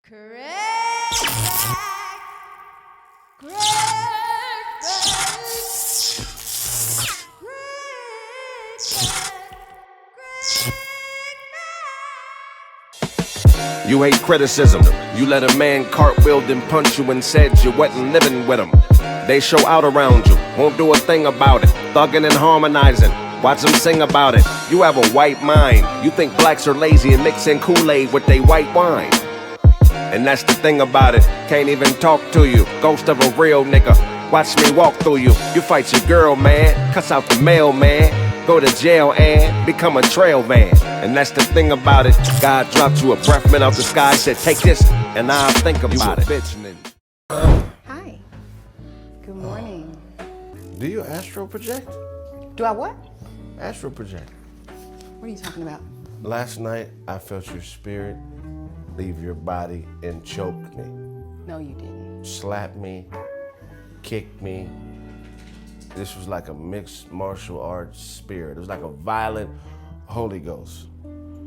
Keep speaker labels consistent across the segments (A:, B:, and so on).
A: Kraig Facts. Kraig Facts.
B: You hate criticism. You let a man cartwheel and punch you and said you wasn't living with him. They show out around you, won't do a thing about it. Thugging and harmonizing, watch them sing about it. You have a white mind. You think blacks are lazy and mixing Kool-Aid with they white wine. And that's the thing about it, can't even talk to you. Ghost of a real nigga, watch me walk through you. You fight your girl, man, cuss out the mailman. Go to jail and become a trail man. And that's the thing about it, God dropped you a breath mint out the sky, said take this, and I'll think about it.
C: Hi. Good morning.
D: Do you astral project?
C: Do I what?
D: Astral project.
C: What are you talking about?
D: Last night, I felt your spirit leave your body and choke me.
C: No, you didn't.
D: Slap me, kick me. This was like a mixed martial arts spirit. It was like a violent Holy Ghost.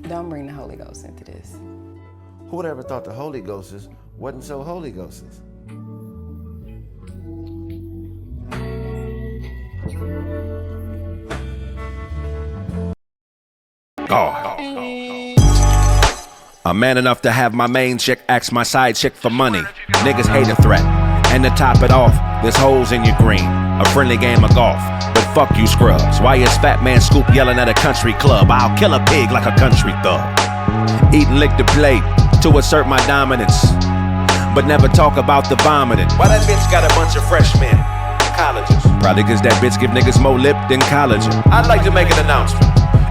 C: Don't bring the Holy Ghost into this.
D: Who would ever thought the Holy Ghosts wasn't so Holy Ghosts?
B: Gawd. I'm man enough to have my main chick ask my side chick for money. Niggas hate a threat. And to top it off, there's holes in your green. A friendly game of golf. But fuck you scrubs. Why is Fat Man Scoop yelling at a country club? I'll kill a pig like a country thug. Eat and lick the plate to assert my dominance, but never talk about the vomiting. Why that bitch got a bunch of freshmen? Colleges. Probably cause that bitch give niggas more lip than collagen. I'd like to make an announcement.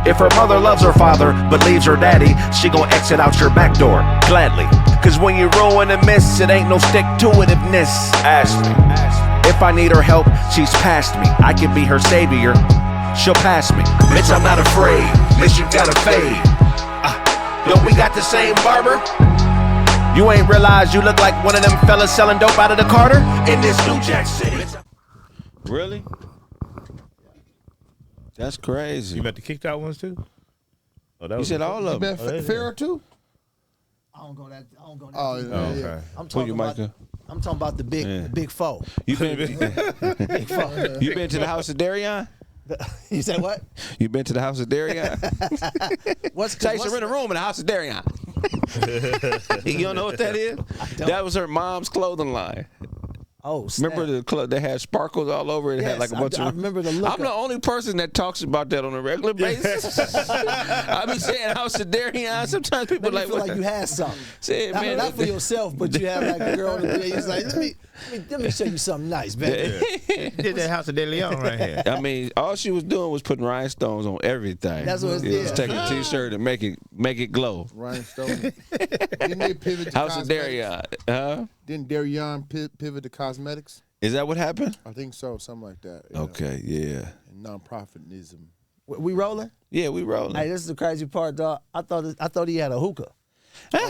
B: If her mother loves her father but leaves her daddy, she gon' exit out your back door, gladly. Cause when you ruin and miss, it ain't no stick-to-itiveness. Ashley. If I need her help, she's past me. I can be her savior, she'll pass me. Bitch, I'm not afraid, bitch, you gotta fade. Yo, we got the same barber? You ain't realize you look like one of them fellas selling dope out of the Carter? In this New Jack City.
E: Really? That's crazy.
F: You met the kicked out ones too? Oh, that
E: You
F: was
E: said all of them.
G: Fair too?
H: I don't go that.
G: Oh,
H: deep.
G: yeah,
F: Oh,
G: yeah.
F: okay.
H: I'm
E: Who you,
H: talking about.
E: Micah?
H: I'm talking about the big four.
E: You been
H: Big four.
E: you been to the house of Darion?
H: You said what?
E: You been to the house of Darion? So I used to rent a room in the house of Darion. You don't know what that is? That was her mom's clothing line.
H: Oh, snap.
E: Remember the club that had sparkles all over it? It had
H: Yes,
E: like a bunch
H: I
E: of.
H: remember the look.
E: I'm the only person that talks about that on a regular basis. I be saying House of Darion. Sometimes people
H: Make
E: like,
H: you feel like you had something.
E: Say,
H: I mean,
E: man,
H: not for yourself, but you have like a girl in the bed. He's like, let me show you something nice, baby.
F: Did that House of De Leon right here.
E: I mean, all she was doing was putting rhinestones on everything.
H: That's what it's-
E: Just
H: yeah.
E: take a T-shirt and make it glow.
G: Rhinestone. Didn't they pivot to
E: House of Darion, huh?
G: Didn't Darion pivot to cosmetics?
E: Is that what happened?
G: I think so, something like that. you
E: Okay, yeah,
G: know, and non-profitism.
H: We rolling?
E: yeah, we rolling.
H: Hey, this is the crazy part, dog. I thought he had a hookah.
G: Oh,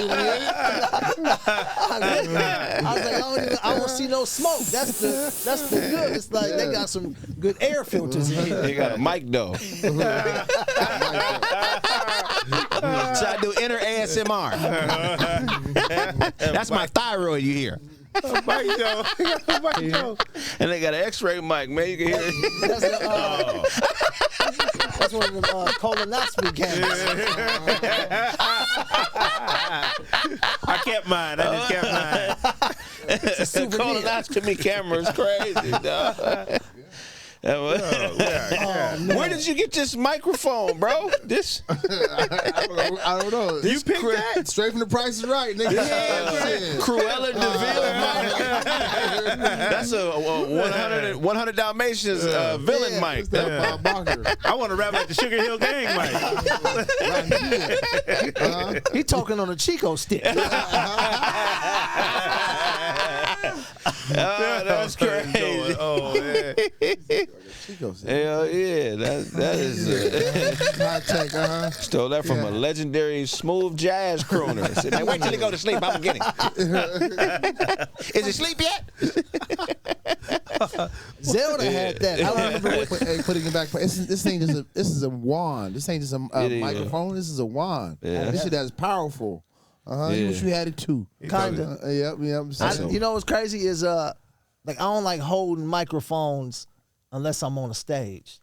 G: you wanna hear it?
H: I was like, I don't see no smoke. That's the good. It's like they got some good air filters in here.
E: They got a mic though. So I do inner ASMR. That's my thyroid. You hear? And they got an X-ray mic, man. You can hear it.
H: That's one of them colonoscopy cameras.
F: I kept mine. I just kept mine.
H: It's a
E: The colonoscopy camera is crazy, dog. Where did you get this microphone, bro? This
G: I don't know.
F: You picked that?
G: Straight from the Price is Right, nigga. Yeah.
E: Cruella DeVille mic. That's a 100 Dalmatians villain mic.
G: It's that Bob Barker.
F: I want to rap like the Sugar Hill Gang, Mike.
H: He talking on a Chico stick.
E: Oh, that's crazy.
F: Oh, man.
E: Hell yeah, that is
G: High tech,
E: stole that from a legendary smooth jazz crooner. Said, man, wait till he go to sleep. I'm gonna get him. Is he asleep yet?
H: Zelda had that. I don't remember what.
G: Putting it back. This ain't just a wand. This ain't just a microphone. This is a wand.
E: Yeah.
G: This shit that's powerful. You wish you had it too.
H: Kinda.
G: Yep.
H: You know what's crazy is like I don't like holding microphones unless I'm on a stage.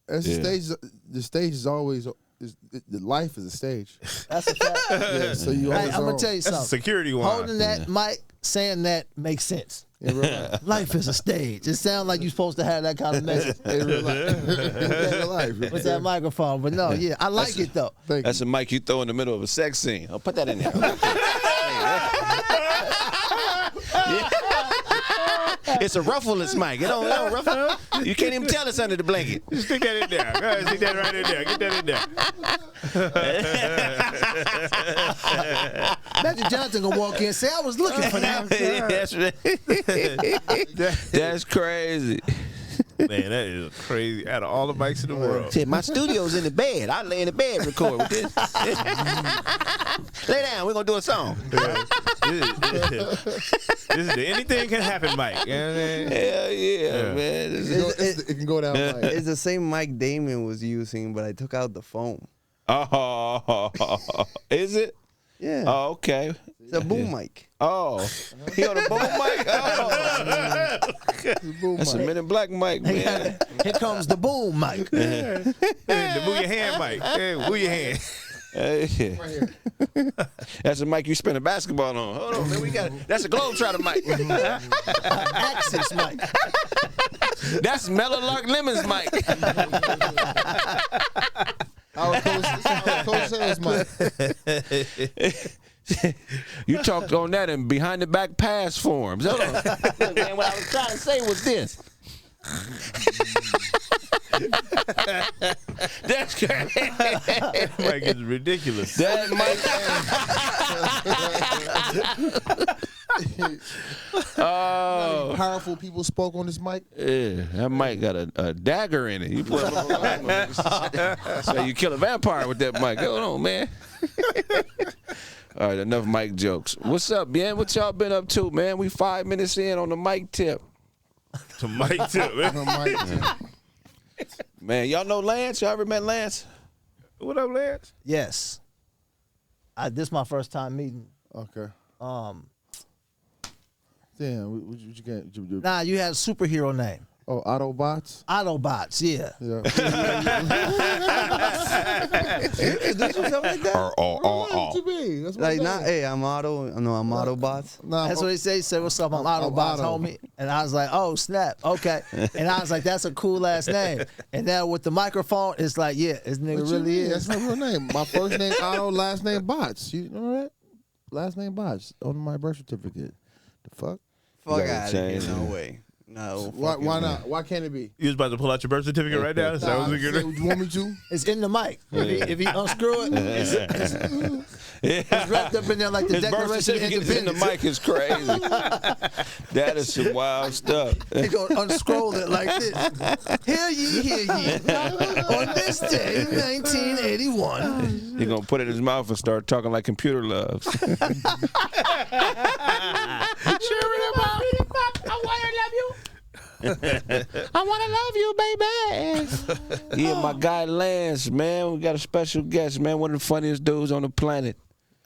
G: As the stage is always the life is a stage.
H: That's a fact.
G: Yeah, so you always
H: I'm gonna
G: on.
H: tell you
F: That's a
H: something.
F: security one.
H: Holding that mic, saying that makes sense.
G: In real life.
H: Life is a stage. It sounds like you're supposed to have that kind of message
G: In real life.
H: with that microphone. But no, yeah, I like it though.
G: Thank
E: That's a mic you throw in the middle of a sex scene. I'll put that in there. It's a ruffleless mic. It don't ruffle. You can't even tell it's under the blanket.
F: Just stick that in there. Go ahead, stick that right in there. Get that in there.
H: Magic Johnson gonna walk in and say, I was looking for that.
E: That's crazy.
F: Man, that is crazy. Out of all the mics in the world.
E: Shit, my studio's in the bed. I lay in the bed and record with this. Lay down. We're going to do a song.
F: This is the anything can happen, Mike. You know what I mean?
E: Hell yeah, man.
G: it can go down like
I: It's the same mic Damon was using, but I took out the foam.
E: Oh, is it?
I: Yeah.
E: Oh, okay.
I: It's a boom mic.
E: Oh, he on a boom mic? Oh. That's a Men in Black mic, man.
H: Here comes the boom mic.
F: The move your hand, Mike. Hey, move your hand.
E: Hey. That's a mic you spin a basketball on. Hold on, man. That's a Globetrotter mic.
H: Axis mic.
E: That's Mellow Lark Lemon's mic.
G: our Coach Sales mic.
E: You talked on that in behind the back pass forms. Hold on. Look, man, what I was trying to say was this. That's crazy.
F: Mike is ridiculous.
E: That mic. Oh,
G: Powerful people spoke on this mic.
E: yeah, that mic got a dagger in it. You put so you kill a vampire with that mic. Hold on, man. All right, enough mic jokes. What's up, man? What y'all been up to, man? We 5 minutes in on the mic tip.
F: To Mike tip, man.
E: Man, y'all know Lance? Y'all ever met Lance?
F: What up, Lance?
H: Yes. This is my first time meeting.
G: Okay. Damn, what you get?
H: Nah, you had a superhero name.
G: Oh, Autobots?
H: Autobots, yeah.
G: Yeah.
I: Do something like that?
G: What you mean? That's what
I: Like,
G: it
I: not,
G: is.
I: hey, I'm Autobots.
G: Nah,
H: That's what he said. He said, what's up? I'm
G: I'm
H: Autobots,
G: Otto.
H: homie. And I was like, oh, snap. Okay. And I was like, that's a cool ass name. And now with the microphone, it's like, yeah, this nigga
G: What you
H: really
G: mean?
H: is.
G: That's my real name. My first name Otto, last name Bots. You know that? Last name Bots on my birth certificate. The fuck?
I: Fuck
E: gotta
I: out of here.
E: change
I: No
E: it.
I: way. No.
G: Why
I: fucking way.
G: not? Why can't it be?
F: You was about to pull out your birth certificate right now? Is that what you're gonna do?
G: You want me to?
H: It's in the mic. If he unscrew it, it's wrapped up in there like the
E: His birth
H: Declaration of
E: certificate in the
H: Independence.
E: mic is crazy. That is some wild stuff.
H: He gonna unscroll it like this. Hear ye, hear ye. On this day, 1981.
E: He gonna put it in his mouth and start talking like computer loves. I wanna love you, baby. Yeah, my guy Lance, man. We got a special guest, man. One of the funniest dudes on the planet.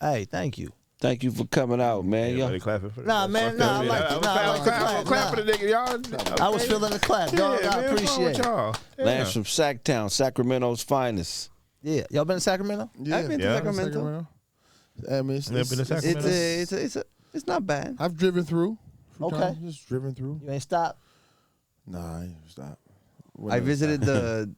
H: Hey, thank you.
E: Thank you for coming out, man.
F: Everybody clapping for
H: Nah, man, nah, I like it. Nah, I like the clap.
F: Clap for
H: Nah.
F: the nigga, y'all.
H: I was feeling the clap, dog.
F: Yeah,
H: I
F: man, what's wrong
H: appreciate
F: with
H: it.
F: y'all?
E: Lance from Sacktown, Sacramento's finest.
H: Yeah, y'all been to Sacramento?
G: Yeah.
I: I've been to
F: Yeah.
I: Sacramento.
G: I mean, it's,
F: Never been to
G: it's-
F: Sacramento?
I: It's not bad.
G: I've driven through. a few
H: Okay.
G: times, just driven through.
H: You ain't stopped?
G: Nah, I ain't stop.
I: I visited the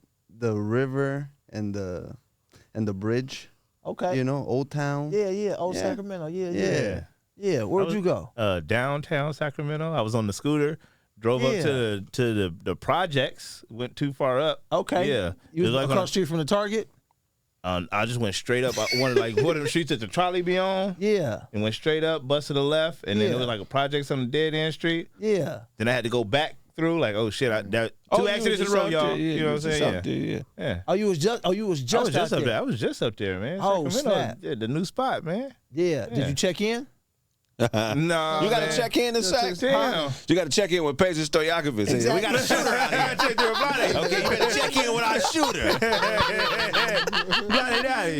I: river and the bridge.
H: Okay.
I: You know, Old Town.
H: Yeah, Old
I: Yeah.
H: Sacramento. Yeah.
I: Yeah.
H: Yeah, where'd you go?
F: Downtown Sacramento. I was on the scooter, drove up to the projects, went too far up.
H: Okay.
F: Yeah.
H: You was
F: It was
H: across the street from the Target?
F: I just went straight up. I wanted like one of the streets that the trolley be on.
H: Yeah.
F: And went straight up, bus to the left, and then
H: Yeah.
F: it was like a projects on the dead end street.
H: Yeah.
F: Then I had to go back through, like, oh shit, two
E: you
F: accidents in
E: was
F: a row,
E: out
F: y'all.
E: there, yeah,
F: You know what I'm
E: was just
F: saying?
E: out there, yeah.
F: Yeah.
H: Oh, you was just
F: I was just
H: out
F: up there.
H: there.
F: I was just up there, man.
H: Oh,
F: Sacramento,
H: snap.
F: yeah, the new spot, man.
H: Yeah. Did
F: Yeah.
H: you check in?
F: No,
E: You got to
F: man.
E: check in and say.
F: Damn.
E: You got to check in with Paige Stoyakovich.
H: Exactly.
E: We got a shooter out here. Okay, you better check in with our shooter.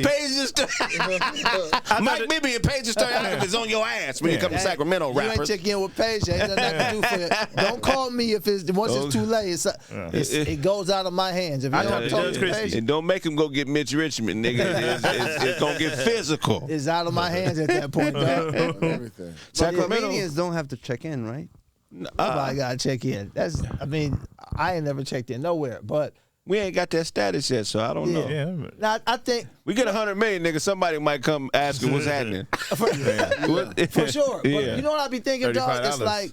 E: Paige Mike Bibby and Paige Stoyakovich on your ass when you come to Sacramento,
H: You ain't
E: rappers.
H: check in with Paige. Ain't nothing I can do for you. Don't call me if once it's too late. It goes out of my hands. If you don't talk to Paige,
E: And don't make him go get Mitch Richmond, nigga. It's gonna get physical.
H: it's out of my hands at that point, dog.
G: Everything.
E: Sacramento.
I: Comedians don't have to check in, right?
H: I gotta check in. I ain't never checked in nowhere. But
E: We ain't got that status yet, so I don't know.
F: Yeah.
H: now I think
E: We get 100 million, nigga. Somebody might come asking what's happening.
H: for sure. But
E: Yeah.
H: you know what I be thinking, dog? It's
F: $35.
H: like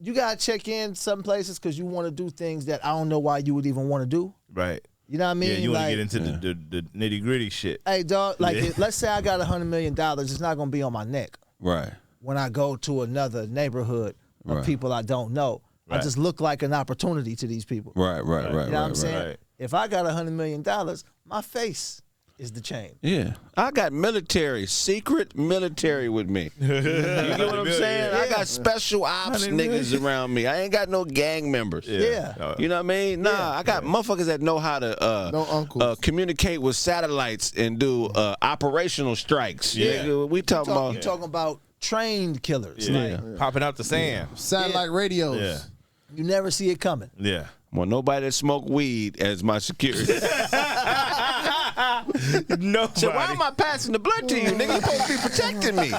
H: you gotta check in some places because you want to do things that I don't know why you would even want to do.
F: Right.
H: You know what I mean?
F: Yeah, you want to
H: Like,
F: get into the nitty gritty shit.
H: hey, dog. Like,
F: Yeah.
H: let's say I got $100 million, it's not gonna be on my neck
E: Right.
H: when I go to another neighborhood of
E: Right.
H: people I don't know. I
F: Right.
H: just look like an opportunity to these people.
E: Right.
H: You know what I'm saying?
F: right.
H: If I got $100 million, my face is the chain.
E: Yeah. I got secret military with me. You get what I'm saying? I got special ops niggas around me. I ain't got no gang members.
H: Yeah.
E: You know what I mean? Nah, I got motherfuckers that know how to
G: No uncles.
E: communicate with satellites and do operational strikes.
H: Yeah.
E: Nigga, we talking
H: You
E: about
H: talking about trained killers.
F: Yeah.
H: Like,
F: Popping out the sand.
G: Satellite radios.
F: Yeah.
H: you never see it coming.
F: Yeah.
E: well, nobody that smoke weed as my security.
F: Nobody.
E: So why am I passing the blood to you, nigga? You supposed to be protecting me.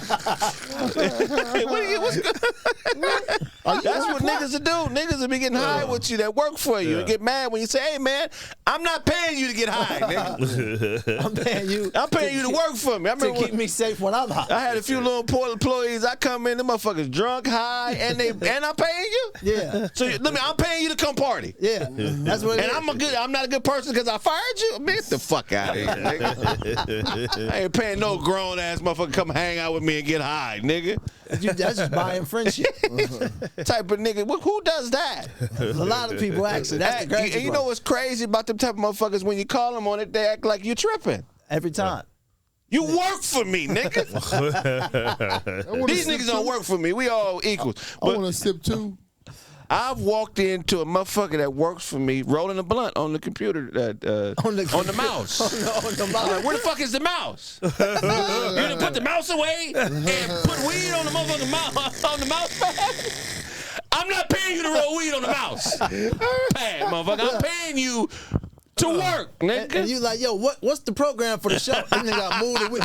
E: That's what niggas will do. Niggas will be getting high with you that work for you and get mad when you say, hey, man, I'm not paying you to get high, nigga.
H: I'm paying you.
E: I'm paying you to work for me. I
H: to
E: remember
H: keep me safe when I'm hot.
E: I had a few little poor employees. I come in, the motherfuckers drunk, high, and I'm paying you?
H: Yeah.
E: So I'm paying you to come party.
H: Yeah. That's what it
E: And
H: is.
E: I'm not a good person because I fired you? Man, get the fuck out of here, nigga. I ain't paying no grown ass motherfucker come hang out with me and get high, nigga.
H: That's just buying friendship.
E: Type of nigga, who does that?
H: A lot of people actually. That's the crazy
E: And you
H: part.
E: know what's crazy about them type of motherfuckers? When you call them on it, they act like you tripping.
H: Every time.
E: You work for me, nigga. These niggas don't work for me. We all equals.
G: I want to sip too.
E: I've walked into a motherfucker that works for me rolling a blunt on the computer, on the mouse.
H: On the
E: I'm
H: mouse.
E: like, where the fuck is the mouse? You done put the mouse away and put weed on the motherfucking mouse pad? I'm not paying you to roll weed on the mouse pad, motherfucker. I'm paying you to work, nigga.
H: And you like, yo, what's the program for the show? This nigga got moved and we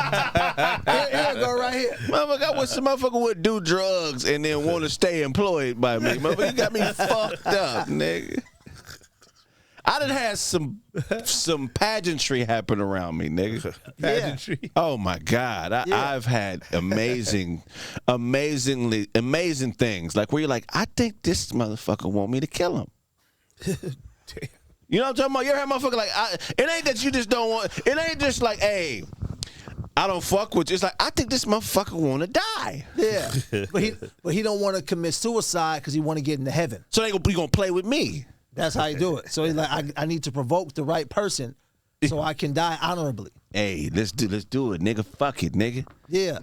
H: here go right here.
E: Motherfucker, I wish some motherfucker would do drugs and then want to stay employed by me. Motherfucker, you got me fucked up, nigga. I done had some pageantry happen around me, nigga.
F: Pageantry.
E: Oh my God, I've had amazing things. Like where you're like, I think this motherfucker want me to kill him. You know what I'm talking about? You ever had motherfucker like, it ain't that you just don't want, it ain't just like, hey, I don't fuck with you. It's like, I think this motherfucker want to die.
H: Yeah. But he don't want to commit suicide because he want to get into heaven.
E: So he gonna play with me.
H: That's how he do it. So he's like, I need to provoke the right person so I can die honorably.
E: Hey, let's do it, nigga. Fuck it, nigga.
H: Yeah.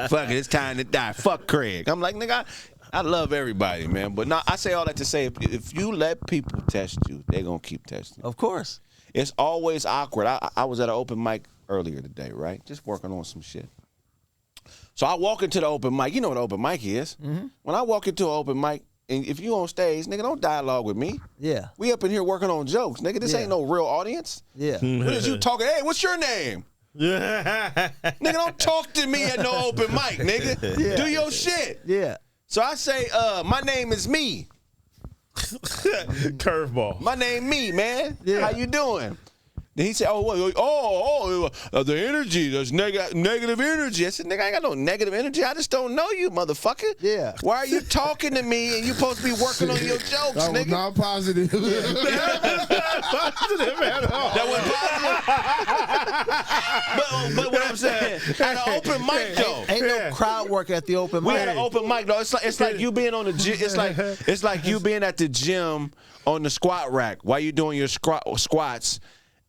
E: Fuck it, it's time to die. Fuck Kraig. I'm like, nigga, I love everybody, man. But no, I say all that to say, if you let people test you, they're going to keep testing you.
H: Of course.
E: It's always awkward. I was at an open mic earlier today, right? Just working on some shit. So I walk into the open mic. You know what an open mic is. Mm-hmm. When I walk into an open mic, and if you on stage, nigga, don't dialogue with me.
H: Yeah.
E: We up in here working on jokes, nigga. This ain't no real audience.
H: Yeah.
E: What is you talking? Hey, what's your name? Nigga, don't talk to me at no open mic, nigga.
H: Yeah.
E: Do your shit.
H: Yeah.
E: So I say, my name is me.
F: Curveball.
E: My name me, man.
H: Yeah.
E: How you doing? Then he said, the energy, there's negative energy. I said, nigga, I ain't got no negative energy. I just don't know you, motherfucker.
H: Yeah.
E: Why are you talking to me and you supposed to be working on your jokes,
G: That was
E: nigga?
G: not positive.
F: Positive at all.
E: That was positive. but what I'm saying, at an open mic, though.
H: Ain't no crowd work at the open
E: We
H: mic.
E: had an open mic though. It's like you being on the gym. It's like you being at the gym on the squat rack while you doing your squats,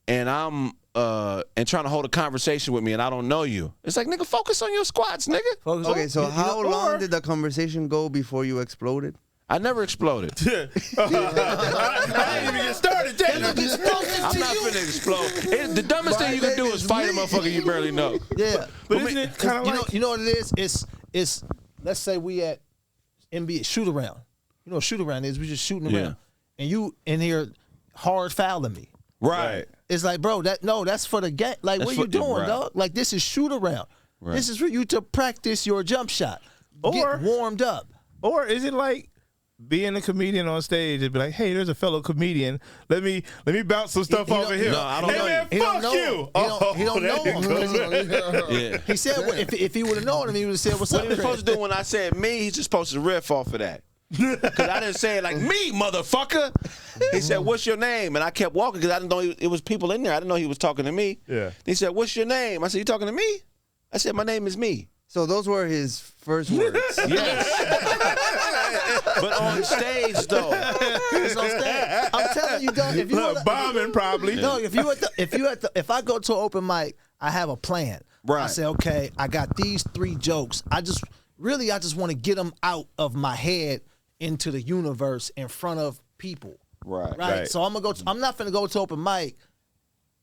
E: and I'm and trying to hold a conversation with me, and I don't know you. It's like, nigga, focus on your squats, nigga.
I: Okay, so how long did the conversation go before you exploded?
E: I never exploded.
F: I didn't even get started yet.
E: I'm not finna explode. The dumbest thing you can do is fight a motherfucker you barely know.
H: Yeah,
F: But isn't it kind of like
H: you know what it is? It's let's say we at NBA shoot around. You know what shoot around is? We just shooting around, and you in here hard fouling me.
E: Right.
H: It's like, bro, that's for the game. Like, what you doing, dog? Like, this is shoot around.
E: Right.
H: This is for you to practice your jump shot, get warmed up.
F: Or is it like being a comedian on stage and be like, hey, there's a fellow comedian. Let me bounce some stuff off of him.
E: No, I don't know.
F: Man, fuck you.
H: He don't know him.
E: Yeah.
H: He said, if he would have known him, he would have said, what's
E: What
H: up,
E: he was
H: Kraig?
E: supposed to do when I said me, he's just supposed to riff off of that. Because I didn't say it like, me, motherfucker. He said, what's your name? And I kept walking because I didn't know it was people in there. I didn't know he was talking to me.
F: Yeah.
E: He said, what's your name? I said, you talking to me? I said, my name is me.
I: So those were his first words.
E: Yes. But on stage, though.
H: It's on stage. I'm telling you, dog. If you
F: Look, bombing probably.
H: No, if I go to an open mic, I have a plan.
E: Right.
H: I say, okay, I got these 3 jokes. I just want to get them out of my head into the universe in front of people.
E: Right.
H: So I'm not gonna go to open mic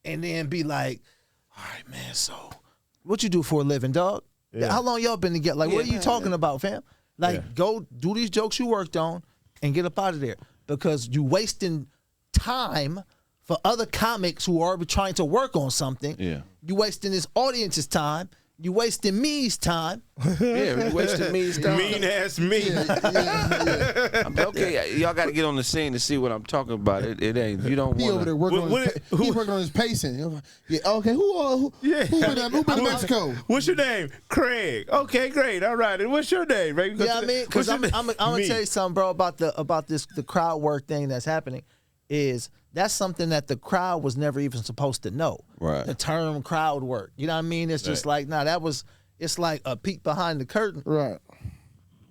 H: and then be like, all right, man. So what you do for a living, dog?
F: Yeah.
H: How long y'all been together? Like, what are you talking about, fam? Like, go do these jokes you worked on and get up out of there, because you wasting time for other comics who are trying to work on something.
E: Yeah.
H: You wasting this audience's time. You wasting me's time.
E: Yeah, you wasted me's time.
F: Mean ass me.
E: Okay, y'all got to get on the scene to see what I'm talking about. It ain't. You don't
G: He over
E: want
G: there
E: to.
G: working on his, he working on his pacing. Yeah, okay. Who been to Mexico?
F: What's your name? Craig. Okay, great. All right. And what's your name, baby?
H: Yeah, I mean, because I'm gonna tell you something, bro, about the crowd work thing that's happening. Is that's something that the crowd was never even supposed to know.
E: Right.
H: The term crowd work. You know what I mean? It's just like, it's like a peek behind the curtain.
G: Right.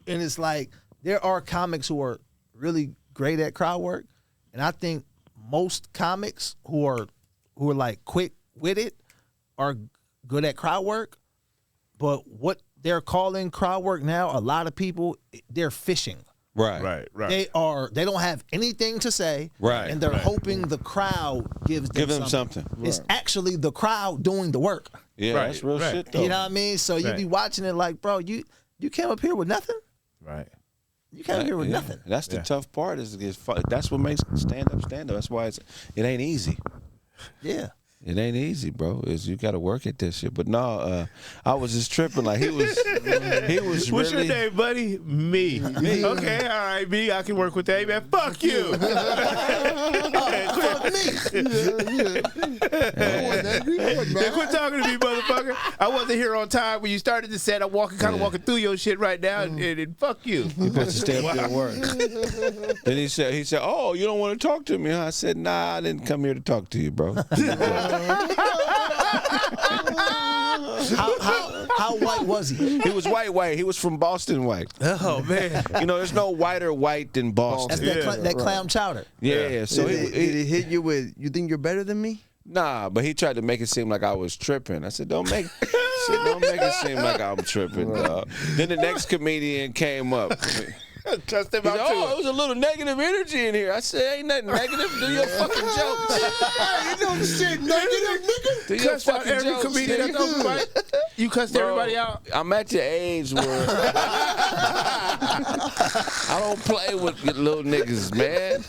H: And it's like, there are comics who are really great at crowd work. And I think most comics who are like quick with it are good at crowd work. But what they're calling crowd work now, a lot of people, they're fishing.
E: Right.
H: They don't have anything to say,
E: Right.
H: and they're hoping the crowd gives them something. It's actually the crowd doing the work.
E: Yeah, that's real shit, though.
H: You know what I mean? So you be watching it like, bro, you came up here with nothing?
F: Right.
H: You came up here with nothing.
E: That's the tough part. That's what makes stand up. That's why it ain't easy.
H: Yeah.
E: It ain't easy, bro. You got to work at this shit. But no, I was just tripping. Like he was
F: What's
E: really.
F: your name, buddy? Me. Okay, all right, me. I can work with that. Hey, man, fuck you. Quit talking to me, motherfucker. I wasn't here on time when you started the set. I'm kind of walking through your shit right now, and fuck you.
E: You supposed to stay up there and work. Then he said, oh, you don't want to talk to me, huh? I said, nah, I didn't come here to talk to you, bro.
H: How white was he?
E: He was white. He was from Boston white.
F: Oh, man.
E: You know, there's no whiter white than Boston.
H: That's that clam chowder.
E: Yeah. So
I: Did it hit you with, you think you're better than me?
E: Nah, but he tried to make it seem like I was tripping. I said, don't make it seem like I'm tripping, dog. Then the next comedian came up.
F: Trust him
E: He said,
F: out too.
E: it was a little negative energy in here. I said, ain't nothing negative. Do your fucking jokes.
G: You know shit negative, nigga.
E: Do your
F: Cussed out
E: fucking
F: every
E: jokes.
F: comedian at the open mic. You cussed
E: Bro,
F: everybody out.
E: I'm at the age where I don't play with little niggas, man.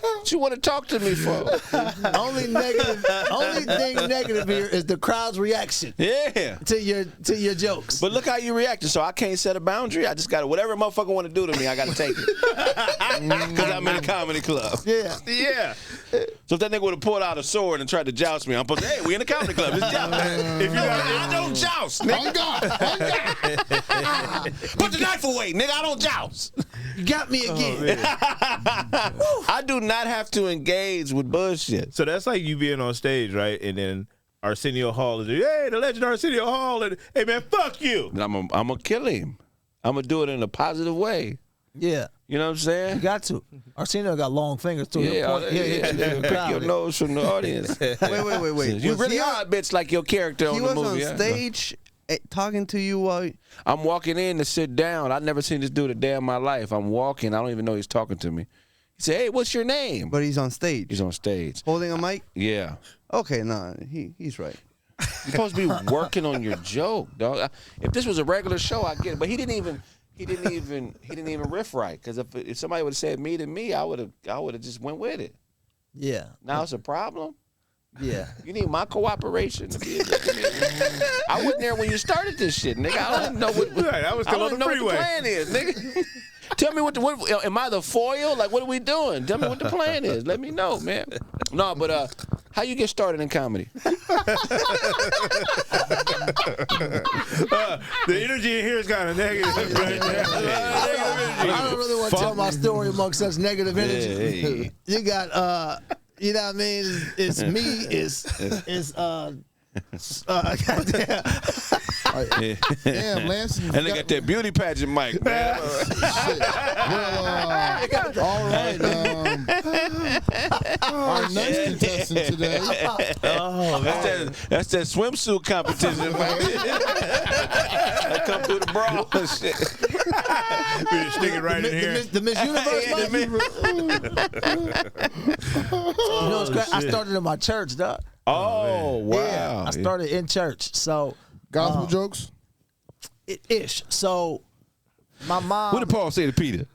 E: What you want to talk to me for?
H: Only thing negative here is the crowd's reaction
E: Yeah.
H: to your jokes.
E: But look how you reacted. So I can't set a boundary. I just got to, whatever a motherfucker want to do to me, I got to take it. Because I'm in a comedy club.
H: Yeah.
F: Yeah.
E: So if that nigga would have pulled out a sword and tried to joust me, I'm supposed to, hey, we in a comedy club. It's joust. If you I don't joust, nigga. Put the knife away, nigga. I don't joust.
H: You got me again.
E: I do not have to engage with bullshit.
F: So that's like you being on stage, right? And then Arsenio Hall is, hey, the legend Arsenio Hall, and hey, man, fuck you.
E: And I'm gonna kill him. I'm gonna do it in a positive way.
H: Yeah.
E: You know what I'm saying?
H: You got to. Arsenio got long fingers too.
E: Yeah,
H: He'll point- he'll hit you in the
E: pick
H: crowd
E: your
H: with it.
E: nose from the audience.
I: Wait.
E: You
I: Was
E: really
I: he
E: are a bitch like your character
I: He
E: on the
I: was
E: movie.
I: on
E: yeah.
I: stage talking to you while.
E: I'm walking in to sit down. I've never seen this dude a day in my life. I'm walking. I don't even know he's talking to me. He said, "Hey, what's your name?"
I: But he's on stage.
E: He's on stage.
I: Holding a mic.
E: Yeah.
I: Okay, nah, he's right.
E: You're supposed to be working on your joke, dog. If this was a regular show, I get it. But he didn't even riff right. Because if somebody would have said me to me, I would have just went with it.
H: Yeah.
E: Now it's a problem.
H: Yeah.
E: You need my cooperation to be a good comedian. I wasn't there when you started this shit, nigga. I don't know what.
F: Right, I was still on the
E: know
F: freeway.
E: what the plan is, nigga. Tell me what am I the foil? Like, what are we doing? Tell me what the plan is. Let me know, man. No, but how you get started in comedy?
F: The energy in here is kind of negative. Right now.
H: I don't really want to tell my story amongst such negative energy.
E: Hey.
H: You got, you know what I mean? It's me. It's goddamn.
G: Damn, Lance.
E: And they got that beauty pageant mic, man.
G: Well, all right. Our next contestant today.
E: That's that swimsuit competition, man. That come through the bra and shit.
F: We just stick it right in here.
H: The Miss Universe. You know, it's great. I started in my church, dog.
E: Oh, wow.
H: Yeah, I started in church. So
G: Gospel jokes.
H: ish. So my mom.
E: What did Paul say to Peter?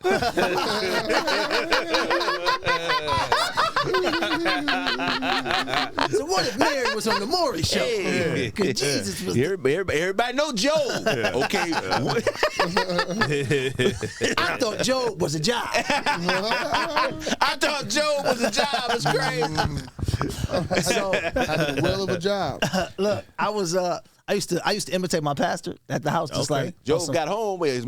H: So what if Mary was on the Maury show?
E: Hey.
H: Because Jesus was.
E: Everybody know Job. Okay.
H: I thought Job was a job.
E: I thought Job was a job. It's crazy.
H: So
G: Had a will of a job.
H: look, I used to imitate my pastor at the house, just like
E: Job got home. When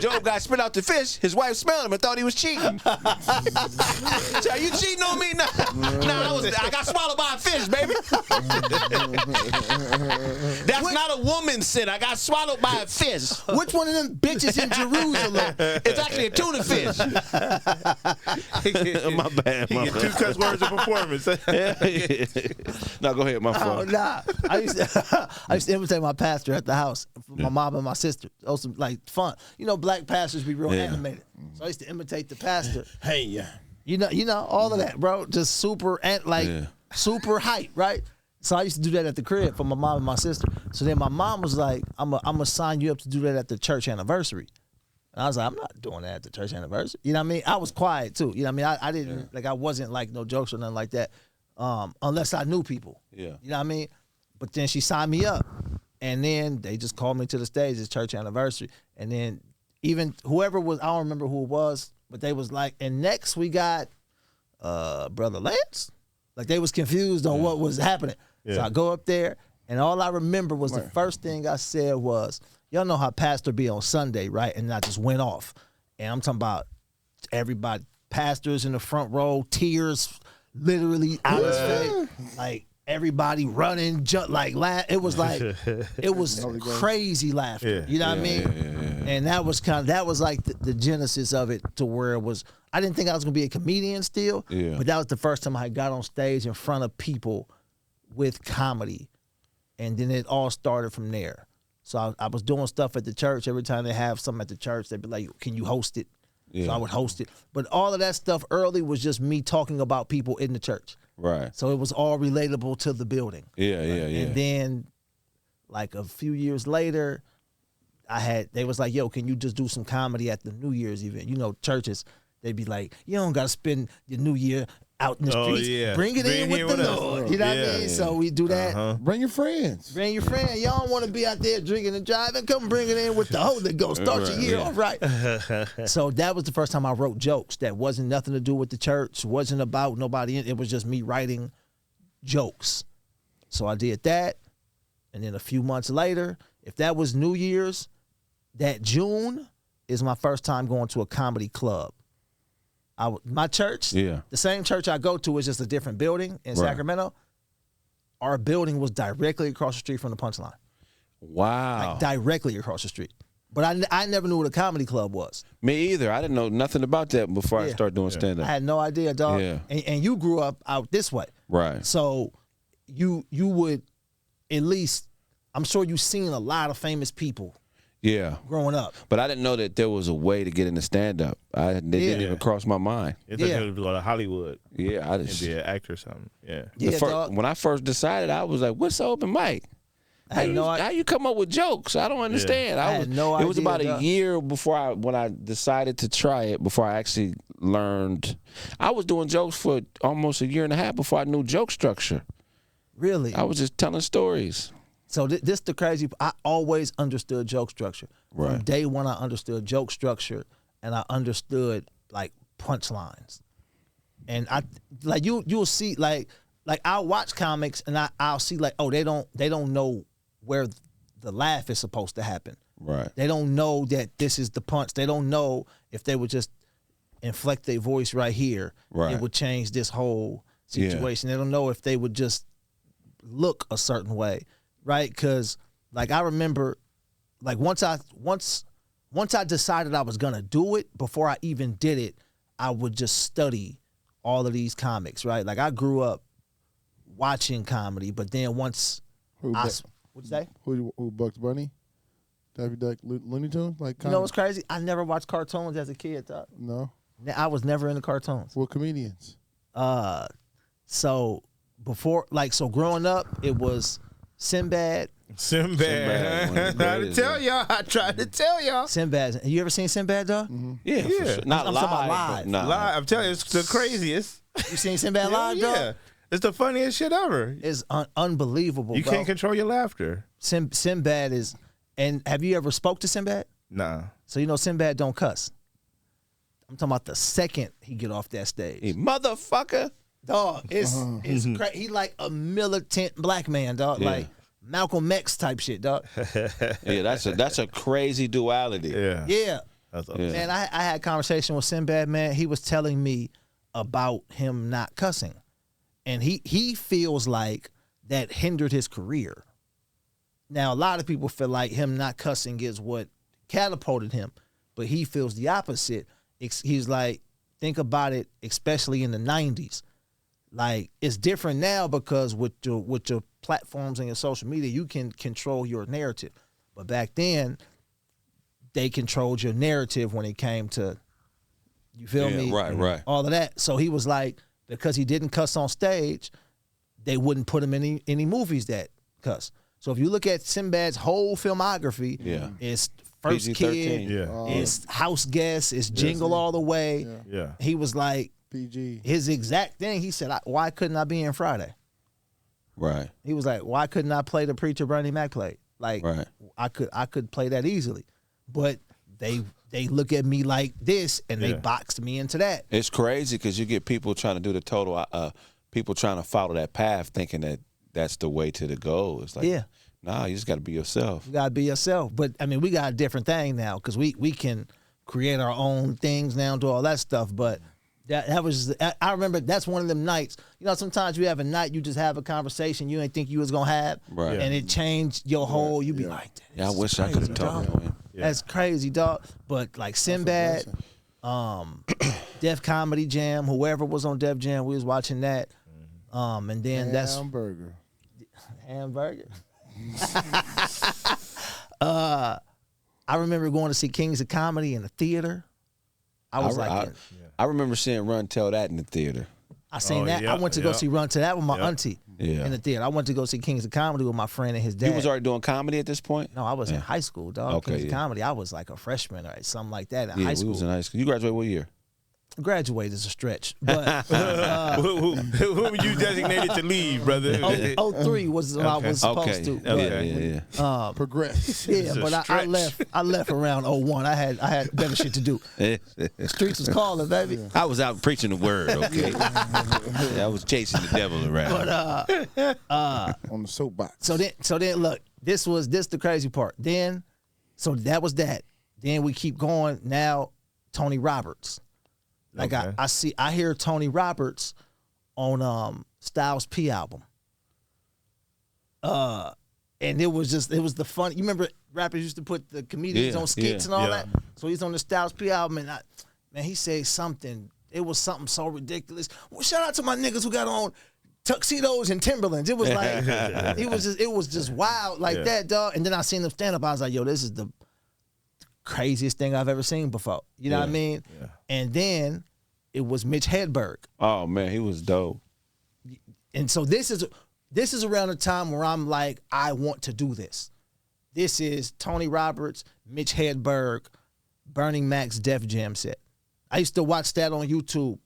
E: Job got spit out the fish, his wife smelled him and thought he was cheating. So, are you cheating on me? Nah, I got swallowed by a fish, baby. That's not a woman's sin. I got swallowed by a fish.
H: Which one of them bitches in Jerusalem?
E: It's actually a tuna fish. My bad.
F: You get 2 cuss words of performance.
E: No, go ahead. My
H: Oh
E: fault.
H: nah. I used to imitate my pastor at the house, my mom and my sister. Also, like fun. You know, black pastors be real animated. So I used to imitate the pastor.
F: Hey, yeah.
H: You know, all of that, bro. Just super super hype, right? So I used to do that at the crib for my mom and my sister. So then my mom was like, I'm gonna sign you up to do that at the church anniversary. And I was like, I'm not doing that at the church anniversary. You know what I mean? I was quiet too. You know what I mean? I didn't like I wasn't like no jokes or nothing like that. Unless I knew people.
E: Yeah.
H: You know what I mean? But then she signed me up. And then they just called me to the stage. It's church anniversary. And then even whoever was, I don't remember who it was, but they was like, and next we got Brother Lance. Like they was confused on what was happening. So I go up there and all I remember was the first thing I said was, y'all know how pastor be on Sunday, right? And I just went off. And I'm talking about everybody, pastors in the front row, tears literally out his face. Like everybody running, it was crazy laughter. You know what I mean? And that was like the genesis of it, to where it was. I didn't think I was gonna be a comedian still, but that was the first time I got on stage in front of people with comedy, and then it all started from there. So I was doing stuff at the church. Every time they have something at the church, they'd be like, "Can you host it?" So I would host it. But all of that stuff early was just me talking about people in the church.
E: Right.
H: So it was all relatable to the building.
E: Yeah.
H: And then, like a few years later, they was like, yo, can you just do some comedy at the New Year's event? You know, churches, they'd be like, you don't got to spend your New Year out in the streets.
F: Yeah.
H: Bring it in with the Lord. You know what I mean? So we do that.
G: Bring your friends.
H: Bring your friend. Y'all don't want to be out there drinking and driving. Come bring it in with the Holy Ghost. Start your year off right. So that was the first time I wrote jokes that wasn't nothing to do with the church, wasn't about nobody. It was just me writing jokes. So I did that. And then a few months later, if that was New Year's, that June is my first time going to a comedy club. My church, the same church I go to is just a different building in Sacramento. Our building was directly across the street from the Punchline.
E: Wow.
H: Like directly across the street. But I never knew what a comedy club was.
E: Me either. I didn't know nothing about that before I started doing stand
H: I
E: up.
H: had no idea, dog.
E: Yeah.
H: And you grew up out this way.
E: Right.
H: So you would at least, I'm sure you've seen a lot of famous people
E: Yeah.
H: growing up.
E: But I didn't know that there was a way to get into stand up. It didn't even cross my mind.
F: It's like to go to Hollywood
E: Yeah, I
F: and
E: just
F: be an actor or something. Yeah.
H: Yeah, dog.
E: when I first decided, I was like, "What's the open mic? How you come up with jokes? I don't understand."
H: I had no
E: It was
H: idea,
E: about a
H: dog.
E: year before when I decided to try it. Before I actually learned, I was doing jokes for almost a year and a half before I knew joke structure.
H: Really?
E: I was just telling stories.
H: So this the crazy. I always understood joke structure. From
E: Right.
H: day one, I understood joke structure, and I understood like punchlines. And I like you'll see like I'll watch comics and I'll see like, oh, they don't know where the laugh is supposed to happen.
E: Right.
H: They don't know that this is the punch. They don't know if they would just inflect their voice right here,
E: Right.
H: it would change this whole situation. They don't know if they would just look a certain way, right? Because like I remember, like once I decided I was gonna do it, before I even did it, I would just study all of these comics, right? Like I grew up watching comedy, but then once what'd you say?
G: Who Bugs Bunny? Daffy Duck, Looney Tunes? Like
H: You know what's crazy? I never watched cartoons as a kid, dog.
G: No.
H: I was never into cartoons.
G: What comedians?
H: So before, like, so growing up, it was Sinbad.
F: Sinbad. I tried to tell y'all. I tried to tell y'all.
H: Sinbad. You ever seen Sinbad, dog?
E: Yeah, for
F: Yeah.
E: sure. Not
H: I'm
E: live,
H: talking about
E: but nah.
F: Live. I'm telling you, it's the craziest.
H: You seen Sinbad live,
F: yeah.
H: dog?
F: It's the funniest shit ever.
H: It's unbelievable,
F: You
H: bro.
F: can't control your laughter.
H: Sinbad is, and have you ever spoke to Sinbad?
F: Nah.
H: So you know Sinbad don't cuss. I'm talking about the second he get off that stage.
E: Hey, motherfucker.
H: Dog, it's crazy. He like a militant black man, dog.
E: Yeah.
H: Like Malcolm X type shit, dog.
E: Yeah, that's a crazy duality.
F: Yeah.
H: Yeah.
F: That's
E: Yeah.
H: Man, I had a conversation with Sinbad, man. He was telling me about him not cussing. And he feels like that hindered his career. Now, a lot of people feel like him not cussing is what catapulted him, but he feels the opposite. He's like, think about it, especially in the 90s. Like, it's different now because with your platforms and your social media, you can control your narrative. But back then, they controlled your narrative when it came to, you feel
E: Yeah,
H: me?
E: right.
H: All of that. So he was like, because he didn't cuss on stage, they wouldn't put him in any movies that cuss. So if you look at Sinbad's whole filmography,
E: Yeah.
H: it's First
E: PG-13.
H: Kid,
F: Yeah.
H: it's House Guest, it's Jingle All the Way.
F: Yeah.
H: He was like,
G: PG.
H: his exact thing, he said, why couldn't I be in Friday?
E: Right.
H: He was like, why couldn't I play the preacher Bernie Mac played? Like,
E: Right.
H: I could play that easily. But they look at me like this, and they
F: Yeah.
H: boxed me into that.
E: It's crazy because you get people trying to do the total, people trying to follow that path, thinking that that's the way to the goal. It's like,
H: Yeah.
E: nah, you just got to be yourself.
H: You gotta be yourself. But I mean, we got a different thing now because we can create our own things now, do all that stuff. But that was, I remember that's one of them nights. You know, sometimes you have a night, you just have a conversation you didn't think you was gonna have,
E: Right.
H: and it changed your whole. You be like,
E: Yeah, I
H: this is
E: wish I could have
H: crazy,
E: talked
H: dog.
E: to him.
H: That's crazy, dog. But like Sinbad, Def Comedy Jam, whoever was on Def Jam, we was watching that. And then that's
G: Hamburger.
H: Hamburger. I remember going to see Kings of Comedy in the theater. I was
E: I remember seeing Run Tell That in the theater.
H: I seen
F: Oh,
H: that.
F: yeah,
H: I went to go
F: yeah.
H: see Run to That with my
F: Yeah.
H: auntie
E: Yeah.
H: in the theater. I went to go see Kings of Comedy with my friend and his dad.
E: You was already doing comedy at this point?
H: No, I was in high school, dog.
E: Okay,
H: Kings of
E: yeah.
H: Comedy. I was like a freshman or something like that in
E: Yeah,
H: high
E: we
H: school.
E: was in high school. You graduated what year?
H: Graduate is a stretch, but
F: Who were you designated to leave, brother?
H: 03 was what I was supposed to.
F: Okay.
E: Yeah.
G: Progress.
H: Yeah,
F: It's a
H: but I
F: stretch.
H: left around 01. I had better shit to do. The streets was calling, baby.
E: I was out preaching the word, okay? I was chasing the devil around.
G: On the soapbox.
H: So then look, this the crazy part. Then, so that was that. Then we keep going. Now, Tony Roberts. Like
F: Okay.
H: I hear Tony Roberts on Styles P album. And it was the fun. You remember rappers used to put the comedians on skits and all that? So he's on the Styles P album, and man, he said something. It was something so ridiculous. Well, shout out to my niggas who got on tuxedos and Timberlands. It was like, it was just wild like that, dog. And then I seen them stand up. I was like, yo, this is the craziest thing I've ever seen before. You know what I mean? Yeah. And then it was Mitch Hedberg.
E: Oh man, he was dope.
H: And so this is around the time where I'm like, I want to do this. This is Tony Roberts, Mitch Hedberg, Burning Mac's Def Jam set. I used to watch that on YouTube.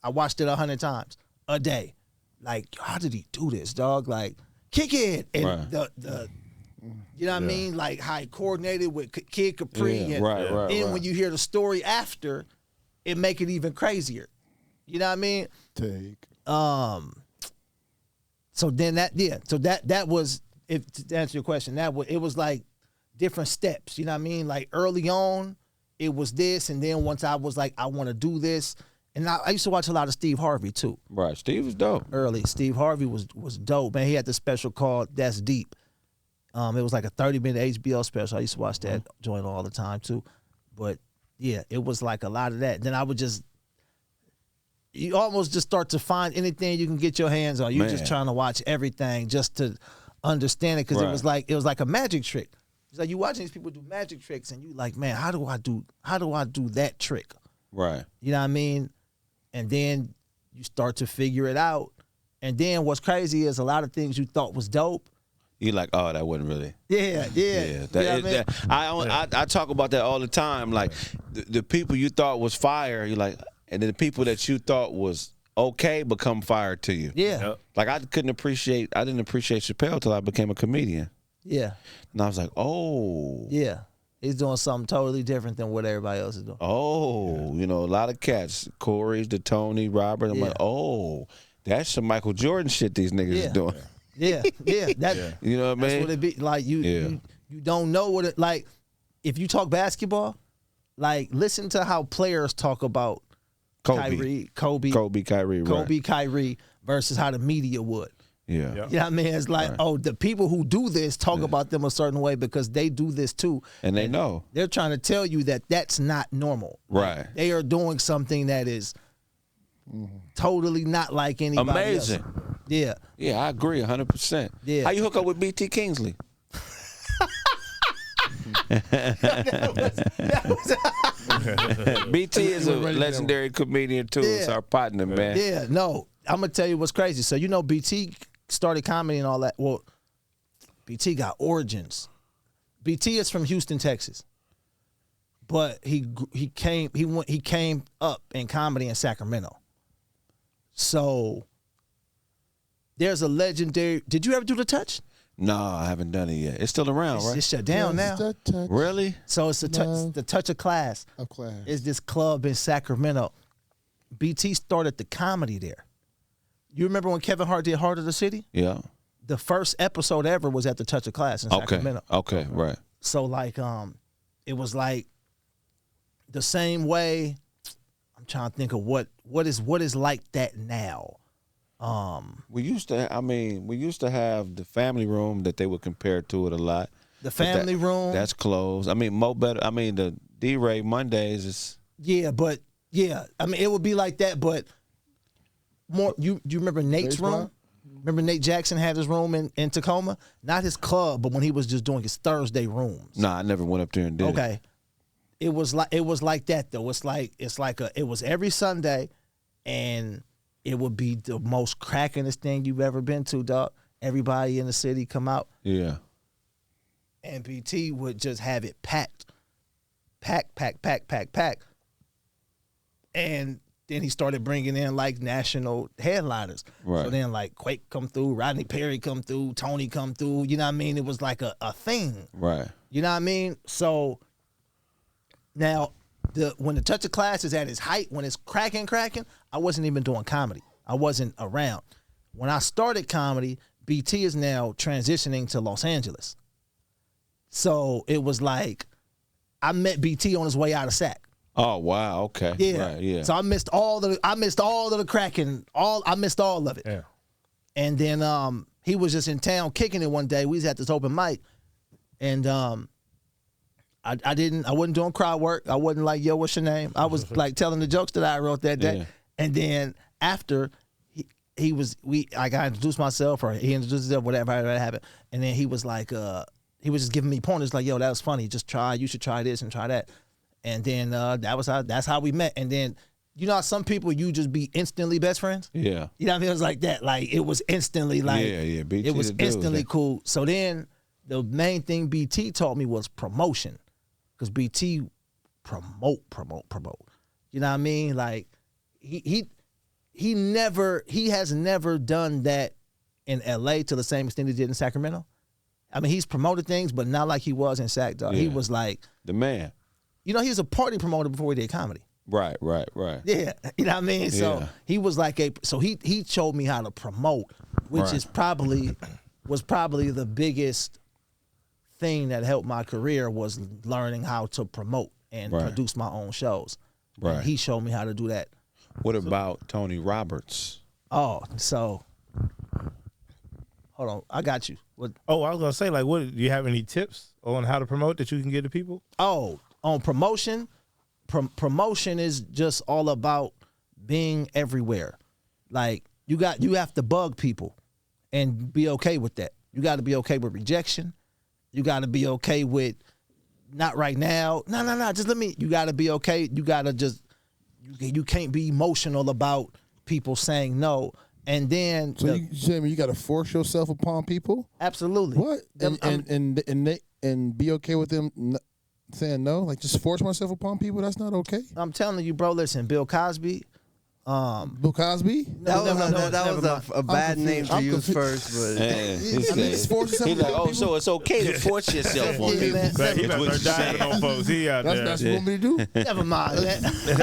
H: I watched it 100 times a day. Like, how did he do this, dog? Like, kick it. And the you know what I mean? Like how he coordinated with Kid Capri.
E: Yeah,
H: and then when you hear the story after, it make it even crazier. You know what I mean? So then that was, if to answer your question, it was like different steps. You know what I mean? Like early on, it was this, and then once I was like, I want to do this, and I used to watch a lot of Steve Harvey too.
E: Right, Steve was dope.
H: Early, Steve Harvey was dope, man. He had the special called That's Deep. It was like a 30-minute HBO special. I used to watch that joint all the time too. But yeah, it was like a lot of that. Then I would you almost just start to find anything you can get your hands on. You're just trying to watch everything just to understand it, because it was like a magic trick. It's like you watching these people do magic tricks, and you like, man, how do I do that trick?
E: Right.
H: You know what I mean? And then you start to figure it out. And then what's crazy is a lot of things you thought was dope.
E: You like, oh, that wasn't really.
H: Yeah.
E: I talk about that all the time. Like the people you thought was fire, you like, and then the people that you thought was okay become fire to you.
H: Yeah.
E: Like I didn't appreciate Chappelle till I became a comedian.
H: Yeah.
E: And I was like, oh.
H: Yeah. He's doing something totally different than what everybody else is doing.
E: Oh, you know, a lot of cats, Corey's, the Tony, Robert. I'm like, oh, that's some Michael Jordan shit these niggas is doing.
H: Yeah. That,
E: you know what I mean?
H: That's what it be like. You don't know what it like. If you talk basketball, like listen to how players talk about Kyrie versus how the media would.
E: Yeah.
H: You know what I mean? It's like, oh, the people who do this talk about them a certain way because they do this too.
E: And they know.
H: They're trying to tell you that that's not normal.
E: Right.
H: Like, they are doing something that is totally not like anybody else. Yeah.
E: Yeah, I agree 100%.
H: Yeah.
E: How you hook up with B.T. Kingsley? BT is a legendary comedian too. It's our partner, man.
H: Yeah, no, I'm gonna tell you what's crazy. So you know, BT started comedy and all that. Well, BT got origins. BT is from Houston, Texas, but he came up in comedy in Sacramento. So there's a legendary. Did you ever do The Touch?
E: No, I haven't done it yet. It's still around, right?
H: It's shut down now.
E: Really?
H: So it's the Touch of Class. It's this club in Sacramento. BT started the comedy there. You remember when Kevin Hart did Heart of the City?
E: Yeah.
H: The first episode ever was at the Touch of Class in Sacramento.
E: Okay, right.
H: So like it was like the same way. I'm trying to think of what is like that now.
E: We used to have the family room that they would compare to it a lot.
H: The family room
E: that's closed. I mean, the D-Ray Mondays is.
H: Yeah, but I mean, it would be like that, but more. You remember Nate's room? Remember Nate Jackson had his room in Tacoma? Not his club, but when he was just doing his Thursday rooms.
E: Nah, I never went up there and did it.
H: Okay, it was like that though. It was every Sunday, and it would be the most crackingest thing you've ever been to, dog. Everybody in the city come out.
E: Yeah.
H: And BT would just have it packed. And then he started bringing in like national headliners.
E: Right.
H: So then like Quake come through, Rodney Perry come through, Tony come through. You know what I mean? It was like a thing.
E: Right.
H: You know what I mean? So now when the Touch of Class is at its height, when it's cracking, I wasn't even doing comedy. I wasn't around. When I started comedy, BT is now transitioning to Los Angeles. So it was like I met BT on his way out of SAC.
E: Oh wow, okay.
H: Yeah.
E: Right, yeah.
H: So I missed all of the cracking, I missed all of it.
F: Yeah.
H: And then he was just in town kicking it one day. We was at this open mic, and I wasn't doing crowd work. I wasn't like, yo, what's your name? I was like telling the jokes that I wrote that day.
E: Yeah.
H: And then after I got introduced myself, or he introduced himself, whatever happened. And then he was like, he was just giving me pointers like, yo, that was funny. Just you should try this and try that. And then that's how we met. And then, you know how some people you just be instantly best friends?
E: Yeah.
H: You know what I mean? It was like that. Like it was instantly like,
E: Yeah, BT
H: it was
E: the dude.
H: instantly cool. So then the main thing BT taught me was promotion. Because BT promote. You know what I mean? Like he has never done that in LA to the same extent he did in Sacramento. I mean, he's promoted things, but not like he was in Sac, dog.
E: Yeah.
H: He was like
E: The man.
H: he was a party promoter before he did comedy.
E: Right.
H: Yeah, you know what I mean. So
E: Yeah.
H: he was like he showed me how to promote, which is probably the biggest thing that helped my career was learning how to promote and produce my own shows.
E: Right.
H: And he showed me how to do that.
E: What about Tony Roberts?
H: Oh, so hold on, I got you. What?
F: Oh, I was gonna say, like, what? Do you have any tips on how to promote that you can give to people?
H: Oh, on promotion, promotion is just all about being everywhere. Like you have to bug people and be okay with that. You got to be okay with rejection. You got to be okay with not right now. No. Just let me. You got to be okay. You got to just. You can't be emotional about people saying no. And then
G: So you saying you got to force yourself upon people?
H: absolutely.
G: What? And be okay with them saying no? Like just force myself upon people? That's not okay.
H: I'm telling you, bro. Listen, Bill Cosby.
G: Bill Cosby?
I: That
H: never
I: was
H: mind.
I: a bad name to use first, but
G: Just force yourself
E: He's like,
G: upon
E: oh,
G: people?
E: so it's okay to force yourself on
H: Yeah,
E: people.
H: man.
F: But he
E: That's
F: better
E: what
F: start
E: you
F: diving
E: saying.
F: on folks. He out
G: That's
F: there.
G: what you want me to do?
H: Never mind.
E: You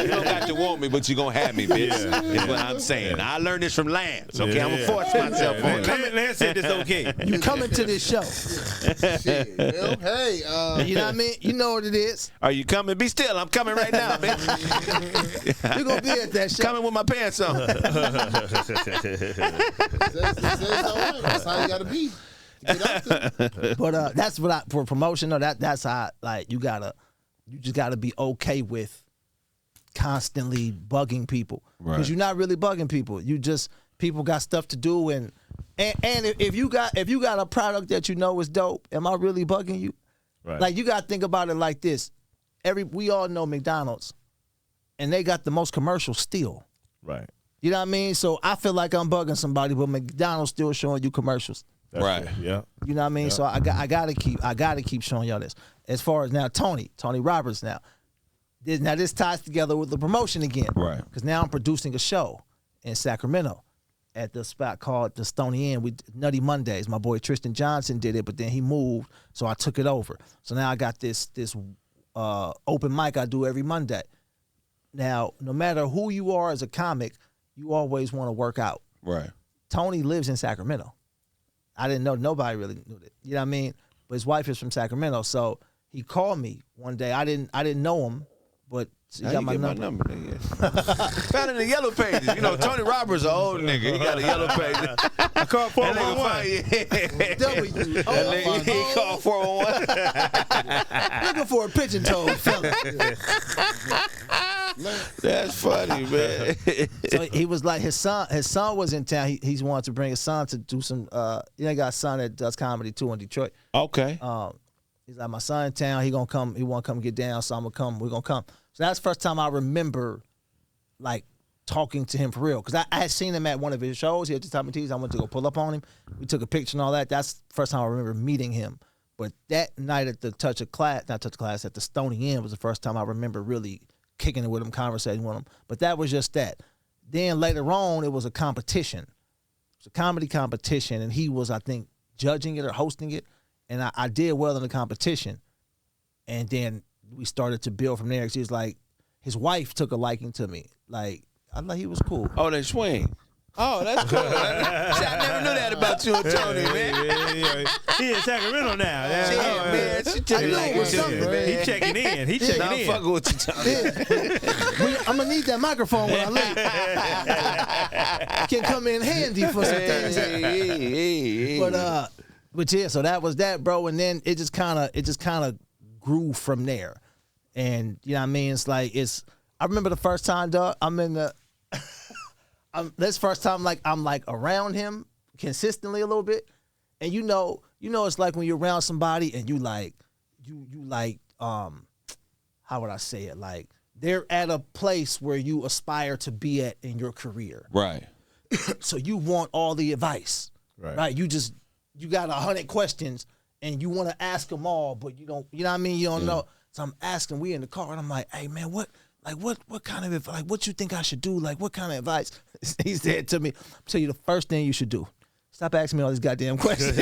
E: don't got to want me, but you gonna have me, bitch. Is what I'm saying. I learned this from Lance. Okay, I'm gonna force myself on you.
F: Lance said it's okay.
H: You coming to this show.
G: Shit, Bill. Hey,
H: You know what I mean? You know what it is.
E: Are you coming? Be still. I'm coming right now, bitch.
H: You're going to be at that show.
E: Coming with my pants on.
G: that's how you got to be. Get out there.
H: But that's what for promotion, no, that's how, like, you just got to be okay with constantly bugging people.
E: Right.
H: Because you're not really bugging people. People got stuff to do. And if you got a product that you know is dope, am I really bugging you?
F: Right.
H: Like, you got to think about it like this. We all know McDonald's, and they got the most commercials still.
F: Right.
H: You know what I mean? So I feel like I'm bugging somebody, but McDonald's still showing you commercials.
F: That's
E: Right.
F: cool. Yeah.
H: You know what I mean?
F: Yeah.
H: So I gotta keep showing y'all this. As far as now, Tony Roberts now. This ties together with the promotion again.
E: Right.
H: Because now I'm producing a show in Sacramento at the spot called the Stony Inn. Nutty Mondays. My boy Tristan Johnson did it, but then he moved, so I took it over. So now I got this open mic I do every Monday. Now, no matter who you are as a comic, you always want to work out.
E: Right.
H: Tony lives in Sacramento. I didn't know, nobody really knew that. You know what I mean? But his wife is from Sacramento, so he called me one day. I didn't know him, but he
E: How
H: got
E: you
H: my
E: get
H: number.
E: my number? Nigga? Found in the yellow pages. You know, Tony Roberts, an old nigga. He got a yellow page.
F: I called
E: That nigga
F: 411.
E: find- He called 411.
H: Looking for a pigeon toed fella.
E: That's funny, man.
H: So he was like, his son was in town. He's wanted to bring his son to do some. He got a son that does comedy too in Detroit.
E: Okay.
H: He's like, my son in town. He gonna come. He want to come get down. So I'm gonna come. We're gonna come. So that's the first time I remember, like, talking to him for real. Because I had seen him at one of his shows. He had just told me I went to go pull up on him. We took a picture and all that. That's the first time I remember meeting him. But that night at the at the Stony Inn was the first time I remember really kicking it with him, conversating with him. But that was just that. Then later on, it was a competition. It was a comedy competition, and he was, I think, judging it or hosting it. And I did well in the competition. And then we started to build from there. She was like, his wife took a liking to me. Like, I thought he was cool.
E: Oh, they swing. Oh, that's cool. See, I never knew that about you and Tony, man.
F: He in Sacramento now.
E: Shit, man. She took
H: I
E: it
H: knew
E: like
H: it was
E: it
H: something,
E: was, man.
F: He checking in. He checking
E: Nah, I'm
F: in.
E: fucking with you, Tony.
H: I'm going to need that microphone when I leave. can come in handy for some things. But yeah, so that was that, bro. And then it just kind of grew from there. And you know what I mean? It's like I remember the first time, dog. This first time I'm like around him consistently a little bit, and you know it's like when you're around somebody and you like how would I say it, like they're at a place where you aspire to be at in your career,
E: Right.
H: so you want all the advice, right? You got 100 questions and you want to ask them all, but you don't, you know what I mean? You don't know. So I'm asking, we in the car and I'm like, hey man, what kind of advice, like what you think I should do? Like what kind of advice? He said to me, I'll tell you the first thing you should do. Stop asking me all these goddamn questions.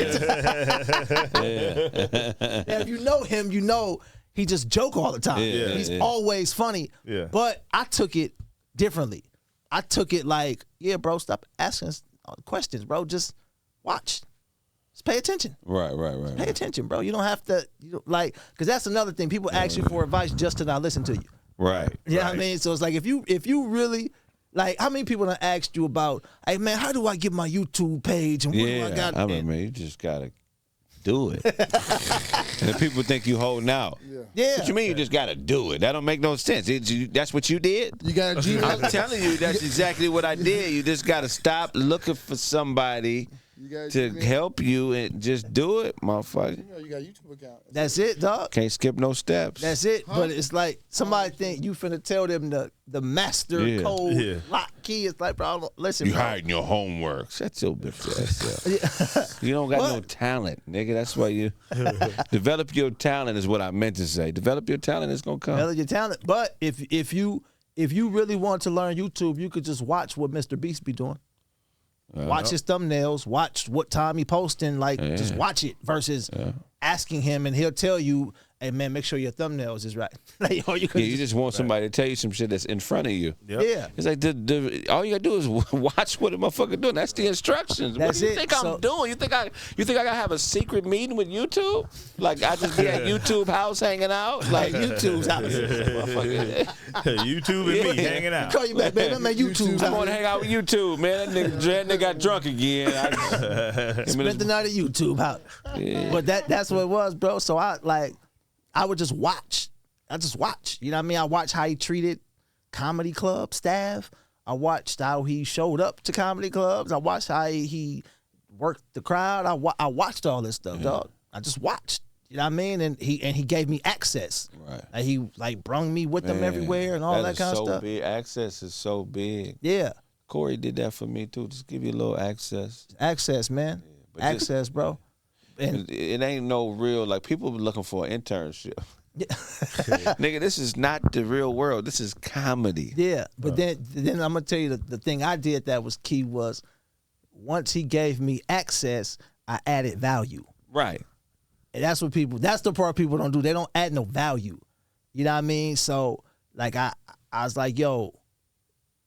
H: If you know him, you know he just joke all the time. He's always funny. Yeah. But I took it differently. I took it like, yeah, bro, stop asking questions, bro. Just watch. Just pay attention.
E: Right.
H: Pay attention, bro. You don't have to, because that's another thing. People ask you for advice just to not listen to you.
E: Right.
H: You know what I mean? So it's like if you really, like, how many people have asked you about, hey man, how do I get my YouTube page and what do I got?
E: I mean, man, you just gotta do it. And people think you holding out.
H: Yeah.
E: What you mean you just gotta do it? That don't make no sense. That's what you did?
G: You got a Gmail?
E: I'm telling you, that's exactly what I did. You just gotta stop looking for somebody to help you and just do it, motherfucker.
G: You know you got a YouTube account.
H: That's it, dog.
E: Can't skip no steps.
H: That's it. But it's like somebody think you finna tell them the master code lock key. It's like, bro, listen,
E: You
H: bro.
E: hiding your homework. Shut your bitch ass up. You don't got no talent, nigga. That's why you develop your talent is what I meant to say. Develop your talent, it's gonna come.
H: Develop your talent. But if you really want to learn YouTube, you could just watch what Mr. Beast be doing. Watch his thumbnails. Watch what time he posting. Like, just watch it versus asking him, and he'll tell you, "Hey man, make sure your thumbnails is right." Like, or you
E: just want somebody to tell you some shit that's in front of you.
H: Yeah,
E: it's like all you gotta do is watch what the motherfucker doing. That's the instructions. What do you think I'm doing? You think I gotta have a secret meeting with YouTube? Like I just be at YouTube house hanging out? Like YouTube's house.
F: YouTube and me hanging out.
H: Call you back, baby. Man, YouTube's
E: I'm gonna hang out with YouTube, man. That nigga got drunk again.
H: Spent the night at YouTube house. Yeah. But that's what it was, bro. So I would just watch. You know what I mean? I watched how he treated comedy club staff. I watched how he showed up to comedy clubs. I watched how he worked the crowd. I watched all this stuff, dog. I just watched. You know what I mean? And he gave me access. Right. Like he brung me with him everywhere and all that kind of stuff.
E: Big. Access is so big.
H: Yeah.
E: Corey did that for me too. Just give you a little access.
H: Access, man. Yeah, access, bro.
E: And it ain't no real, like, people be looking for an internship. Yeah. Nigga, this is not the real world. This is comedy.
H: Yeah, but then I'm going to tell you the thing I did that was key was once he gave me access, I added value.
E: Right.
H: And that's the part people don't do. They don't add no value. You know what I mean? So, like, I was like, yo,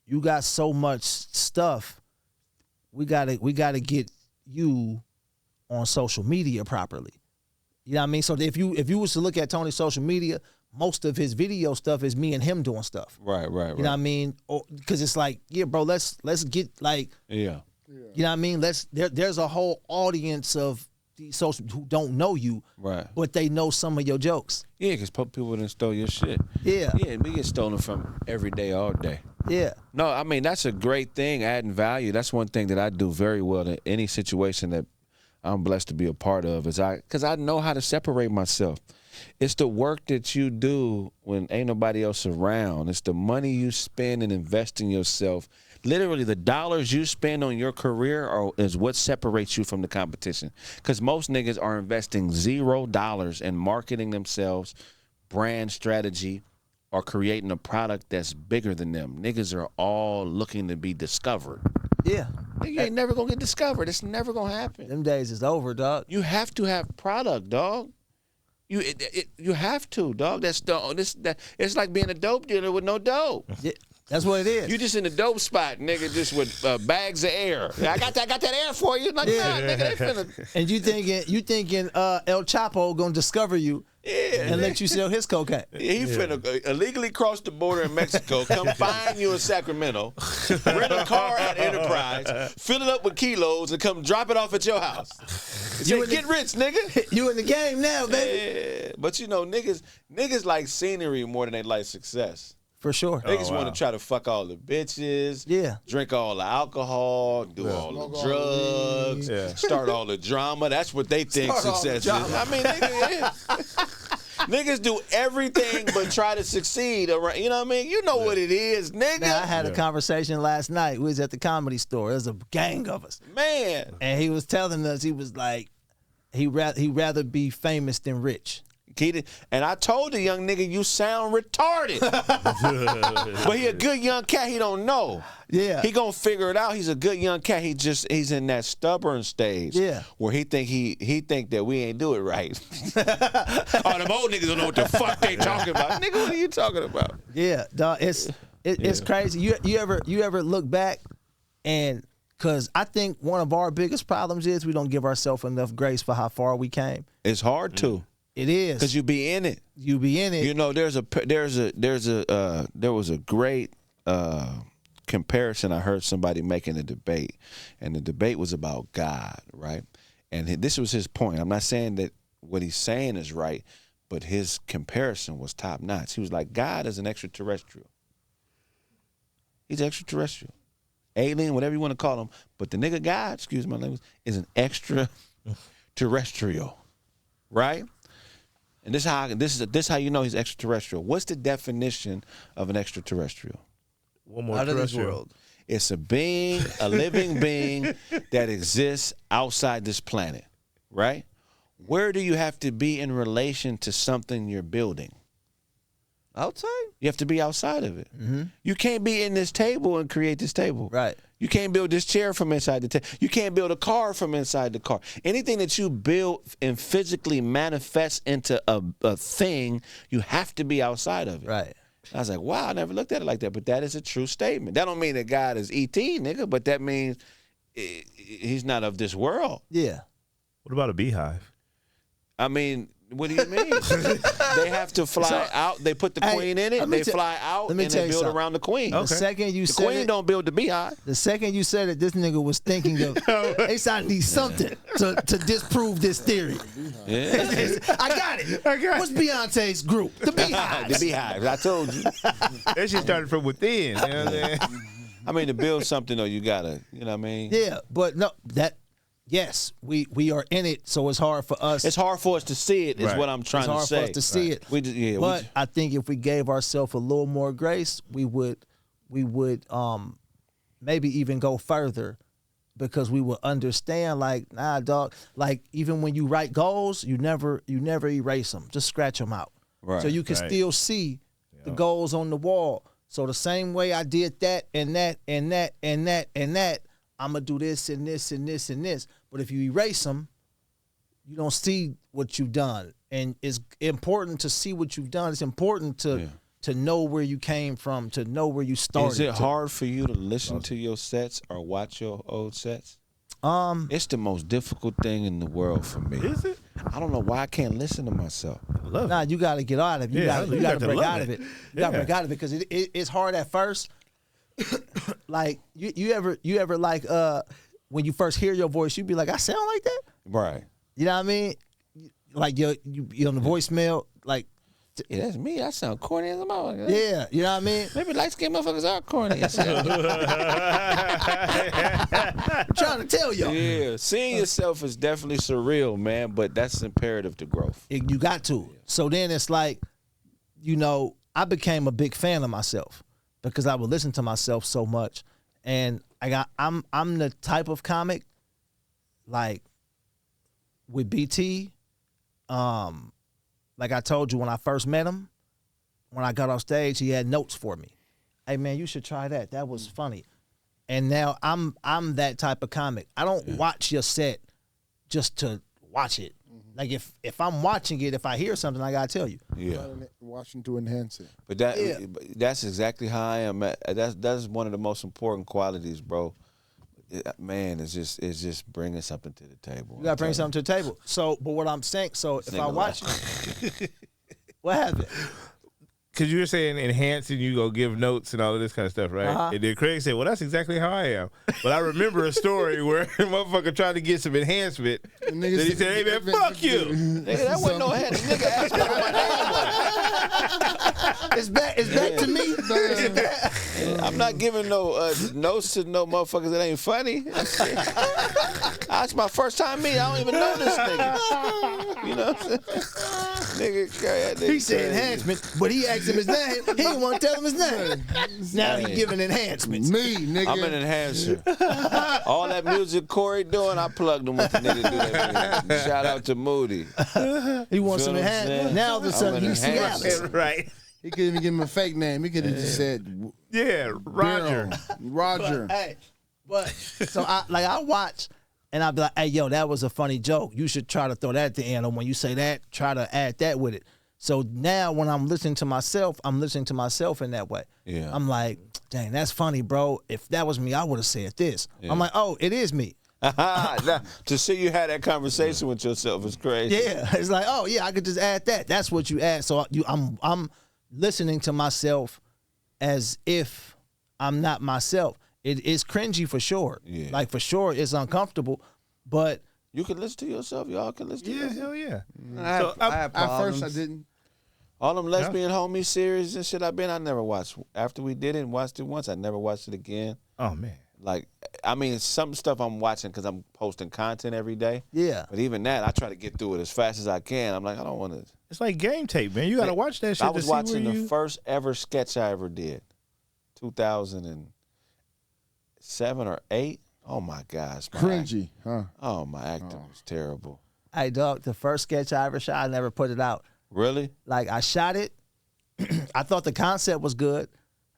H: you got so much stuff. We gotta get you on social media properly. You know what I mean? So if you was to look at Tony's social media, most of his video stuff is me and him doing stuff.
E: Right.
H: You know what I mean? Because it's like, yeah, bro, let's get like, you know what I mean? There's a whole audience of these social who don't know you, right? But they know some of your jokes.
E: Yeah, because people didn't steal your shit. Yeah, we get stolen from every day, all day.
H: Yeah.
E: No, I mean that's a great thing, adding value. That's one thing that I do very well in any situation that I'm blessed to be a part of, because I know how to separate myself. It's the work that you do when ain't nobody else around. It's the money you spend and invest in yourself. Literally, the dollars you spend on your career is what separates you from the competition. Because most niggas are investing $0 in marketing themselves, brand strategy, or creating a product that's bigger than them. Niggas are all looking to be discovered.
H: Yeah.
E: You ain't never gonna get discovered. It's never gonna happen.
H: Them days is over, dog.
E: You have to have product, dog. You have to, dog. It's like being a dope dealer with no dope.
H: Yeah. That's what it is.
E: You just in the dope spot, nigga, just with bags of air. I got that air for you. Like, nah, nigga, they finna.
H: And you thinking El Chapo gonna discover you and let you sell his cocaine.
E: He finna illegally cross the border in Mexico, come find you in Sacramento, rent a car at Enterprise, fill it up with kilos, and come drop it off at your house. Say, get rich, nigga.
H: You in the game now, baby.
E: Yeah. But you know, niggas like scenery more than they like success.
H: For sure.
E: Niggas want to try to fuck all the bitches, drink all the alcohol, do all the drugs, start all the drama. That's what they think success is. I mean, niggas do everything but try to succeed. Around, you know what I mean? You know what it is, nigga.
H: Now, I had a conversation last night. We was at the Comedy Store. There's a gang of us.
E: Man.
H: And he was telling us, he was like, he'd rather be famous than rich.
E: And I told the young nigga, you sound retarded. But he a good young cat, he don't know.
H: Yeah.
E: He gonna figure it out. He's a good young cat. He's in that stubborn stage.
H: Yeah.
E: Where he think that we ain't do it right. All them old niggas don't know what the fuck they talking about. Nigga, what are you talking about?
H: Yeah, dog. It's crazy. You ever look back and because I think one of our biggest problems is we don't give ourselves enough grace for how far we came.
E: It's hard to.
H: It is
E: because you be in it.
H: You be in it.
E: You know, there was a great comparison I heard somebody make in a debate, and the debate was about God, right? And this was his point. I'm not saying that what he's saying is right, but his comparison was top notch. He was like, God is an extraterrestrial. He's extraterrestrial, alien, whatever you want to call him. But the nigga God, excuse my language, is an extraterrestrial, right? And this is how you know he's extraterrestrial. What's the definition of an extraterrestrial?
F: One more
I: out of this world.
E: It's a being, a living being that exists outside this planet, right? Where do you have to be in relation to something you're building?
I: Outside?
E: You have to be outside of it. Mm-hmm. You can't be in this table and create this table.
H: Right.
E: You can't build this chair from inside the table. You can't build a car from inside the car. Anything that you build and physically manifests into a thing, you have to be outside of it.
H: Right.
E: I was like, wow, I never looked at it like that. But that is a true statement. That don't mean that God is E.T., nigga, but that means he's not of this world.
H: Yeah.
F: What about a beehive?
E: I mean, what do you mean? They have to fly out. They put the queen in it. They fly out and they build around the queen.
H: The second you said
E: the queen don't build the beehive.
H: The second you said it, this nigga was thinking of, they need something to disprove this theory.
E: Yeah.
H: I got it. What's Beyonce's group? The Beehives.
E: The Beehives. I told you.
F: That shit started from within. You know what I'm saying?
E: I mean, to build something, though, you gotta, you know what I mean?
H: Yeah, but no, yes, we are in it, so it's hard for us.
E: It's hard for us to see it, is
F: Right.
E: what I'm trying to say.
H: It's hard for us to see it. But I think if we gave ourselves a little more grace, we would maybe even go further, because we would understand, like, nah, dog. Like, even when you write goals, you never erase them. Just scratch them out.
E: Right.
H: So you can still see the goals on the wall. So the same way I did that and that and that and that and that, I'm going to do this and this and this and this. But if you erase them, you don't see what you've done. And it's important to see what you've done. It's important to know where you came from, to know where you started.
E: Is it hard for you to listen to your sets or watch your old sets? It's the most difficult thing in the world for me.
F: Is it?
E: I don't know why I can't listen to myself.
H: Nah, you got to get out of it. You got to break out of it. You got to break out of it, because it's hard at first. Like you ever like when you first hear your voice, you be like, I sound like that?
E: Right.
H: You know what I mean? Like you on the voicemail, like,
E: yeah, that's me. I sound corny as a motherfucker.
H: Yeah, you know what I mean?
E: Maybe light-skinned motherfuckers are corny.
H: I'm trying to tell y'all.
E: Yeah, seeing yourself is definitely surreal, man, but that's imperative to growth.
H: You got to. So then it's like, you know, I became a big fan of myself because I would listen to myself so much. And I'm the type of comic, like, with BT, like I told you when I first met him, when I got off stage, he had notes for me. Hey man, you should try that. That was funny. And now I'm that type of comic. I don't watch your set just to watch it. Like if I'm watching it, if I hear something, I gotta tell you.
E: Yeah.
G: watching to enhance it.
E: But that's exactly how I am. That's one of the most important qualities, bro. Man, it's just bringing something to the table.
H: You gotta bring something to the table. So, but what I'm saying, so if I watch, what happened?
F: Because you were saying enhance and you go give notes and all of this kind of stuff, right?
H: Uh-huh.
F: And then Kraig said, well, that's exactly how I am. But I remember a story where a motherfucker tried to get some enhancement. And then he said, hey, man, fuck you.
E: Nigga, that wasn't no hand. Nigga asked me what my name was.
H: It's back to me.
E: I'm not giving no notes to no motherfuckers that ain't funny. That's my first time meeting. I don't even know this nigga. You know what I'm saying? Nigga,
H: He said enhancement, but he asked him his name. He didn't want to tell him his name. Now he giving enhancements.
G: Me, nigga.
E: I'm an enhancer. All that music Corey doing, I plugged him with the nigga to do that. Shout out to Moody.
H: He wants some
E: Feel what I'm
H: enhancement.
E: saying?
H: Now all of a sudden
E: I'm an
H: he's Seattle.
E: enhancer.
F: Right.
G: He couldn't even give him a fake name. He could have just said
F: Yeah, Roger.
G: Roger.
H: But so I watch and I'll be like, hey, yo, that was a funny joke. You should try to throw that at the end. Or when you say that, try to add that with it. So now when I'm listening to myself, I'm listening to myself in that way.
E: Yeah.
H: I'm like, dang, that's funny, bro. If that was me, I would have said this.
E: Yeah.
H: I'm like, oh, it is me.
E: To see you had that conversation with yourself is crazy.
H: Yeah, it's like, oh yeah, I could just add that. That's what you add. So I'm listening to myself as if I'm not myself. It is cringy for sure.
E: Yeah.
H: Like for sure, it's uncomfortable. But
E: You can listen to yourself. Y'all can listen to yourself.
F: Hell yeah.
I: I have
G: At
I: problems.
G: first, I didn't.
E: All them lesbian homie series and shit I never watched. After we did it and watched it once, I never watched it again.
F: Oh, man.
E: Like, I mean, some stuff I'm watching because I'm posting content every day.
H: yeah,
E: But even that, I try to get through it as fast as I can. I'm like, I don't want to.
F: It's like game tape, man. You got to watch that shit
E: I
F: to
E: was
F: see
E: watching
F: where
E: the
F: you...
E: first ever sketch I ever did, 2007 or 8. Oh my gosh,
G: Cringy, huh?
E: Oh, my acting was terrible.
H: hey dog, the first sketch I ever shot, I never put it out.
E: Really?
H: Like I shot it. I thought the concept was good.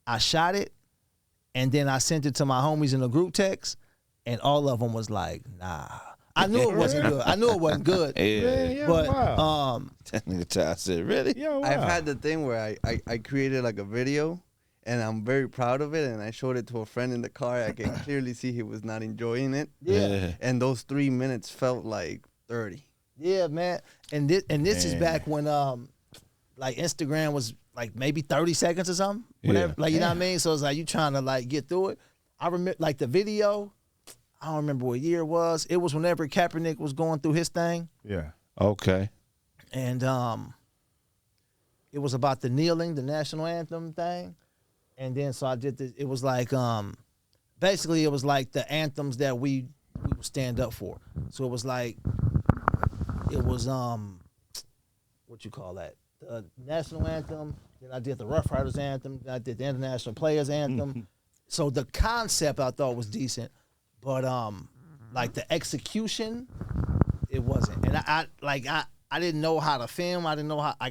H: I shot it, and then I sent it to my homies in the group text, and all of them was like, "Nah." I knew it wasn't good. I knew it wasn't good.
E: Yeah.
H: But
F: wow.
E: That nigga Ty said, really?
F: Yo, wow.
I: I've had the thing where I created like a video and I'm very proud of it and I showed it to a friend in the car. I can clearly see he was not enjoying it.
H: yeah,
I: And those 3 minutes felt like 30.
H: yeah, man. And this is back when like Instagram was like maybe 30 seconds or something. Whatever.
E: Yeah.
H: Like you know what I mean? So it's like you trying to like get through it. I remember like the video. I don't remember what year it was. It was whenever Kaepernick was going through his thing.
F: Yeah.
E: Okay.
H: And it was about the kneeling, the national anthem thing. And then so I did this. It was like basically it was like the anthems that we would stand up for. So it was like what you call that? The national anthem, then I did the Rough Riders anthem, then I did the International Players anthem. So the concept I thought was decent, but like the execution, it wasn't. And I didn't know how to film. I didn't know how I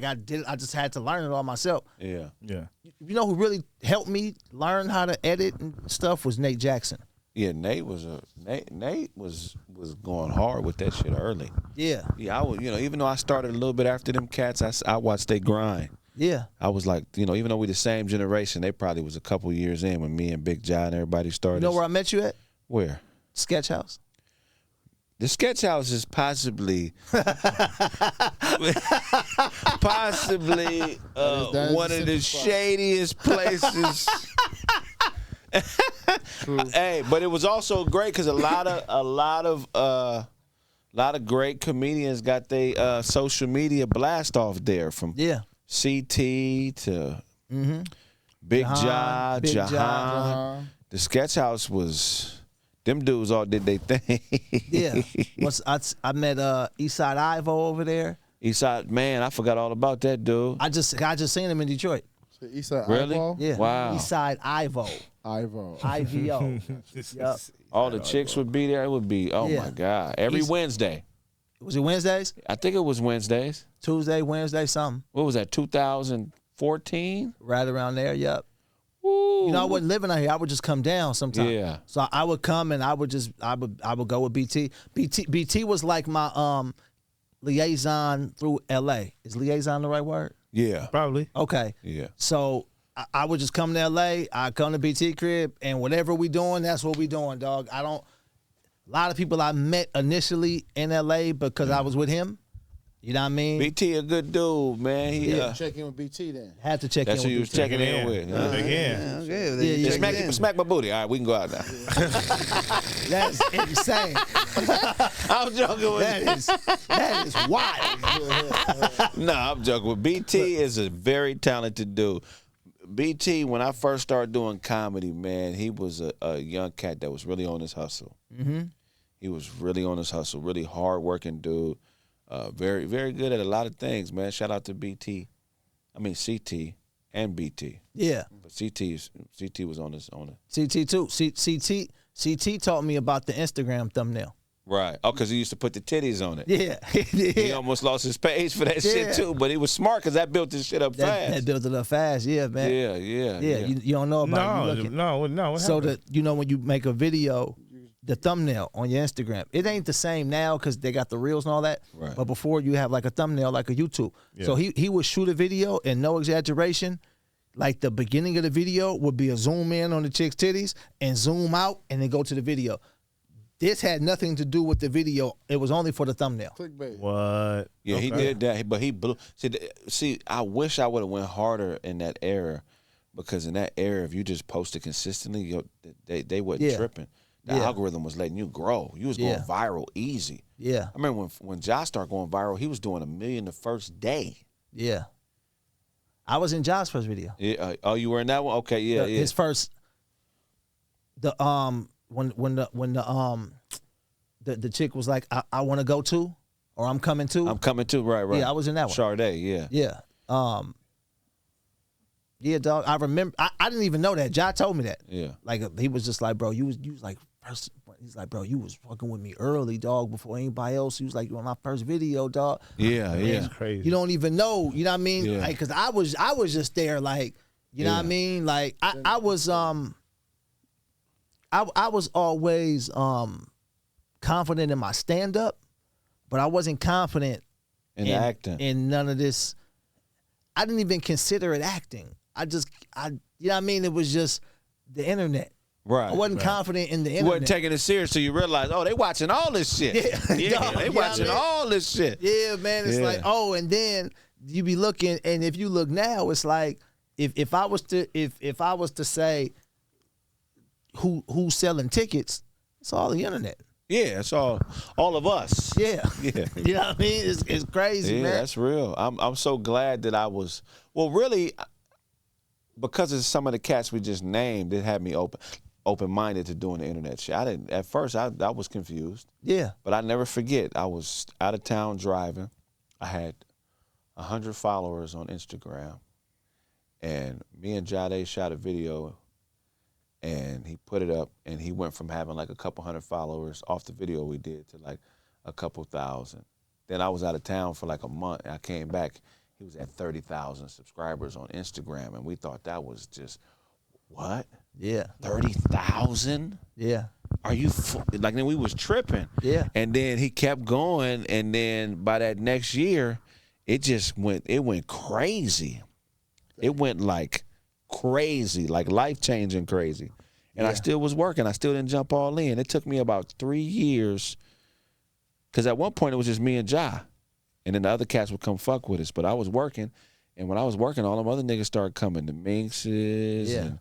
H: just had to learn it all myself.
E: Yeah.
F: Yeah.
H: You know who really helped me learn how to edit and stuff was Nate Jackson.
E: Yeah, Nate was going hard with that shit early.
H: Yeah.
E: Yeah, I was, even though I started a little bit after them cats, I watched they grind.
H: Yeah.
E: I was like, even though we the same generation, they probably was a couple years in when me and Big John and everybody started.
H: You know where I met you at?
E: Where?
H: Sketch House.
E: The Sketch House is possibly one of the shadiest places. Hey, but it was also great because a lot of great comedians got their social media blast off there, from CT to Big John, Jahan. The Sketch House was. Them dudes all did their thing.
H: Yeah. I met Eastside Ivo over there.
E: Eastside, man, I forgot all about that dude.
H: I just seen him in Detroit.
G: So Eastside
E: Really?
G: Ivo?
H: Yeah.
E: Wow.
H: Eastside Ivo.
G: Ivo.
H: IVO. Yep.
E: All the chicks would be there. It would be, oh my God. Every Wednesday.
H: Was it Wednesdays?
E: I think it was Wednesdays.
H: Tuesday, Wednesday, something.
E: What was that, 2014?
H: Right around there, yep.
E: Ooh.
H: I wasn't living out here. I would just come down sometimes.
E: Yeah.
H: So I would come and I would go with BT. BT was like my liaison through LA. Is liaison the right word?
E: Yeah.
F: Probably.
H: Okay.
E: Yeah.
H: So I would just come to LA, I come to BT crib, and whatever we doing, that's what we doing, dog. A lot of people I met initially in LA because I was with him. You know what I mean?
E: BT a good dude, man. He
G: Check in with BT then.
H: Had to check
E: that's
H: in
E: who you
H: with
E: was
H: BT.
E: checking in with.
F: Again.
I: Okay. Well,
H: Yeah,
I: you
H: yeah.
I: check in.
E: Smack my booty. All right, we can go out now.
H: That's insane.
E: I'm joking with
H: That is wild.
E: No, I'm joking with BT is a very talented dude. BT, when I first started doing comedy, man, he was a young cat that was really on his hustle. Mm-hmm. He was really on his hustle, really hard-working dude. Very, very good at a lot of things, man. Shout out to BT. I mean, CT and BT.
H: Yeah.
E: But CT was on his own.
H: CT too. CT taught me about the Instagram thumbnail.
E: Right. Oh, because he used to put the titties on it.
H: Yeah.
E: He almost lost his page for that shit, too. But he was smart because that built his shit up fast.
H: That built it up fast. Yeah, man.
E: Yeah.
H: You don't know about it. You looking.
F: No. What
H: So
F: happened?
H: when you make a video, the thumbnail on your Instagram, it ain't the same now because they got the reels and all that.
E: Right.
H: But before you have like a thumbnail, like a YouTube.
F: Yeah.
H: So he would shoot a video, and no exaggeration, like the beginning of the video would be a zoom in on the chick's titties and zoom out and then go to the video. This had nothing to do with the video. It was only for the thumbnail.
G: Clickbait.
F: What?
E: Yeah, he did that, but he blew. See, I wish I would have went harder in that era, because in that era, if you just posted consistently, they wasn't
H: Yeah.
E: tripping. The
H: Yeah.
E: algorithm was letting you grow. You was going
H: Yeah.
E: viral easy.
H: Yeah.
E: I remember when Josh started going viral, he was doing 1 million the first day.
H: Yeah. I was in Josh's first video.
E: Yeah, oh, you were in that one? Okay, yeah.
H: His first, when the chick was like, I want to go to, or I'm coming to.
E: I'm coming too, right.
H: Yeah, I was in that one.
E: Sade, yeah.
H: Yeah. Yeah, dog. I remember. I didn't even know that. Jai told me that.
E: Yeah.
H: Like he was just like, bro, you was like first. He's like, bro, you was fucking with me early, dog, before anybody else. He was like, you on my first video, dog.
E: Yeah.
F: It's crazy.
H: You don't even know. You know what I mean?
E: Yeah.
H: Like, cause I was just there, like, you know what I mean? Like, I was always confident in my stand up, but I wasn't confident
E: In acting.
H: in none of this. I didn't even consider it acting. You know what I mean? It was just the internet.
E: Right.
H: I wasn't confident in the
E: You
H: internet.
E: wasn't taking it serious, so you realized, oh, they watching all this shit.
H: Yeah. Dog,
E: they
H: you know what
E: watching
H: I mean?
E: all this shit.
H: Yeah, man. It's
E: Yeah.
H: like, oh, and then you be looking, and if you look now, it's like if I was to say who's selling tickets, it's all the internet.
E: Yeah, it's all of us.
H: Yeah.
E: Yeah.
H: You know what I mean? It's crazy,
E: Yeah,
H: man.
E: that's real. I'm so glad that I was, well, really, because of some of the cats we just named, it had me open-minded to doing the internet shit. At first I was confused,
H: Yeah.
E: but I never forget, I was out of town driving. I had 100 followers on Instagram, and me and Jade shot a video, and he put it up, and he went from having like a couple hundred followers off the video we did to like a couple thousand. Then I was out of town for like a month. I came back. He was at 30,000 subscribers on Instagram, and we thought that was just, what?
H: Yeah.
E: 30,000?
H: Yeah.
E: Are you like? Then we was tripping.
H: Yeah.
E: And then he kept going, and then by that next year, it just went. It went crazy. It went like crazy, like life changing crazy. And I still was working. I still didn't jump all in. It took me about 3 years, because at one point it was just me and Ja, and then the other cats would come fuck with us. But I was working, and when I was working, all them other niggas started coming. The Minxes and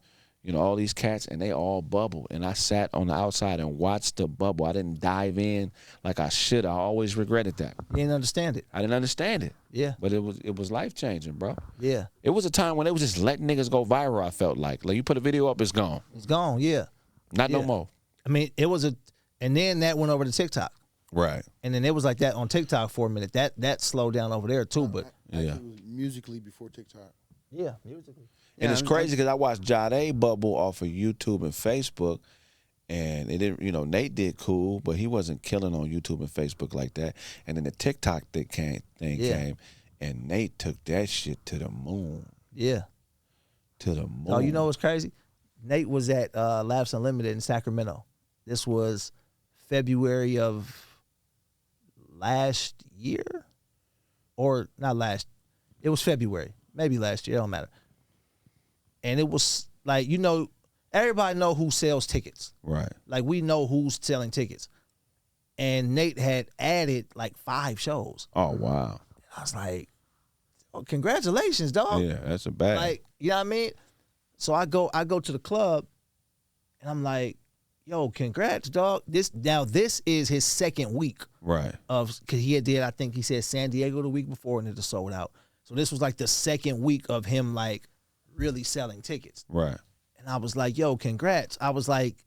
E: all these cats, and they all bubbled. And I sat on the outside and watched the bubble. I didn't dive in like I should. I always regretted that.
H: You didn't understand it.
E: I didn't understand it.
H: Yeah.
E: But it was life changing, bro.
H: Yeah.
E: It was a time when they was just letting niggas go viral. I felt like you put a video up, it's gone.
H: It's gone. Yeah.
E: Not no
H: Yeah.
E: more.
H: I mean, it was and then that went over to TikTok.
E: Right.
H: And then it was like that on TikTok for a minute. That slowed down over there too, but
G: Actually, it was musically before TikTok.
H: yeah, musically.
E: And it's crazy because I watched Jade bubble off of YouTube and Facebook, and it didn't. Nate did cool, but he wasn't killing on YouTube and Facebook like that. And then the TikTok thing came, and Nate took that shit to the moon.
H: Yeah.
E: To the moon.
H: Oh, you know what's crazy? Nate was at Laughs Unlimited in Sacramento. This was February of last year, or not last. It was February. maybe last year, it don't matter. And it was like, everybody know who sells tickets.
E: Right.
H: Like we know who's selling tickets. And Nate had added like 5 shows.
E: Oh wow.
H: I was like, oh, congratulations, dog.
E: Yeah, that's a bad.
H: Like, you know what I mean? So I go to the club and I'm like, yo, congrats, dog. This is his second week
E: right.
H: of, cause he did, I think he said San Diego the week before and it just sold out. So this was like the second week of him like really selling tickets.
E: Right.
H: And I was like, yo, congrats. I was like,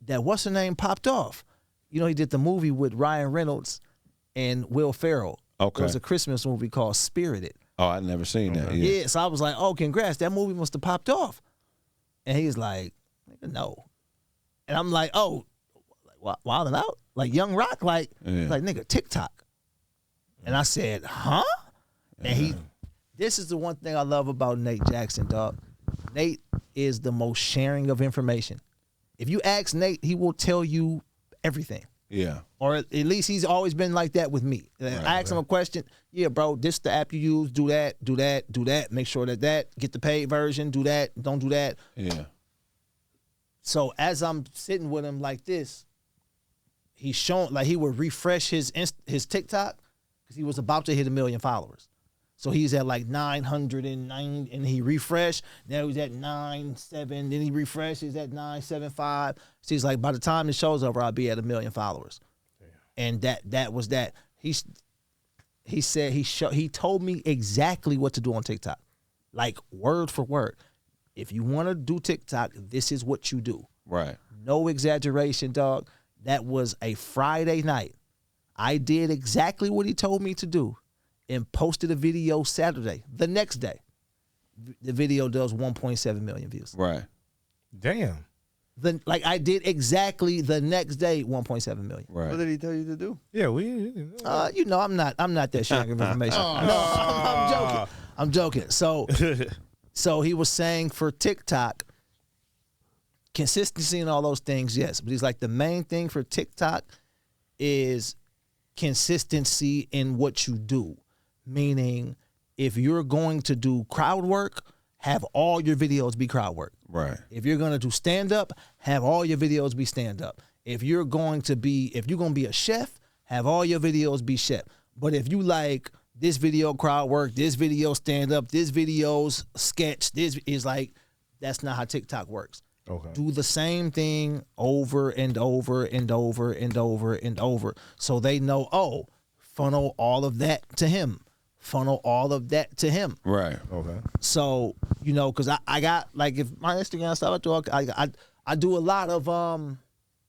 H: that what's her name popped off. He did the movie with Ryan Reynolds and Will Ferrell.
E: Okay.
H: It was a Christmas movie called Spirited.
E: Oh, I'd never seen that.
H: Yeah, so I was like, oh, congrats. That movie must have popped off. And he was like, nigga, no. And I'm like, oh, Wild 'N Out? Like Young Rock? Like, like nigga, TikTok. And I said, huh? And this is the one thing I love about Nate Jackson, dog. Nate is the most sharing of information. If you ask Nate, he will tell you everything.
E: Yeah.
H: Or at least he's always been like that with me. I ask him a question. Yeah, bro, this is the app you use. Do that, do that, do that. Make sure that get the paid version. Do that. Don't do that.
E: Yeah.
H: So as I'm sitting with him like this, he's showing, like he would refresh his TikTok because he was about to hit 1 million followers. So he's at like 909 and he refreshed. Now he's at 97. Then he refreshed. He's at 975. So he's like, by the time the show's over, I'll be at 1 million followers. Damn. And that was that. He said he told me exactly what to do on TikTok, like word for word. If you want to do TikTok, this is what you do.
E: Right.
H: No exaggeration, dog. That was a Friday night. I did exactly what he told me to do and posted a video Saturday. The next day, the video does 1.7 million views.
E: Right.
F: Damn.
H: Like I did exactly the next day, 1.7 million.
E: Right.
I: What did he tell you to do?
F: Yeah,
H: I'm not that sharing of information. No, I'm joking. So he was saying for TikTok, consistency and all those things, yes. But he's like, the main thing for TikTok is consistency in what you do. Meaning, if you're going to do crowd work, have all your videos be crowd work.
E: Right.
H: If you're going to do stand-up, have all your videos be stand-up. If you're going to be a chef, have all your videos be chef. But if you like this video crowd work, this video stand-up, this video's sketch, this is like, that's not how TikTok works.
F: Okay.
H: Do the same thing over and over and over and over and over. So they know, funnel all of that to him. Funnel all of that to him.
E: Right.
F: Okay.
H: So, because I got, like, if my Instagram stuff, I do a lot of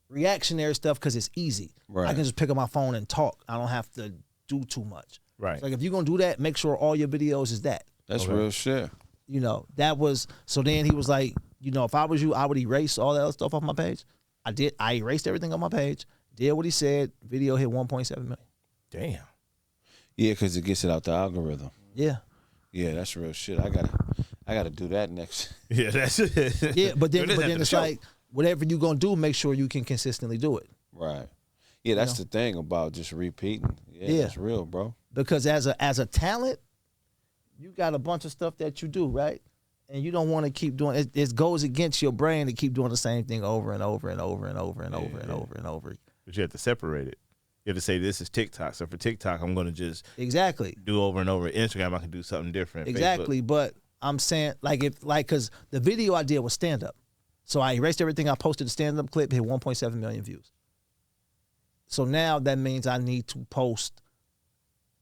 H: reactionary stuff because it's easy.
E: Right.
H: I can just pick up my phone and talk. I don't have to do too much.
F: Right.
H: It's like, if you're going to do that, make sure all your videos is that.
E: That's real shit.
H: That was, so then he was like, if I was you, I would erase all that other stuff off my page. I did. I erased everything on my page, did what he said, video hit 1.7 million.
F: Damn.
E: Yeah, because it gets it out the algorithm.
H: Yeah.
E: Yeah, that's real shit. I gotta do that next.
F: Yeah, that's it.
H: Yeah, but then it's
F: show.
H: like, whatever you're going to do, make sure you can consistently do it.
E: Right. Yeah, that's the thing about just repeating. Yeah, that's real, bro.
H: Because as a talent, you got a bunch of stuff that you do, right? And you don't want to keep doing it. It goes against your brain to keep doing the same thing over and over and over and over and over and over and over.
F: But you have to separate it. You have to say this is TikTok. So for TikTok, I'm going to just do over and over. Instagram, I can do something different.
H: Exactly,
F: Facebook.
H: but I'm saying because the video I did was stand up, so I erased everything. I posted the stand up clip, hit 1.7 million views. So now that means I need to post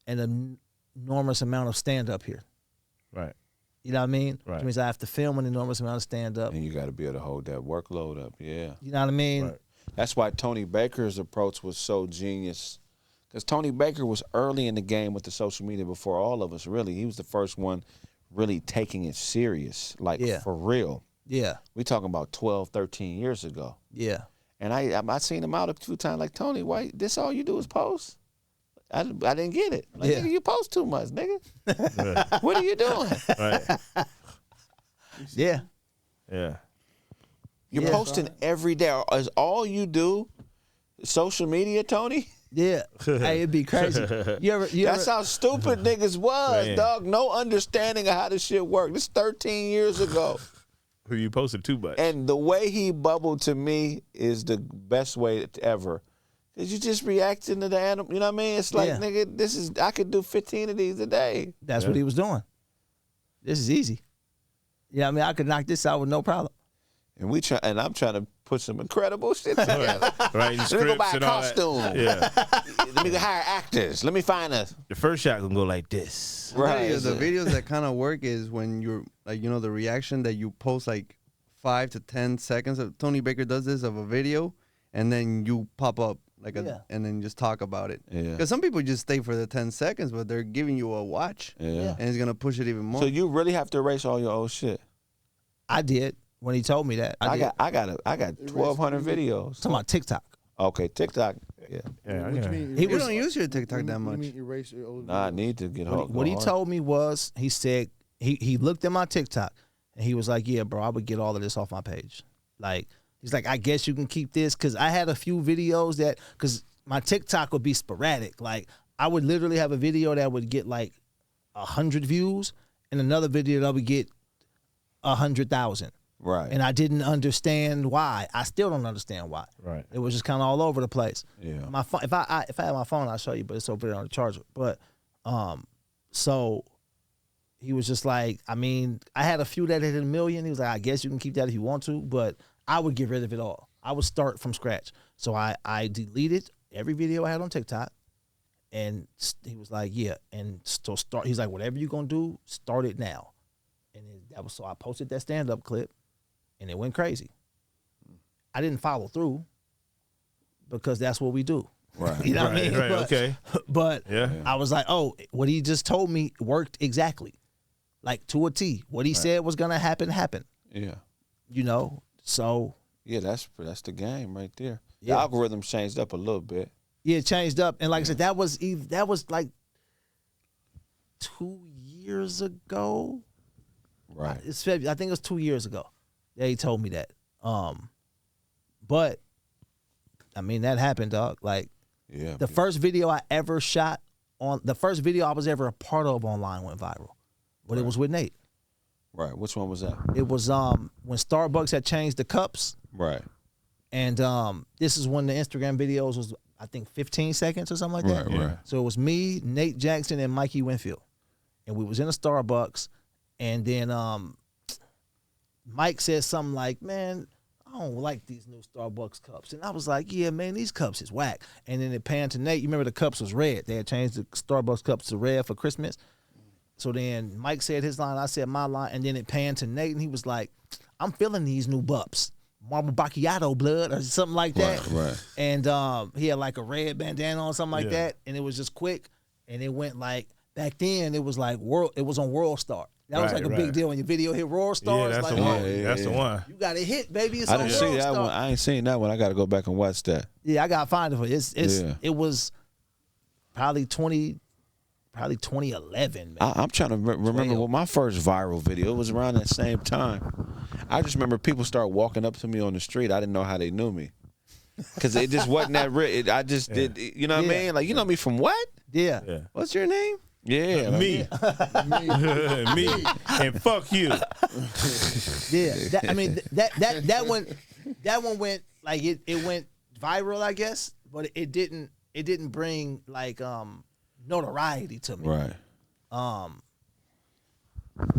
H: an enormous amount of stand up here.
F: Right.
H: You know what I mean?
F: Right.
H: Which means I have to film an enormous amount of stand up.
E: And you got to be able to hold that workload up. Yeah.
H: You know what I mean?
F: Right.
E: That's why Tony Baker's approach was so genius. Because Tony Baker was early in the game with the social media before all of us, really. He was the first one really taking it serious, like for real.
H: Yeah.
E: We talking about 12, 13 years ago.
H: Yeah.
E: And I seen him out a few times like, Tony, why this all you do is post? I didn't get it. Like, nigga, you post too much, nigga. What are you doing?
F: Right.
H: Yeah.
F: Yeah.
E: You're posting every day. Is all you do social media, Tony?
H: Yeah. Hey, it'd be crazy. You
E: That's
H: ever
E: how stupid niggas was,
F: Man.
E: dog. No understanding of how this shit worked. This 13 years ago.
F: Who you posted too much?
E: And the way he bubbled to me is the best way ever. Cause you just reacting to the animal. You know what I mean? It's like,
H: Yeah.
E: nigga, I could do 15 of these a day.
H: That's what he was doing. This is easy. Yeah, I mean, I could knock this out with no problem.
E: And I'm trying to put some incredible shit together.
F: Right,
E: Let me go buy a
F: and all that.
E: costume.
F: Yeah.
E: Let me go hire actors. Let me find a
F: The first shot gonna go like this.
E: right.
I: The videos that kind of work is when you're like, you know, the reaction that you post like 5 to 10 seconds of Tony Baker does this of a video, and then you pop up like and then just talk about it.
E: Yeah.
I: Because some people just stay for the 10 seconds, but they're giving you a watch.
E: Yeah.
I: And it's gonna push it even more.
E: So you really have to erase all your old shit.
H: I did when he told me that. I
E: got 1,200 videos.
H: talking about TikTok.
E: Okay, TikTok. Yeah.
F: Yeah,
G: What you mean?
H: He
I: you
H: was-
I: don't use your TikTok that
G: You
I: much.
G: mean erase your old
E: Nah, I need to get hard.
H: What he told me was, he said he looked at my TikTok and he was like, "Yeah, bro, I would get all of this off my page." Like, he's like, "I guess you can keep this," because I had a few videos that, because my TikTok would be sporadic. Like, I would literally have a video that would get like 100 views and another video that would get 100,000.
E: Right.
H: And I didn't understand why. I still don't understand why.
F: Right.
H: It was just kind of all over the place.
E: Yeah.
H: My phone, if I had my phone, I'll show you, but it's over there on the charger. But so he was just like, I mean, I had a few that hit a million. He was like, "I guess you can keep that if you want to, but I would get rid of it all. I would start from scratch." So I deleted every video I had on TikTok, and he was like, "Yeah," and so start. He's like, "Whatever you're gonna do, start it now." And that was so I posted that stand-up clip, and it went crazy. I didn't follow through because that's what we do.
E: Right.
H: You know what I mean?
F: Right.
H: But,
F: Okay.
H: But
F: Yeah.
H: I was like, oh, what he just told me worked exactly, like to a T. What he said was gonna happen, happened.
E: Yeah.
H: You know, so
E: Yeah, that's the game right there. The
H: Yeah.
E: algorithm changed up a little bit.
H: yeah, it changed up. And like I said, that was like 2 years ago.
E: Right.
H: It's February. I think it was 2 years ago. Yeah, he told me that. But I mean, that happened, dog. Like,
E: Yeah.
H: the first video I ever shot the first video I was ever a part of online went viral, but it was with Nate.
E: Right. Which one was that?
H: It was when Starbucks had changed the cups,
E: Right.
H: and this is when the Instagram videos was, I think, 15 seconds or something like that.
E: Right, right.
H: So it was me, Nate Jackson, and Mikey Winfield, and we was in a Starbucks, and then Mike said something like, "Man, I don't like these new Starbucks cups." And I was like, "Yeah, man, these cups is whack." And then it panned to Nate. You remember the cups was red. They had changed the Starbucks cups to red for Christmas. So then Mike said his line, I said my line, and then it panned to Nate, and he was like, "I'm feeling these new bups. Marble Macchiato blood," or something like that.
E: Right, right.
H: And he had like a red bandana or something like
F: Yeah.
H: that, and it was just quick. And it went like, back then it was like it was on World Star. That was
F: Right,
H: like a big
F: right.
H: deal when your video hit World Star.
F: Yeah,
H: it's
F: that's
H: like,
F: the one.
H: oh,
F: That's the one.
H: you got a hit, baby. It's
E: I
H: on
E: didn't
H: World
E: see that
H: Star.
E: one. I ain't seen that one. I got to go back and watch that.
H: Yeah, I gotta find it for you.
E: Yeah.
H: It was probably 2011, man.
E: I'm trying to remember what my first viral video. It was around that same time. I just remember people start walking up to me on the street. I didn't know how they knew me because it just wasn't that real. I just did. You know what I
H: Yeah.
E: mean? Like, you know me from what?
H: Yeah.
F: Yeah.
I: What's your name?
E: Yeah. like-
F: Me. Me. And fuck you.
H: Yeah. That one went like it went viral, I guess, but it didn't bring like notoriety to me.
E: Right.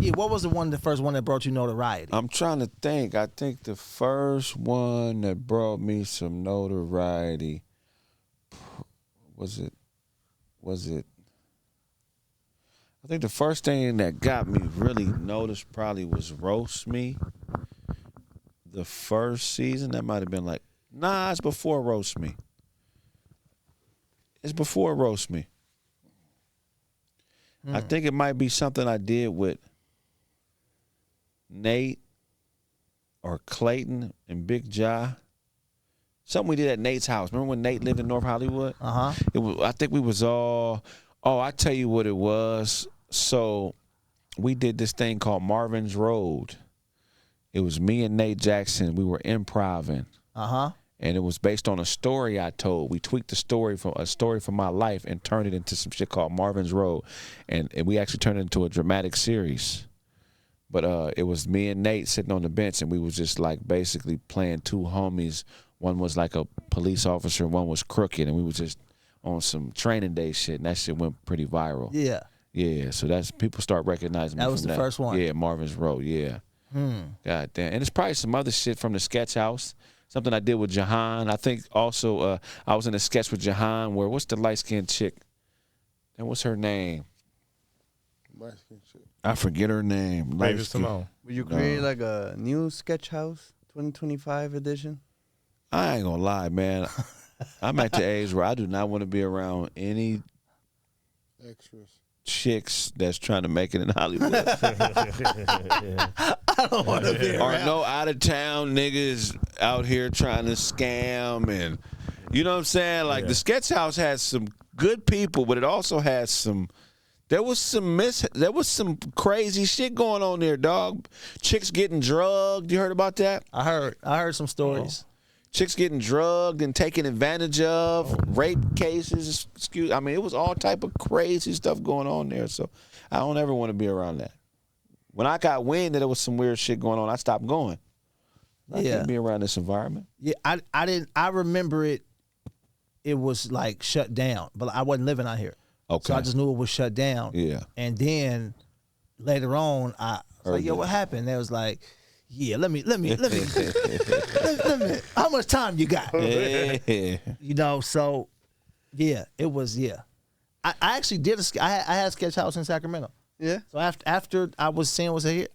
H: Yeah, what was the first one that brought you notoriety?
E: I'm trying to think. I think the first one that brought me some notoriety was it. I think the first thing that got me really noticed probably was Roast Me. The first season, that might have been like, nah, it's before Roast Me. It's before Roast Me. I think it might be something I did with Nate or Clayton and Big Ja. Something we did at Nate's house. Remember when Nate lived in North Hollywood?
H: Uh-huh.
E: It was, I think we was all, I tell you what it was. So we did this thing called Marvin's Road. It was me and Nate Jackson. We were improvising.
H: Uh-huh.
E: and it was based on a story I told. We tweaked the story from my life and turned it into some shit called Marvin's Road, and we actually turned it into a dramatic series. But it was me and Nate sitting on the bench, and we was just like basically playing two homies. One was like a police officer, one was crooked, and we was just on some training day shit, and that shit went pretty viral.
H: Yeah.
E: Yeah, so that's people start recognizing me.
H: That was
E: from
H: the first one.
E: Yeah, Marvin's Road. Yeah. God damn, and it's probably some other shit from the Sketch House. Something I did with Jahan. I think also I was in a sketch with Jahan where what's the light skinned chick? And what's her name? I forget her name.
F: Maybe Simone.
I: Would you create like a new Sketch House 2025 edition?
E: I ain't gonna lie, man. I'm at the age where I do not want to be around any
G: Extras.
E: chicks that's trying to make it in Hollywood.
H: I don't want to be
E: Or
H: around.
E: no out of town niggas out here trying to scam, and you know what I'm saying? Like the Sketch House has some good people, but it also has some. There was some crazy shit going on there, dog. Chicks getting drugged. You heard about that?
H: I heard some stories.
E: Chicks getting drugged and taken advantage of, rape cases. I mean, it was all type of crazy stuff going on there. So I don't ever want to be around that. When I got wind that there was some weird shit going on, I stopped going. I can't be around this environment.
H: Yeah, I didn't. I remember it. It was like shut down, but I wasn't living out here.
E: Okay.
H: So I just knew it was shut down.
E: Yeah.
H: And then later on, I was like, "Yo, what happened?" They was like, "Yeah, let me. How much time you got?"
E: Yeah.
H: You know. So, yeah, it was. Yeah, I actually did. I had a sketch house in Sacramento.
I: Yeah.
H: So after I was seeing what's here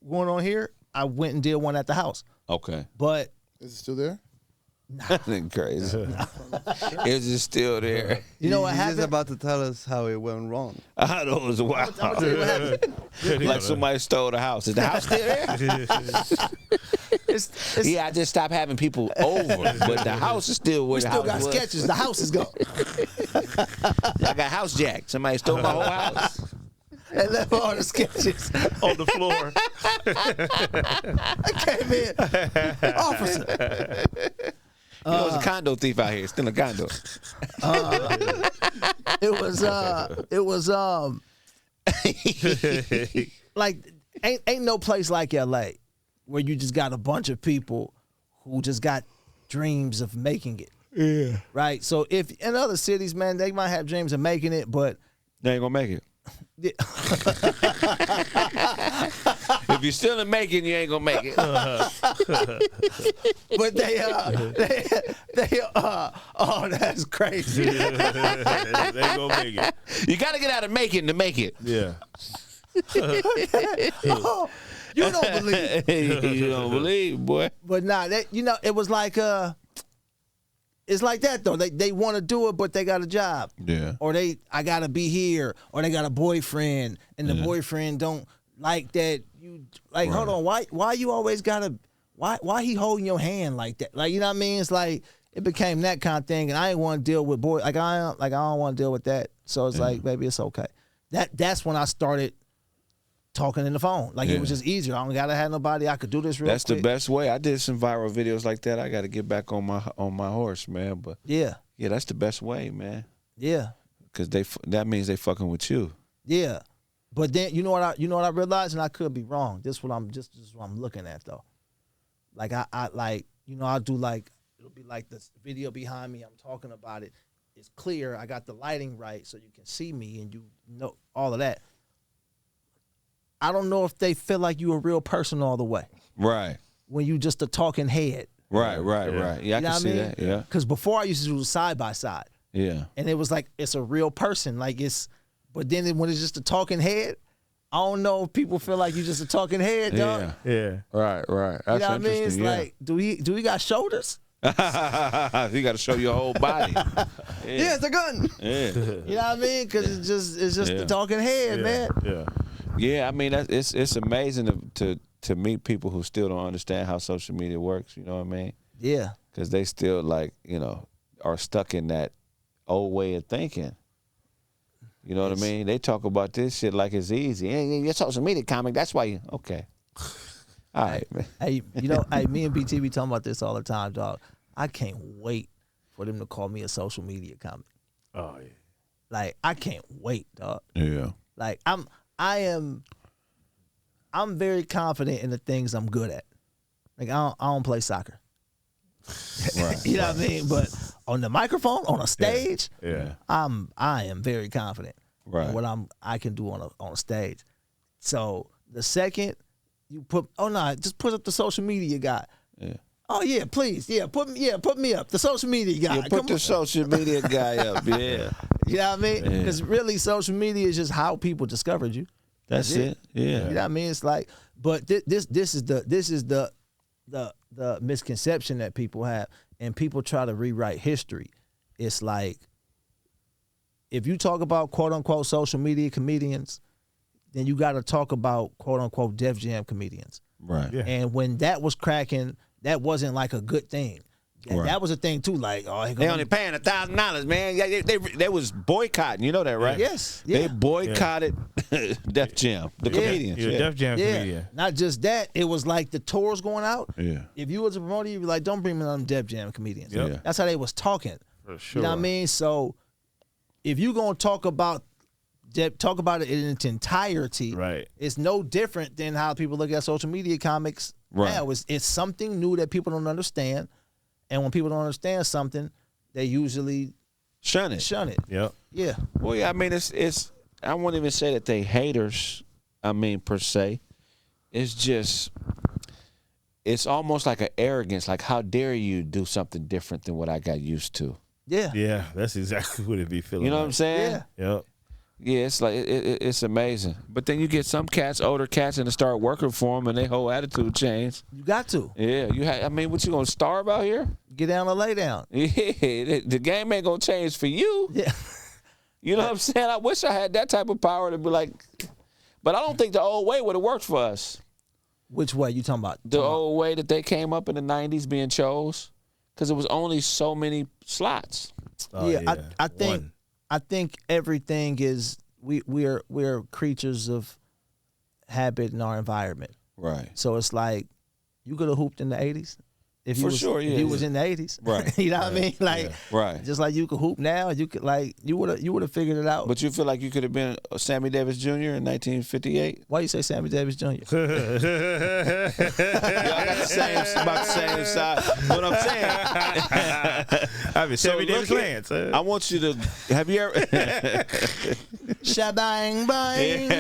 H: going on here, I went and did one at the house.
E: Okay.
H: But
G: Is it still there?
E: Nothing crazy. It's just still there.
H: you know what
I: He's
H: happened?
I: just about to tell us how it went wrong.
E: I know it was wild.
H: I'll tell you what happened.
E: Like somebody stole the house. Is the house still there?
H: It's,
E: Yeah, I just stopped having people over, but the house is still where
H: we
E: the
H: still
E: house
H: got
E: was.
H: sketches. The house is gone.
E: I got house jacked. Somebody stole my whole house.
H: And left all the sketches.
F: On the floor.
H: I came in, officer.
E: You know, there's a condo thief out here. Still a condo.
H: It was like ain't no place like LA where you just got a bunch of people who just got dreams of making it. Yeah. Right. So if in other cities, man, they might have dreams of making it, but
E: They ain't gonna make it. If you're still in making, you ain't gonna make it.
H: but they oh, that's crazy.
F: They ain't gonna make it.
E: You gotta get out of making to make it.
F: Yeah.
H: Oh, you don't believe.
E: You don't believe, boy.
H: But nah, that it was like it's like that though. They want to do it, but they got a job.
E: Yeah.
H: Or I gotta be here, or they got a boyfriend, and the boyfriend don't like that. You like, hold on, why you always gotta why he holding your hand like that? Like, you know what I mean? It's like it became that kind of thing, and I ain't want to deal with boy. I don't want to deal with that. So it's like, baby, it's okay. That's when I started talking in the phone. Like it was just easier. I don't gotta have nobody. I could do this real
E: That's
H: quick.
E: the best way. I did some viral videos like that. I got to get back on my horse, man. But
H: Yeah.
E: yeah, that's the best way, man.
H: Yeah.
E: Because that means they fucking with you.
H: Yeah. But then you know what I realized, and I could be wrong. This is what I'm looking at though. Like I like, I'll do like, it'll be like this video behind me, I'm talking about it. It's clear, I got the lighting right so you can see me and you know all of that. I don't know if they feel like you a real person all the way.
E: Right.
H: When you just a talking head.
E: Right. Yeah, I can see that. Yeah.
H: Because before I used to do side by side.
E: Yeah.
H: And it was like, it's a real person. Like but then when it's just a talking head, I don't know if people feel like you just a talking head, dog.
F: Yeah.
E: Right.
H: You know
E: That's
H: what I mean? It's
E: interesting.
H: like, do he got shoulders?
E: You got to show your whole body.
I: Yeah, it's a gun.
E: Yeah.
H: You know what I mean? Because it's just the talking head, man.
F: Yeah.
E: Yeah, I mean it's amazing to meet people who still don't understand how social media works. You know what I mean?
H: Yeah.
E: Because they still are stuck in that old way of thinking. You know what I mean? They talk about this shit like it's easy. Hey, you're a social media comic. That's why you okay. All right, man.
H: Hey, me and BT be talking about this all the time, dog. I can't wait for them to call me a social media comic.
F: Oh yeah.
H: Like I can't wait, dog.
E: Yeah.
H: Like I'm very confident in the things I'm good at. Like I don't play soccer.
E: Right.
H: You know what I mean? But on the microphone, on a stage,
F: Yeah.
H: I am very confident
E: Right.
H: in what I can do on a stage. So the second you just put up the social media guy.
E: Yeah.
H: Oh yeah, please, put me up. The social media guy.
E: Yeah, put
H: Come
E: the
H: on.
E: social media guy up. Yeah.
H: You know what I mean?
E: Yeah.
H: Because really, social media is just how people discovered you.
E: That's it. Yeah.
H: You know what I mean? It's like, but this is the misconception that people have, and people try to rewrite history. It's like, if you talk about quote unquote social media comedians, then you got to talk about quote unquote Def Jam comedians.
E: Right.
F: Yeah.
H: And when that was cracking, that wasn't like a good thing.
E: Right.
H: That was a thing too. Like, oh,
E: They only paying $1,000, man. Yeah, they was boycotting. You know that, right?
H: yes,
E: They
H: yeah.
E: boycotted Def Jam, the comedians.
F: You're a Def Jam
H: Yeah,
F: comedian.
H: not just that. It was like the tours going out.
E: Yeah.
H: If you was a promoter, you'd be like, "Don't bring me on Def Jam comedians."
F: Yep.
E: Yeah.
H: That's how they was talking.
F: For sure.
H: You know what I mean? So, if you gonna talk about it in its entirety,
F: Right.
H: it's no different than how people look at social media comics
E: Right.
H: now. It's something new that people don't understand, and when people don't understand something, they usually
E: Shun it.
H: shun it.
F: Yep.
H: Yeah,
E: Well, yeah, I mean, it's. I won't even say that they haters. I mean, per se, it's just. It's almost like an arrogance. Like, how dare you do something different than what I got used to?
H: yeah,
F: Yeah, that's exactly what it be feeling.
E: You know what
F: like.
E: I'm saying?
H: yeah.
F: Yep.
E: Yeah, it's like it's amazing. But then you get some cats, older cats, and to start working for them, and their whole attitude change.
H: You got to
E: Yeah, I mean, what you gonna starve out here?
H: get down and lay down.
E: Yeah, the game ain't gonna change for you.
H: Yeah,
E: You know what I'm saying? I wish I had that type of power to be like, but I don't think the old way would have worked for us.
H: which way you talking about?
E: The old way that they came up in the '90s being chose, because it was only so many slots.
F: Oh,
H: yeah, I think
F: One.
H: I think everything is we're creatures of habit in our environment.
E: Right.
H: So it's like you could have hooped in the '80s if you
E: For
H: was,
E: sure, yeah,
H: if you
E: yeah.
H: was in the '80s,
E: Right.
H: you know what I mean? Like
E: Right.
H: just like you could hoop now, you could you would have figured it out.
E: But you feel like you could have been Sammy Davis Jr. in 1958?
H: Why you say Sammy Davis Jr.?
E: Y'all got the same, about the same size. What I'm saying.
F: I mean, Sammy Davis
E: look
F: Lance.
E: I want you to. Have you ever?
H: Shabang bang.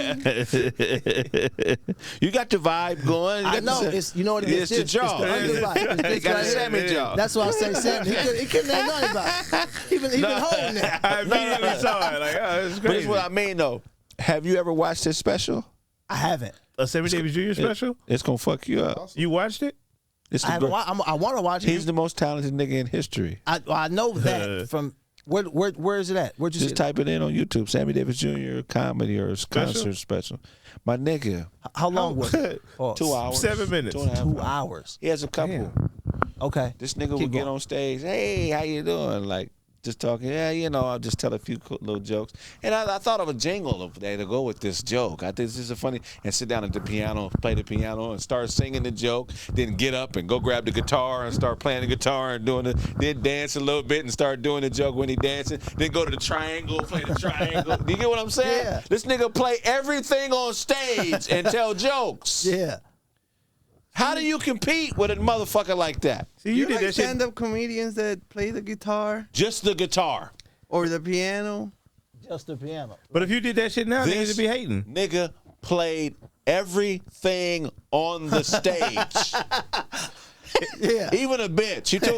E: You got the vibe going.
H: I know it's you know what it is.
E: It's the jaw.
H: It's the underbite. It's
E: You
H: this
E: got
H: right
E: the
H: here.
E: Sammy jaw.
H: That's why I say Sammy. He couldn't have done about it. He been holding that.
F: I immediately saw it. Like, oh, it's
E: But
F: crazy.
E: it's what I mean, though. Have you ever watched his special?
H: I haven't.
F: A Sammy Davis Jr. special?
E: It's gonna fuck you up.
F: You watched it?
E: It's
H: I
E: the
H: haven't.
E: great-
H: I want to watch it.
E: He's the most talented nigga in history.
H: I know that from where is it at? Where'd you see
E: Just
H: it?
E: type it in on YouTube. Sammy Davis Jr. comedy or concert special. My nigga,
H: How long was it? Pause.
E: 2 hours.
F: 7 minutes.
E: 2.5
H: 2 hours.
E: He has a couple.
H: Okay.
E: This nigga
H: Keep
E: would get
H: going.
E: on stage. Hey, how you doing? Like just talking. Yeah, you know, I'll just tell a few cool little jokes. And I thought of a jingle to go with this joke. I think this is a funny. And sit down at the piano, play the piano, and start singing the joke. Then get up and go grab the guitar and start playing the guitar and doing it. Then dance a little bit and start doing the joke when he dancing. Then go to the triangle, play the triangle. Do you get what I'm saying?
H: Yeah.
E: This nigga play everything on stage and tell jokes.
H: Yeah.
E: How do you compete with a motherfucker like that?
F: See, you did
I: like
F: that shit.
I: stand-up comedians that play the guitar
E: Just the guitar.
I: or the piano.
H: Just the piano.
F: But if you did that shit now, niggas
E: This
F: would be hating.
E: nigga played everything on the stage.
H: Yeah.
E: Even a bitch. You too.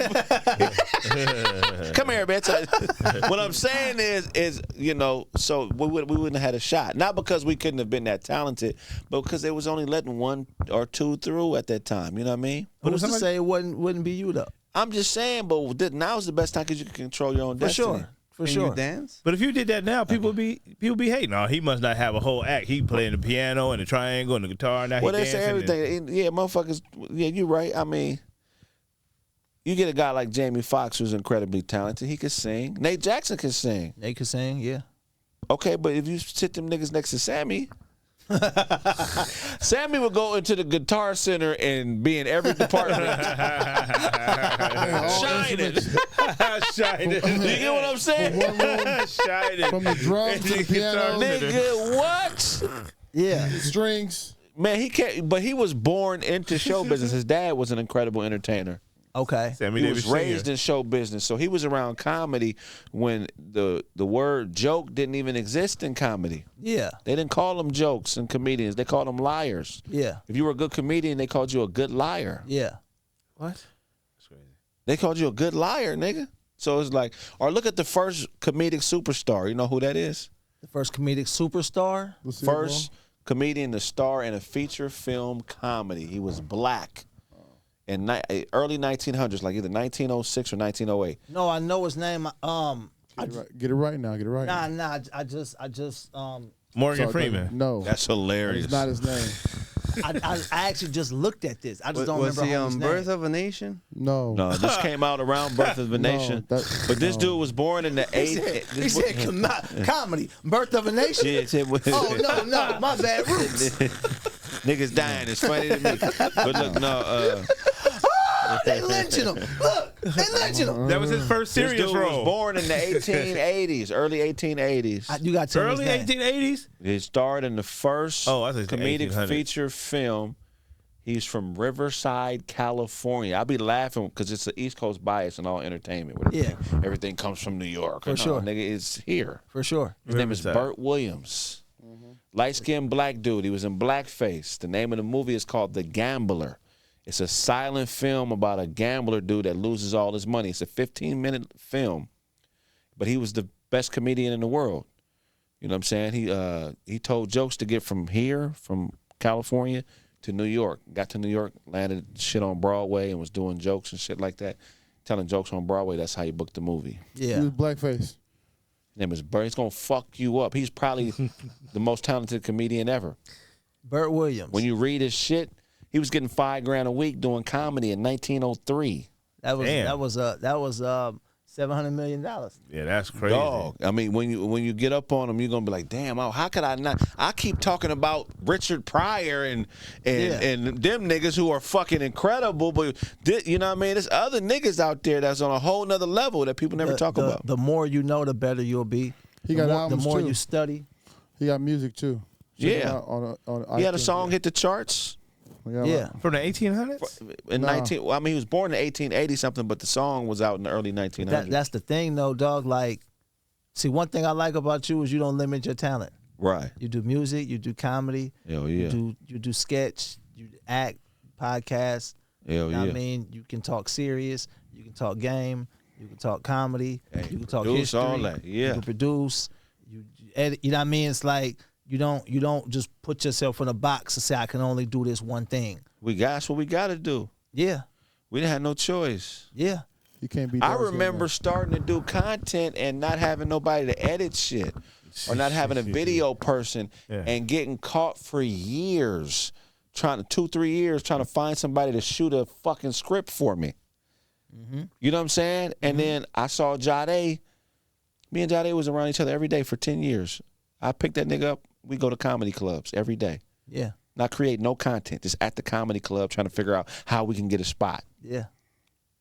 E: Come here, bitch. What I'm saying is, you know, so we wouldn't have had a shot. Not because we couldn't have been that talented, but because they was only letting 1 or 2 through at that time. You know what I mean?
H: Who's to say it wouldn't be you though?
E: I'm just saying, but now's the best time because you can control your own
H: For
E: destiny.
H: sure. For
I: Can
H: sure.
I: you dance?
F: But if you did that now, people be hating. Oh, he must not have a whole act. He playing the piano and the triangle and the guitar. Now
E: Well,
F: he
E: they say
F: dancing.
E: everything. Yeah, motherfuckers. Yeah, you're right. I mean, you get a guy like Jamie Foxx who's incredibly talented. He could sing. Nate Jackson can sing.
H: They could sing, yeah.
E: Okay, but if you sit them niggas next to Sammy, Sammy would go into the Guitar Center and be in every department. Shining.
F: Shining.
E: You get what I'm saying?
F: Shining.
G: From the drums to the piano,
E: Nigga, what?
H: Yeah.
G: strings.
E: Man, he can't. But he was born into show business. His dad was an incredible entertainer.
H: Okay.
F: Sammy
E: He
F: Davis
E: was raised in show business, so he was around comedy when the word joke didn't even exist in comedy.
H: Yeah.
E: They didn't call them jokes and comedians. They called them liars.
H: Yeah.
E: If you were a good comedian, they called you a good liar.
H: Yeah.
F: What? That's crazy.
E: They called you a good liar, nigga. So it's like, or look at the first comedic superstar. You know who that is?
H: The first comedic superstar.
G: Let's see it,
E: First comedian to star in a feature film comedy. He was black. In early 1900s, like either 1906 or 1908.
H: No, I know his name.
G: Get it right now. Get it right
H: Nah,
G: now.
H: I just
F: Morgan
G: So,
F: Freeman.
G: No.
E: That's hilarious.
G: It's not his name.
H: I actually just looked at this. I just don't
I: Was
H: remember
I: he
H: his
I: on
H: name.
I: Birth of a Nation?
G: No.
E: No, this came out around Birth of a Nation.
G: No,
E: But this dude was born in the
H: He said comedy, Birth of a Nation. Oh no, my bad. Roots.
E: Niggas dying. It's funny to me. But look, no.
H: They lynching him. Look, they lynching him.
F: That was his first
E: This
F: serious
E: dude
F: role.
E: was born in the 1880s, early 1880s.
H: You got to tell me
F: Early
H: his name.
F: 1880s?
E: He starred in the first
F: Oh, I thought you said
E: comedic
F: 1800s.
E: feature film. He's from Riverside, California. I be laughing because it's an East Coast bias in all entertainment. Where
H: Yeah.
E: Everything comes from New York.
H: For sure.
E: Nigga, it's here.
H: For sure.
E: His name is
F: Riverside.
E: Burt Williams. Light-skinned black dude. He was in blackface. The name of the movie is called The Gambler. It's a silent film about a gambler dude that loses all his money. It's a 15-minute film. But he was the best comedian in the world. You know what I'm saying? He told jokes to get from here, from California, to New York. Got to New York, landed shit on Broadway, and was doing jokes and shit like that. Telling jokes on Broadway, that's how you booked the movie.
G: He
H: Yeah.
G: was blackface.
E: His name is Burt. He's going to fuck you up. He's probably the most talented comedian ever.
H: Burt Williams.
E: When you read his shit, he was getting $5,000 a week doing comedy in 1903.
H: that
F: Damn.
H: was $700 million.
F: Yeah, that's crazy.
E: Dog. I mean, when you get up on him, you're gonna be like, damn, how could I not? I keep talking about Richard Pryor and them niggas who are fucking incredible, but you know what I mean? There's other niggas out there that's on a whole nother level that people never talk about.
H: The more you know, the better you'll be.
G: He got albums
H: The more
G: too.
H: you study.
G: He got music too. Check it
E: Yeah.
G: out on
E: He had a
G: iTunes.
E: song hit the charts
H: Yeah.
F: From the 1800s?
E: in
G: Nah.
E: 19. I mean, he was born in 1880 something, but the song was out in the early 1900s.
H: That's the thing, though, dog. Like, see, one thing I like about you is you don't limit your talent.
E: Right.
H: You do music, you do comedy,
E: Hell yeah.
H: you do sketch, you act, podcast.
E: Hell
H: You know
E: yeah.
H: what I mean, you can talk serious, you can talk game, you can talk comedy,
E: Hey,
H: you can talk
E: produce
H: history,
E: all that, yeah.
H: you can produce, you edit. You know what I mean? It's like you don't just put yourself in a box and say I can only do this one thing.
E: That's what we got to do.
H: Yeah,
E: We didn't have no choice.
H: yeah,
G: You can't be.
E: I
G: Darcy
E: remember
G: enough.
E: starting to do content and not having nobody to edit shit or not having a video person
F: Yeah.
E: and getting caught for years, 2-3 years trying to find somebody to shoot a fucking script for me. You know what I'm saying? And then I saw Jade. Me and Jade was around each other every day for 10 years. I picked that nigga up. We go to comedy clubs every day.
H: yeah,
E: Not create no content, just at the comedy club trying to figure out how we can get a spot.
H: yeah,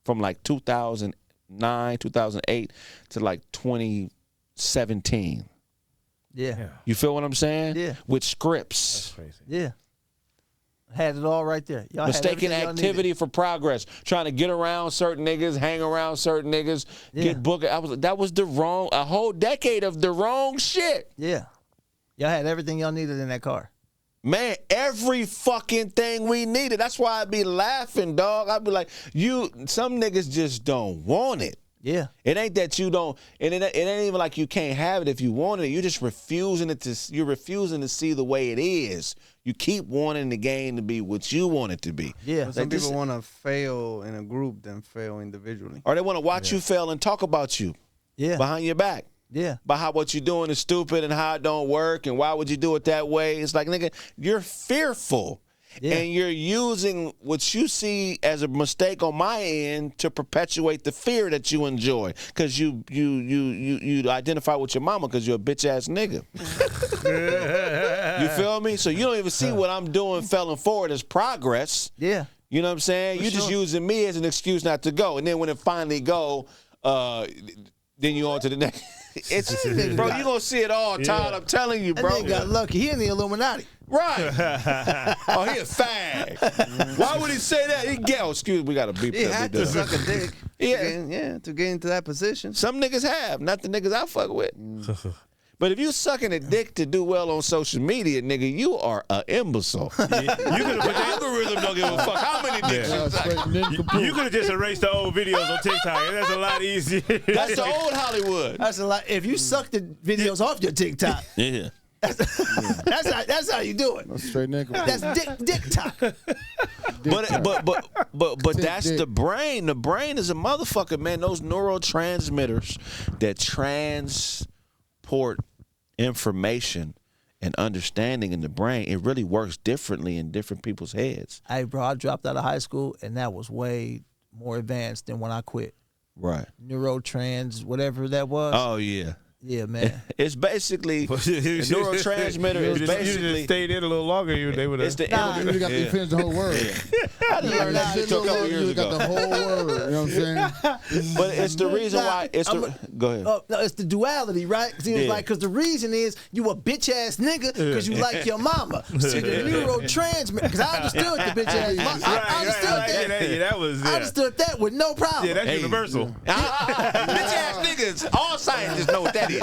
E: From like 2009, 2008 to like 2017.
H: yeah,
E: You feel what I'm saying?
H: Yeah.
E: With scripts.
F: Crazy.
H: yeah. Had it all right there. Y'all had
E: Mistaken
H: everything y'all needed.
E: activity for progress. Trying to get around certain niggas, hang around certain niggas,
H: Yeah.
E: get booked. That was a whole decade of the wrong shit.
H: Yeah, y'all had everything y'all needed in that car.
E: Man, every fucking thing we needed. That's why I'd be laughing, dog. I'd be like, some niggas just don't want it.
H: Yeah,
E: It ain't that you don't, and it ain't even like you can't have it if you want it. You're just refusing you're refusing to see the way it is. You keep wanting the game to be what you want it to be.
H: yeah,
I: But some
E: Like this-
I: people want to fail in a group than fail individually.
E: Or they want to watch you fail and talk about you
H: yeah,
E: behind your back.
H: yeah.
E: About how what you're doing is stupid and how it don't work and why would you do it that way. It's like, nigga, you're fearful. and you're using what you see as a mistake on my end to perpetuate the fear that you enjoy, because you identify with your mama because you're a bitch ass nigga. You feel me? So you don't even see what I'm doing failing forward as progress.
H: Yeah.
E: You know what I'm saying? You're just using me as an excuse not to go, and then when it finally go, then you on to the next. Bro, you gonna see it all, Todd. I'm telling you, bro.
H: That nigga got lucky. He in the Illuminati.
E: Right. Oh, he a fag. Why would he say that? Excuse me, we gotta beep
I: He
E: that.
I: had to suck a dick.
E: Yeah.
I: To get into that position.
E: Some niggas have, not the niggas I fuck with. But if you sucking a dick to do well on social media, nigga, you are an imbecile. You could have put the algorithm don't give a fuck how many dicks you suck.
F: You could have just erased the old videos on TikTok. That's a lot easier.
E: That's the old Hollywood.
H: That's a lot. If you suck the videos off your TikTok,
E: Yeah.
H: that's how you do it.
G: That's straight nigga.
H: That's dick talk.
E: But that's the brain. The brain is a motherfucker, man. Those neurotransmitters that transport information and understanding in the brain, it really works differently in different people's heads.
H: Hey, bro, I dropped out of high school, and that was way more advanced than when I quit.
E: Right.
H: Neurotrans, whatever that was.
E: Oh, yeah.
H: Yeah, man.
E: It's basically a neurotransmitter. Is
F: You
E: basically
F: just stayed in a little longer. They would have.
E: it's the
G: You really got to finish the whole word.
E: I didn't learn that shit till a couple years
G: You got
E: ago.
G: the whole word. You know what I'm saying?
E: But it's the reason why. Go ahead.
H: No, it's the duality, right? See, it's like, because the reason is you a bitch ass nigga because you like your mama. See, the neurotransmitter, because I understood the bitch ass mama. I understood that. I understood that with no problem.
F: Yeah, that's universal.
E: Bitch ass niggas. All scientists know what that is.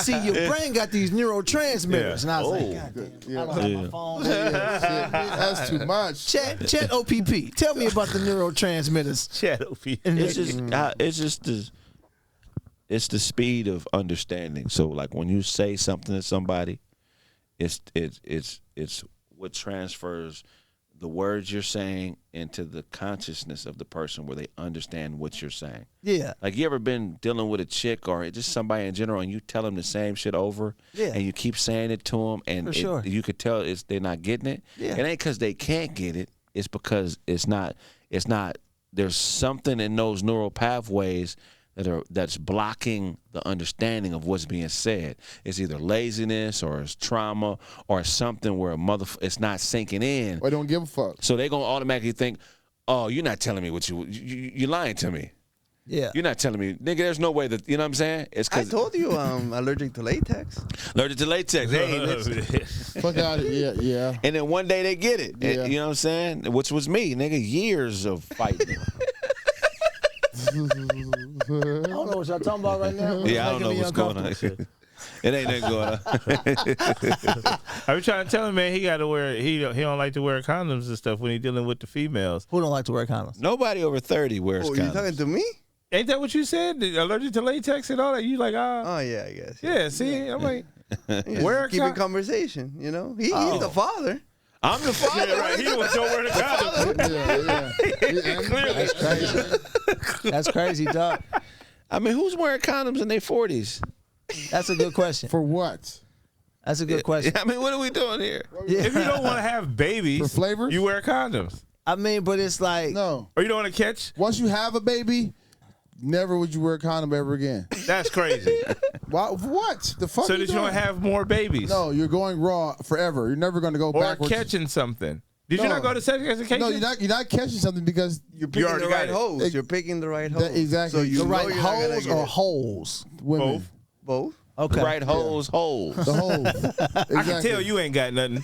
H: See, your brain got these neurotransmitters. And I was like, God damn, I don't have my phone.
G: That's too much.
H: Chat OPP. Tell me about the neurotransmitters.
F: Chat OPP.
E: It's the speed of understanding. So like when you say something to somebody, it's what transfers the words you're saying into the consciousness of the person where they understand what you're saying.
H: Yeah.
E: Like, you ever been dealing with a chick or just somebody in general, and you tell them the same shit over, and you keep saying it to them, and you could tell they're not getting it.
H: Yeah.
E: It ain't because they can't get it. It's because it's not. There's something in those neural pathways that's blocking the understanding of what's being said. It's either laziness or it's trauma or something where it's not sinking in.
G: Or don't give a fuck.
E: So they're gonna automatically think, "Oh, you're not telling me what you're lying to me.
H: Yeah,
E: you're not telling me, nigga. There's no way that you know what I'm saying." It's
I: I
E: because
I: told you I'm allergic to latex.
E: Allergic to latex.
G: Fuck out of it. Yeah.
E: And then one day they get it.
G: Yeah.
E: You know what I'm saying? Which was me, nigga. Years of fighting.
H: I don't know what y'all talking about right now.
E: Yeah, I don't know what's going on. It ain't nothing going on.
F: I was trying to tell him, man, he got to wear. He don't like to wear condoms and stuff when he dealing with the females.
H: Who don't like to wear condoms?
E: Nobody over 30 wears
I: Oh,
E: condoms.
I: you talking to me?
F: Ain't that what you said? Allergic to latex and all that? You like,
I: Oh yeah, I guess.
F: yeah. See, I'm like, wear a
I: Keeping
F: condom.
I: conversation, you know. He's the father.
E: I'm the father.
F: Yeah, right. He don't wear the condom.
H: That's crazy, dog.
E: I mean, who's wearing condoms in their 40s?
H: That's a good question.
G: For what?
H: That's a good question.
E: I mean, what are we doing here?
F: If you don't want to have babies,
G: For flavors?
F: you wear condoms.
H: I mean, but it's like,
G: No.
F: Or you don't want to catch?
G: Once you have a baby, never would you wear a condom ever again.
F: That's crazy.
G: Why, what? The fuck
F: So
G: you
F: that you
G: doing?
F: don't have more babies.
G: No, you're going raw forever. You're never going to go
F: Or
G: backwards.
F: catching something. Did you
G: No.
F: not go to sex education?
G: No, you're not catching something because
I: You're picking
F: already
I: the
F: got
I: right
F: it.
I: holes. You're picking the right holes.
G: exactly.
I: So you
H: the
I: know
H: right
I: you're not gonna
H: holes
I: get
H: or
I: it.
H: holes?
G: women.
I: Both.
H: Okay.
E: Right holes, holes.
G: The whole. Exactly.
F: I can tell you ain't got nothing.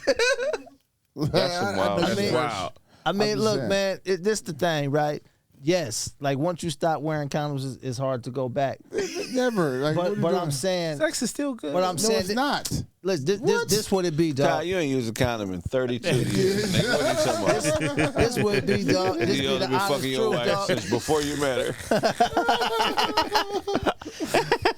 E: That's some wild.
H: I mean,
F: Wow.
H: I mean,
G: I'm just
H: look,
G: saying.
H: man, this the thing, right? Yes, like once you stop wearing condoms, it's hard to go back.
G: Never. Like, what are you
H: But
G: doing?
H: I'm saying,
F: Sex is still good.
H: but I'm
G: No,
H: saying,
G: it's not.
H: listen,
G: What?
H: this what it be,
E: Ty,
H: dog.
E: you ain't used a condom in 32 years. Nigga, what you talking about?
H: This what it be, dog. This
E: You
H: be
E: ought to
H: the
E: be
H: honest
E: fucking your
H: truth,
E: wife
H: dog.
E: since before you met her.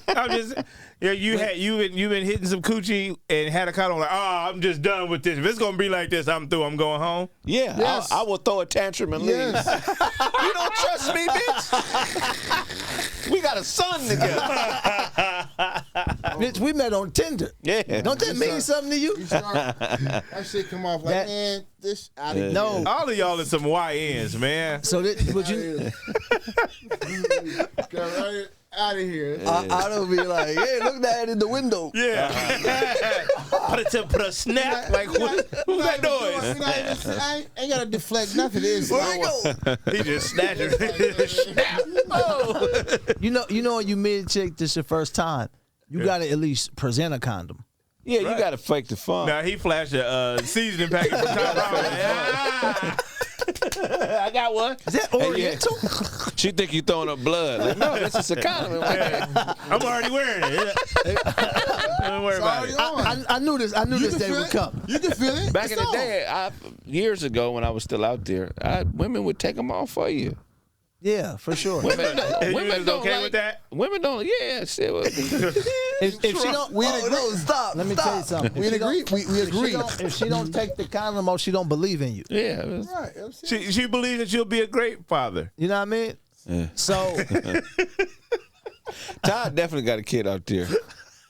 F: I'm just, yeah, you've been hitting some coochie and had a condom like, I'm just done with this. If it's gonna be like this, I'm through. I'm going home.
E: Yeah,
G: Yes.
E: I will throw a tantrum and leave.
G: Yes.
E: You don't trust me, bitch? We got a son together.
H: Bitch, we met on Tinder.
E: Yeah.
H: Don't that mean something to you?
G: You start, that shit come off like,
H: That-
G: man, this out of
H: No.
F: All of y'all are some YNs, man.
H: So that, would you?
G: Out of here.
I: I don't be like, hey, look that in the window.
F: Yeah. put a snap. Like, who's that noise?
G: I ain't gotta deflect nothing. This
F: He just snatched it. Snap. Oh.
H: You know, when you meet a chick this your first time, you gotta at least present a condom.
E: Yeah, you gotta fake the fun.
F: Now he flashed a seasoning packet from Tom Robinson. I got one.
H: Is that Oriental?
E: She think you throwing up blood. Like, no, this is a condom.
F: I'm already wearing it. Don't worry about it.
H: I knew this. I knew this day would come.
G: You can feel it.
E: Back in the day, years ago when I was still out there, women would take them off for you.
H: Yeah, for sure.
E: Women
F: was okay with that?
E: Women don't. Yeah, shit.
H: If she don't,
I: No, stop.
H: let me tell you something.
G: We agree. We agree.
H: If she don't take the condom off, she don't believe in you.
E: Yeah.
G: Right.
F: She believes that you'll be a great father.
H: You know what I mean?
E: Yeah.
H: So
E: Todd definitely got a kid out there.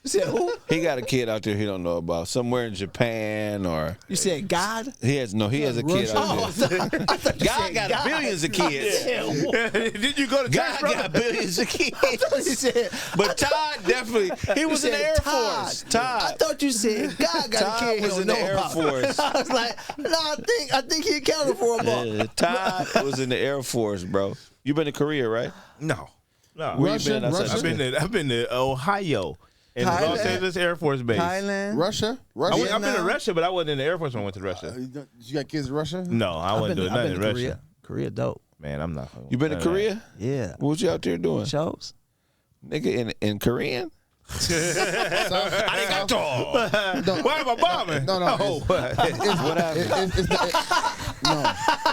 H: you said who?
E: He got a kid out there he don't know about. Somewhere in Japan or
H: You said God?
E: he has a kid out there. God got billions of kids.
F: Did you go to
E: God
F: church, brother?
E: got billions of kids.
H: You said,
E: But Todd definitely, he was in the
H: said
E: Air
H: Todd.
E: Force.
H: I
E: Todd.
H: thought you said God got
E: Todd
H: a kid he
E: was
H: don't
E: in the
H: know
E: Air
H: about.
E: Force.
H: I was like, no, I think he accounted for them all.
E: Todd was in the Air Force, bro. You been to Korea, right?
F: No.
E: Where you been outside
F: I've been to Ohio and Los
I: Thailand.
F: Angeles Air Force Base.
I: Thailand.
G: Russia.
F: I've been to Russia, but I wasn't in the Air Force when I went to Russia.
G: You got kids in Russia?
F: No, I wasn't doing nothing in Russia.
H: Korea. Korea dope.
F: Man, I'm not.
E: You been to Korea?
H: Yeah.
E: What was you out there doing?
H: Shows.
E: Nigga, in Korean?
F: Arigato. Why am I bombing?
G: No, no.
F: Oh,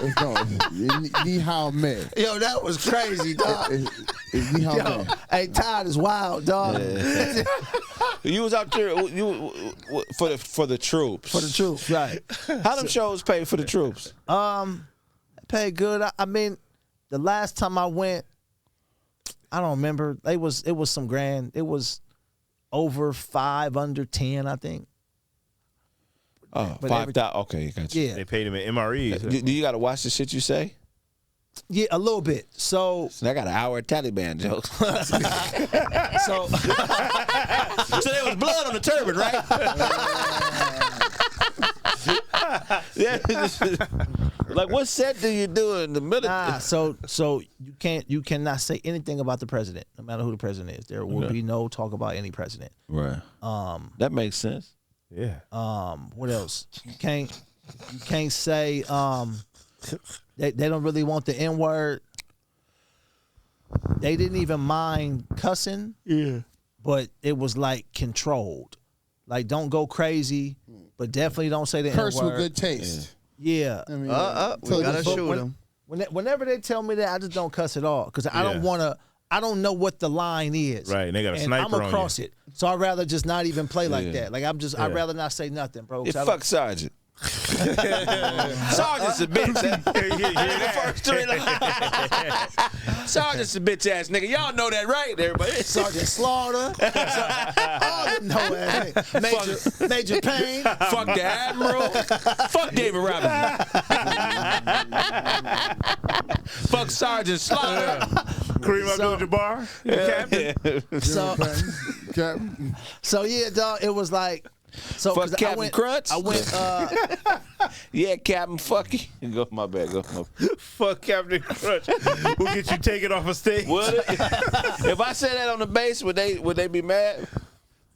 G: It's Ni Hao Me.
H: Yo, that was crazy, dog.
G: It's Ni Hao
H: Yo,
G: Me.
H: hey, Todd is wild, dog.
E: You was out there for the troops.
H: For the troops, right?
E: How them shows pay for the troops?
H: Paid good. I mean, the last time I went, I don't remember. It was some grand. It was over 5 under 10, I think.
E: Oh,
H: But
E: 5,000. Okay, gotcha.
H: Yeah,
F: they paid him in MREs.
E: Do you got to watch the shit you say?
H: yeah, a little bit. So,
E: I got an hour of Taliban jokes.
H: so
E: So there was blood on the turban, right? Yeah. Like, what set do you do in the military?
H: nah. So you cannot say anything about the president, no matter who the president is. There will be no talk about any president.
E: Right. That makes sense.
F: Yeah.
H: What else? You can't say they don't really want the N word. They didn't even mind cussing. Yeah. But it was like controlled. Like, don't go crazy, but definitely don't say the N word.
G: Curse with good taste.
H: Yeah.
G: I mean,
I: We gotta shoot him.
H: Whenever they tell me that, I just don't cuss at all because I don't want to. I don't know what the line is.
F: Right, and they got a sniper
H: I'm
F: on
H: across
F: you.
H: it, so I'd rather just not even play like
E: Yeah.
H: that. Like I'd rather not say nothing, bro. 'cause
E: Yeah,
H: I don't-
E: fuck Sergeant. Sergeant's a bitch. Sergeant's a bitch ass nigga. Y'all know that, right? Everybody.
H: Sergeant Slaughter, all them know that. Major Payne.
E: Fuck the Admiral. Fuck David Robinson. Fuck Sergeant Slaughter.
F: Kareem Abdul-Jabbar, captain.
H: So yeah, dog. It was like. So
E: Fuck
H: 'cause I
E: Captain
H: went,
E: Crunch.
H: I went.
E: Yeah, Captain Fuck you. Go, my bad. Go.
F: Fuck Captain Crunch. We'll get you taken off a stage.
E: Would it? If I say that on the base, would they be mad?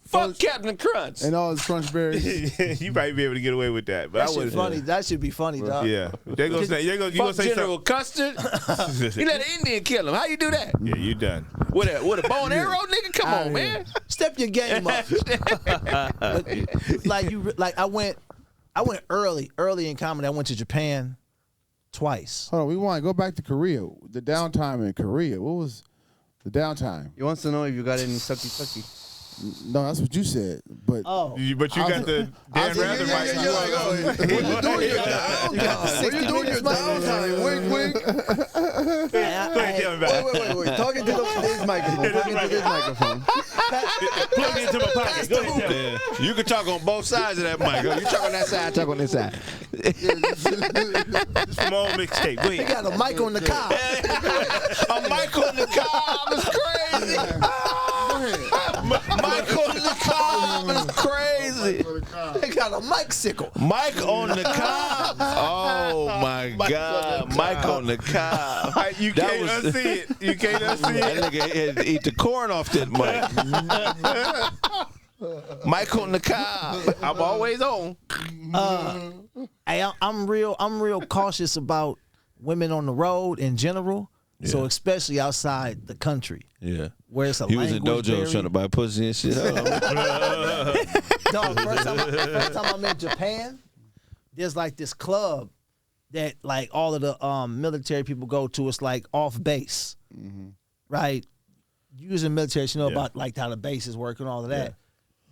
E: Fuck Captain Crunch.
G: And all his crunch berries.
F: You might be able to get away with that, but
H: That
F: I
H: shit
F: wouldn't.
H: funny. That should be funny, dog.
F: Yeah, they gonna say you gonna
E: Fuck
F: say
E: General Custard.
F: something.
E: You let an Indian kill him. How you do that?
F: Yeah, you done.
E: With a bow and arrow, nigga? Come on, man.
H: Step your game up. I went early in comedy. I went to Japan twice.
G: Hold on, we want to go back to Korea. The downtime in Korea. What was the downtime?
I: He wants to know if you got any sucky sucky.
G: No, that's what you said. But
H: Oh,
F: But you got the Dan Rather mic.
G: What you doing your downtime? What you doing your downtime? Wink, wink.
F: Go ahead, tell me about it.
I: Wait. Talking to this microphone. Talking to this microphone.
F: plug it into my pocket. Go ahead,
E: Yeah. You can talk on both sides of that mic. You talk on that side, I talk on this side.
F: It's from all mixtape. Go
H: He
F: ahead.
H: got a mic on the car.
E: A mic on the cob is crazy. Mic on the cob is crazy.
H: He got a mic sickle.
E: Mic on the cob. Oh my God. Mic on the cob.
F: You
E: That
F: can't
E: was-
F: unsee it. You can't unsee
E: That
F: it.
E: nigga had to eat the corn off that mic. Mic on the cob.
F: I'm always on.
H: Hey, I'm real cautious about women on the road in general. So especially outside the country,
E: Yeah.
H: where it's a
E: He was in
H: language
E: dojos
H: barrier.
E: trying to buy pussy and shit.
H: Dog, first time I'm in Japan, there's like this club that like all of the military people go to. It's like off base, right? You was in military, you know about like how the bases work and all of that.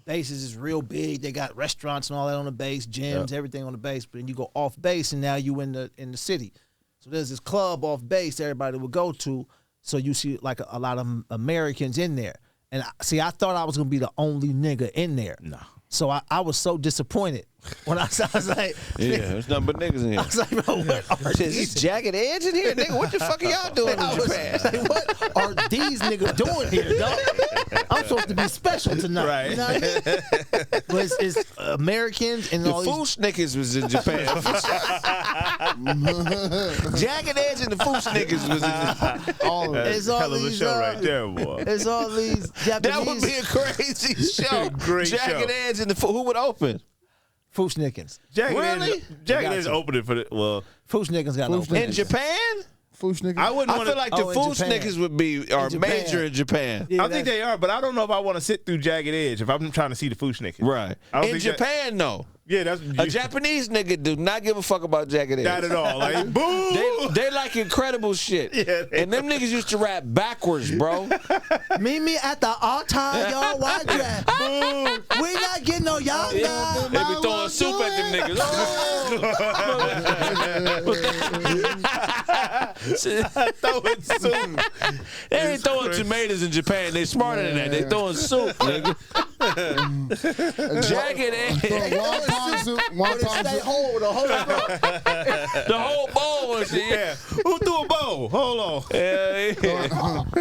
H: Bases is real big. They got restaurants and all that on the base, gyms, everything on the base. But then you go off base, and now you in the city. So there's this club off base everybody would go to. So you see like a lot of Americans in there. And I thought I was gonna be the only nigga in there. No. So I was so disappointed when I was like,
E: Yeah, there's nothing but niggas in here.
H: I was like, bro, what are
E: Shit,
H: these?
E: this jagged edge in here, nigga. What the fuck are y'all doing in
H: I was
E: Japan?
H: like, what are these niggas doing here, dog? I'm supposed to be special tonight.
F: Right.
H: You know what I mean? But it's Americans and
E: The
H: all
E: food
H: these.
E: snickers was in Japan. Jagged edge and the food snickers was in Japan.
G: All of it.
H: It's all
F: Hell of a
H: these,
F: show right there, boy.
H: It's all these Japanese
E: That would be a crazy show.
F: Great
E: Jagged
F: show.
E: edge and the food. Who would open?
H: Fushnikins.
F: Jagged
E: Really?
F: Edge, Jagged Edge opening for the
H: Fushnikins got no.
E: In Japan?
G: Foosh nigga.
F: I wouldn't
E: I
F: want
E: feel
F: to.
E: like the
H: in
E: food
H: Japan.
E: snickers would be are
H: Japan.
E: major in Japan.
H: Yeah,
F: I think they are, but I don't know if I want to sit through Jagged Edge if I'm trying to see the food snickers.
E: Right.
F: I don't
E: In
F: think that-
E: Japan, no.
F: Yeah, that's
E: A Japanese nigga do not give a fuck about jagged edge.
F: not at all. Like, boo.
E: They like incredible shit.
F: Yeah, they
E: And them niggas used to rap backwards, bro.
H: Meet me at the altar, y'all. Why that? We not getting no y'all.
E: They be throwing soup at them niggas.
F: Throwing soup.
E: They ain't throwing tomatoes in Japan. They smarter than that. They throwing soup, nigga. Jagged edge.
G: Wonton soup. Wonton
H: Stay
G: soup.
H: whole the whole time.
E: The whole bowl and shit.
F: Yeah. Who threw a bow? Hold on.
E: Yeah.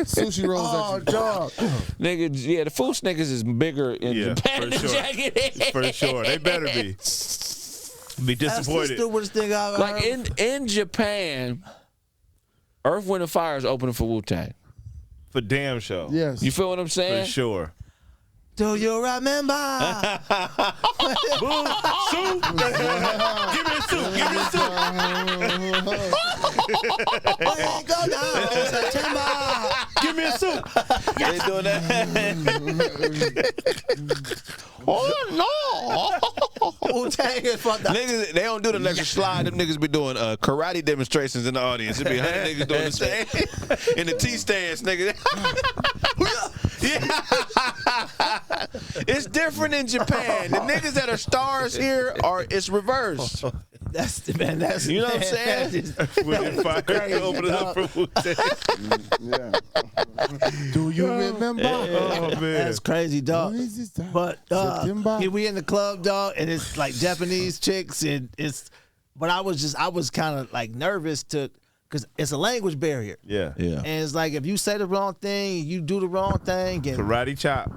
G: Sushi rolls
H: Oh,
G: at you.
H: dog.
E: Nigga, yeah, the food snickers is bigger in
F: Yeah,
E: Japan
F: for
E: than
F: sure.
E: jagged edge.
F: For sure. They better be. Be
H: That's the
F: disappointed.
H: stupidest thing I've ever
E: Like
H: heard.
E: in Japan, Earth, Wind, and Fire is opening for Wu-Tang.
F: For damn show.
G: Yes.
E: You feel what I'm
F: For
E: saying?
F: sure.
H: Do you remember?
F: Boo. Soup. Give me a soup. Give me a soup.
H: We ain't go down September.
F: Give me a soup.
E: They doing that. Oh no!
H: Wu-Tang is fucked up.
E: Niggas, they don't do the electric slide. Them niggas be doing karate demonstrations in the audience. It be 100 niggas doing the stand in the T stance, nigga. Yeah. It's different in Japan. The niggas that are stars here it's reversed.
H: That's the man. That's
E: You know what I'm saying?
F: With the fire. Open it up for Wu-Tang.
G: Do you remember?
F: Oh, man.
H: That's crazy, dog.
G: When is this time?
H: But
G: September?
H: yeah, we in the club, dog, and it's like Japanese chicks, and it's. But I was kind of like nervous because it's a language barrier,
F: Yeah.
E: Yeah.
H: and it's like if you say the wrong thing, you do the wrong thing, and
F: Karate chop.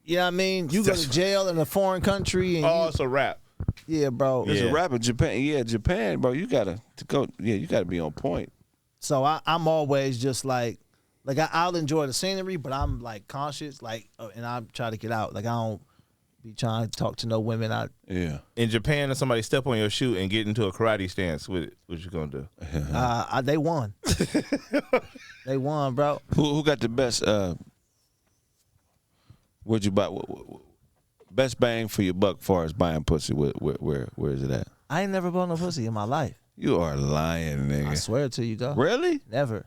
H: you know what I mean. You go to jail in a foreign country, and
F: Oh, it's a rap.
H: yeah, bro.
E: There's
F: Yeah.
E: a rap in Japan. Yeah, Japan, bro. You gotta go. Yeah, you gotta be on point.
H: So I'm always just like I'll enjoy the scenery, but I'm like conscious, and I try to get out. Like I don't be trying to talk to no women.
E: Yeah.
F: In Japan, if somebody step on your shoe and get into a karate stance with it, what you gonna do?
H: They won. They won, bro.
E: Who got the best? Where'd you buy? Best bang for your buck, far as buying pussy. Where is it at?
H: I ain't never bought no pussy in my life.
E: You are lying, nigga.
H: I swear to you, dog.
E: Really?
H: Never.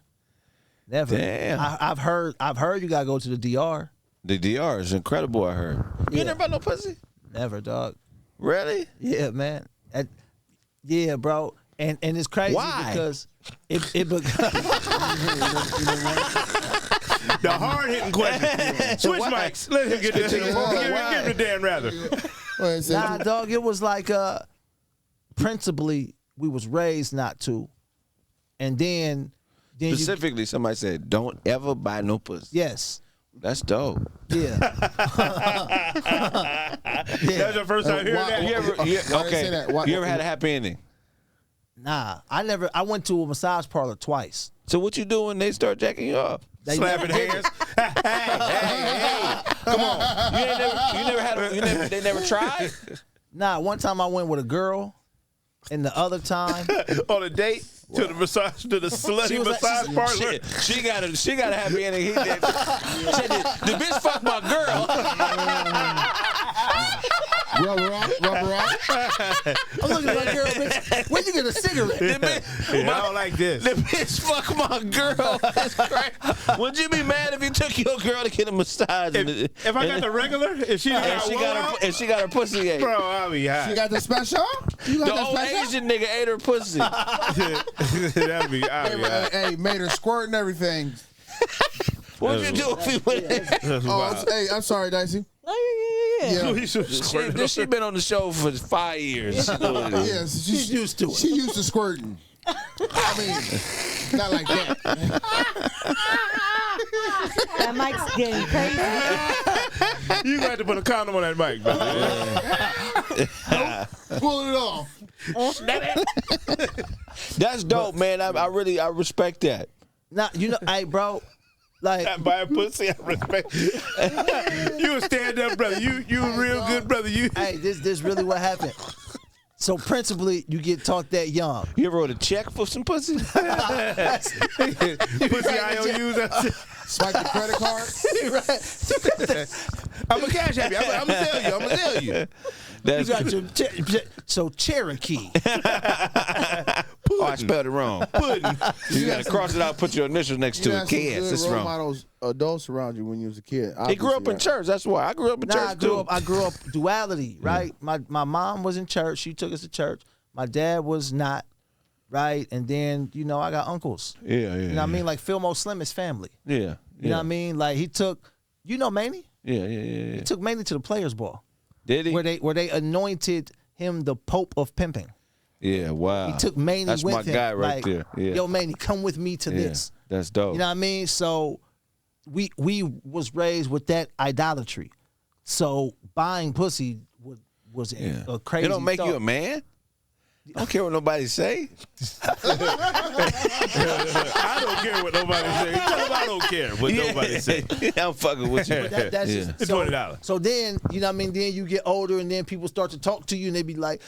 E: Damn.
H: I've heard you gotta go to the DR.
E: The DR is incredible. I heard. You
H: Yeah.
E: never bought no pussy?
H: Never, dog.
E: Really?
H: Yeah, man. Yeah, bro. And it's crazy
E: Why?
H: because it
F: The hard-hitting question. Switch mics. Let him get this. Give him the Dan Rather.
H: Nah, dog, it was like principally we was raised not to. And then
E: Specifically, somebody said, "Don't ever buy no pussy."
H: Yes.
E: That's dope.
H: Yeah.
F: That's the first time hearing that.
E: You ever had a happy ending?
H: Nah, I went to a massage parlor twice.
E: So what you do when they start jacking you up?
H: They
F: Slapping hands.
E: Hey, come on. They never tried?
H: Nah, one time I went with a girl, and the other time
F: On a date to the massage, to the slutty massage parlor.
E: She got a happy ending. He did. The bitch fucked my girl.
G: Rubber off.
H: I'm looking at my girl, bitch. Where'd you get a cigarette?
F: I don't like this.
E: The bitch fucked my girl. That's crazy. Would you be mad if you took your girl to get a massage?
F: If I got the regular, if she
E: got her pussy ate.
F: bro, I'll be hot.
G: You got the special? You got
E: The
G: the
E: old
G: special?
E: Asian nigga ate her pussy.
F: That'd be, I'll be hot.
G: Hey, made her squirt and everything.
E: What would you do if he went in?
F: That's wild.
G: Hey, I'm sorry, Dicey. Yeah.
F: He should squirt it
E: She been on the show for 5 years.
G: Yes, she's used to it. She used to squirting. I mean, not like that.
A: That mic's getting crazy.
F: You got to put a condom on that mic, brother.
G: Pull it off.
E: That's dope, man. I respect that.
H: Nah, hey, bro, like
F: Buy a pussy, I respect you. You a stand-up brother. You a real good brother.
H: hey, this really what happened. So principally, you get taught that young.
E: You ever wrote a check for some pussy?
F: Pussy IOUs.
G: Swipe the credit card.
F: I'm a cash happy. I'm gonna tell you.
E: That's
H: You got your so Cherokee.
E: Oh, I spelled it wrong.
F: Pudding.
E: You gotta cross it out, put your initials next
G: You
E: to
G: had
E: it.
G: some
E: Kids,
G: good
E: it's
G: role
E: wrong.
G: models, adults around you when you was a kid.
E: He grew up in
G: Obviously,
E: church. That's why I grew up in church too.
H: I grew up duality, right? My mom was in church. She took us to church. My dad was not, right? And then, I got uncles.
E: Yeah.
H: You know what I mean? Like Philmo Slim's family.
E: Yeah.
H: You know what I mean? Like he took, Manny?
E: Yeah.
H: He took Manny to the Players Ball.
E: Did he?
H: Where they anointed him the Pope of pimping.
E: Yeah. Wow.
H: He took Manny
E: That's
H: with
E: my
H: him.
E: guy right
H: like,
E: there. Yeah.
H: Yo, Manny, come with me to
E: Yeah.
H: this.
E: That's dope.
H: You know what I mean? So we was raised with that idolatry. So buying pussy was a crazy
E: It don't make you
H: thought.
E: a man. I don't care what nobody say.
F: I don't care what nobody say. Tell them I don't care what nobody say.
E: I'm fucking with you.
H: But that's
E: Yeah.
H: just
F: It's $20.
H: So then, you know what I mean? Then you get older and then people start to talk to you and they be like,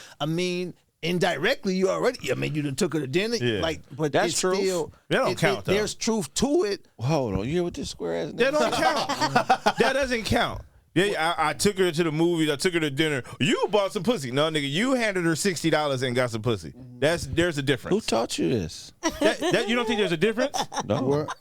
H: indirectly you already, you done took her to dinner.
F: Yeah.
H: Like, but
E: That's
H: it's
E: truth.
H: still,
F: That don't count, though.
H: There's truth to it.
E: Hold on, you hear what this square ass nigga?
F: That don't count. That doesn't count. Yeah, I took her to the movies. I took her to dinner. You bought some pussy. No, nigga, you handed her $60 and got some pussy. There's a difference.
E: Who taught you this?
F: That you don't think there's a difference?
E: No.
G: What?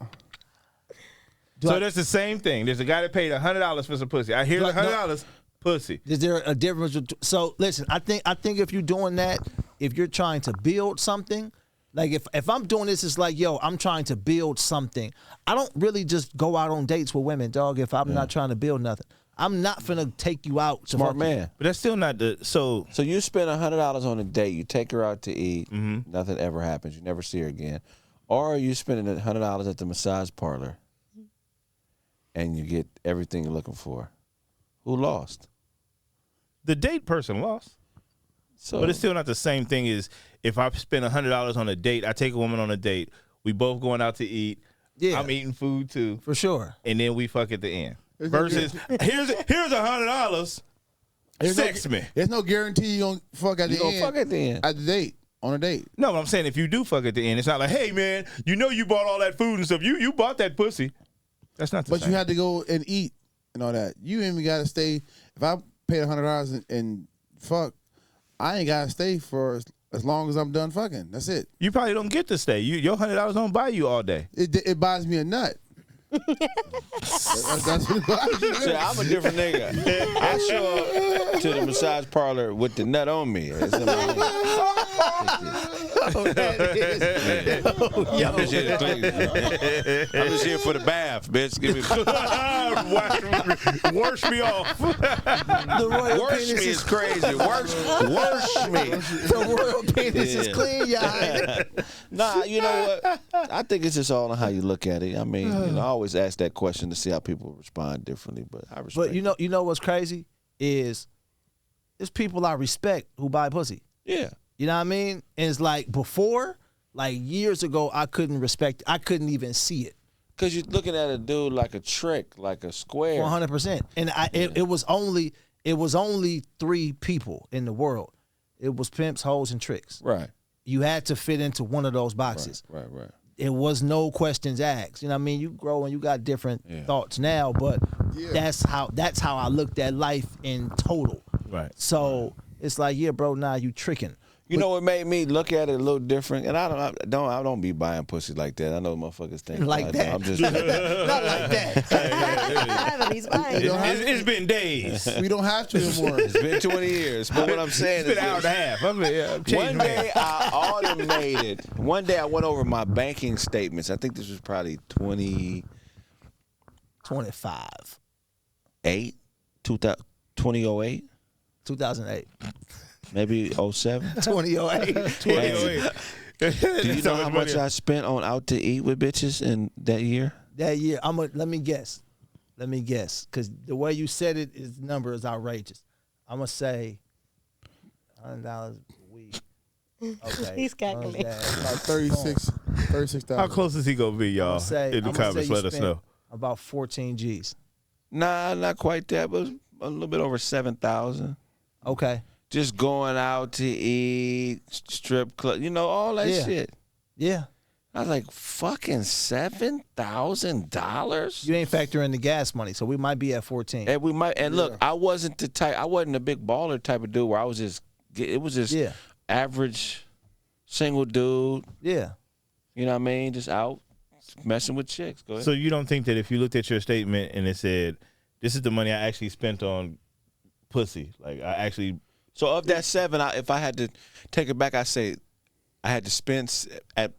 F: So that's the same thing. There's a guy that paid $100 for some pussy. I hear the $100 pussy.
H: Is there a difference? So listen, I think if you're doing that, if you're trying to build something, like if I'm doing this, it's like, yo, I'm trying to build something. I don't really just go out on dates with women, dog, if I'm not trying to build nothing. I'm not finna take you out. To
E: Smart
H: fucking-
E: man.
F: But that's still not the so.
E: So you spend $100 on a date. You take her out to eat. Nothing ever happens. You never see her again. Or you spending $100 at the massage parlor, and you get everything you're looking for. Who lost?
F: The date person lost.
E: So,
F: But it's still not the same thing as if I spend $100 on a date. I take a woman on a date. We both going out to eat.
H: Yeah.
F: I'm eating food too,
H: For sure.
F: and then we fuck at the end. Versus here's $100. Sex me.
G: There's no guarantee you gonna fuck at
E: you
G: the
E: gonna
G: end.
E: fuck at the end.
G: At the date. On a date.
F: No, but I'm saying if you do fuck at the end, it's not like, hey man, you bought all that food and stuff. You bought that pussy. That's not the
G: But
F: same.
G: you had to go and eat and all that. You ain't even gotta stay. If I paid $100 and fuck, I ain't gotta stay for as long as I'm done fucking. That's it.
F: You probably don't get to stay. Your $100 don't buy you all day.
G: It buys me a nut. That's what
E: See, I'm a different nigga. I show up to the massage parlor with the nut on me. It's in my hand. I'm just here to clean. I'm just here for the bath, bitch. Give me
F: Wash me off.
H: The royal
E: Worse
H: penis
E: me is crazy. Worse me.
H: The royal penis is clean, y'all.
E: Nah, you know what? I think it's just all on how you look at it. I mean, I always ask that question to see how people respond differently, but I respect.
H: But you know what's crazy is there's people I respect who buy pussy.
E: Yeah.
H: You know what I mean? And it's like before, like years ago, I couldn't even see it.
E: Cause you're looking at a dude like a trick, like a square.
H: 100%. And it was only 3 people in the world. It was pimps, hoes, and tricks.
E: Right.
H: You had to fit into one of those boxes.
E: Right.
H: It was no questions asked. You know what I mean? You grow and you got different thoughts now, but that's how I looked at life in total.
F: Right.
H: So it's like, yeah, bro, nah, you tricking.
E: You know what made me look at it a little different, and I don't be buying pussy like that. I know motherfuckers think
H: Like that.
E: I'm just
H: Not like that.
A: He's buying.
F: It's been days.
G: We don't have to anymore.
E: It's been 20 years. But what I'm saying
F: It's been
E: is
F: an hour and a half. I'm changing
E: one day I automated. One day I went over my banking statements. I think this was probably
H: 25.
E: 2008,
H: 2008.
E: maybe 07.
H: 2008.
F: 2008.
E: Do you know how much I spent on out to eat with bitches in that year?
H: That year, let me guess. Because the way you said it, the number is outrageous. I'm going to say $100 a week. Okay.
A: He's calculating.
G: About 36,000.
F: How close is he gonna be, y'all? In the comments, let us know.
H: About 14 G's.
E: Nah, not quite that, but a little bit over 7,000.
H: Okay.
E: Just going out to eat, strip club, all that shit.
H: Yeah.
E: I was like, fucking $7,000?
H: You ain't factoring the gas money, so we might be at 14.
E: And look, I wasn't a big baller type of dude where it was just average single dude.
H: Yeah.
E: You know what I mean? Just out messing with chicks. Go ahead.
F: So you don't think that if you looked at your statement and it said, this is the money I actually spent on pussy, like I actually.
E: So of that 7, if I had to take it back, I say I had to spend at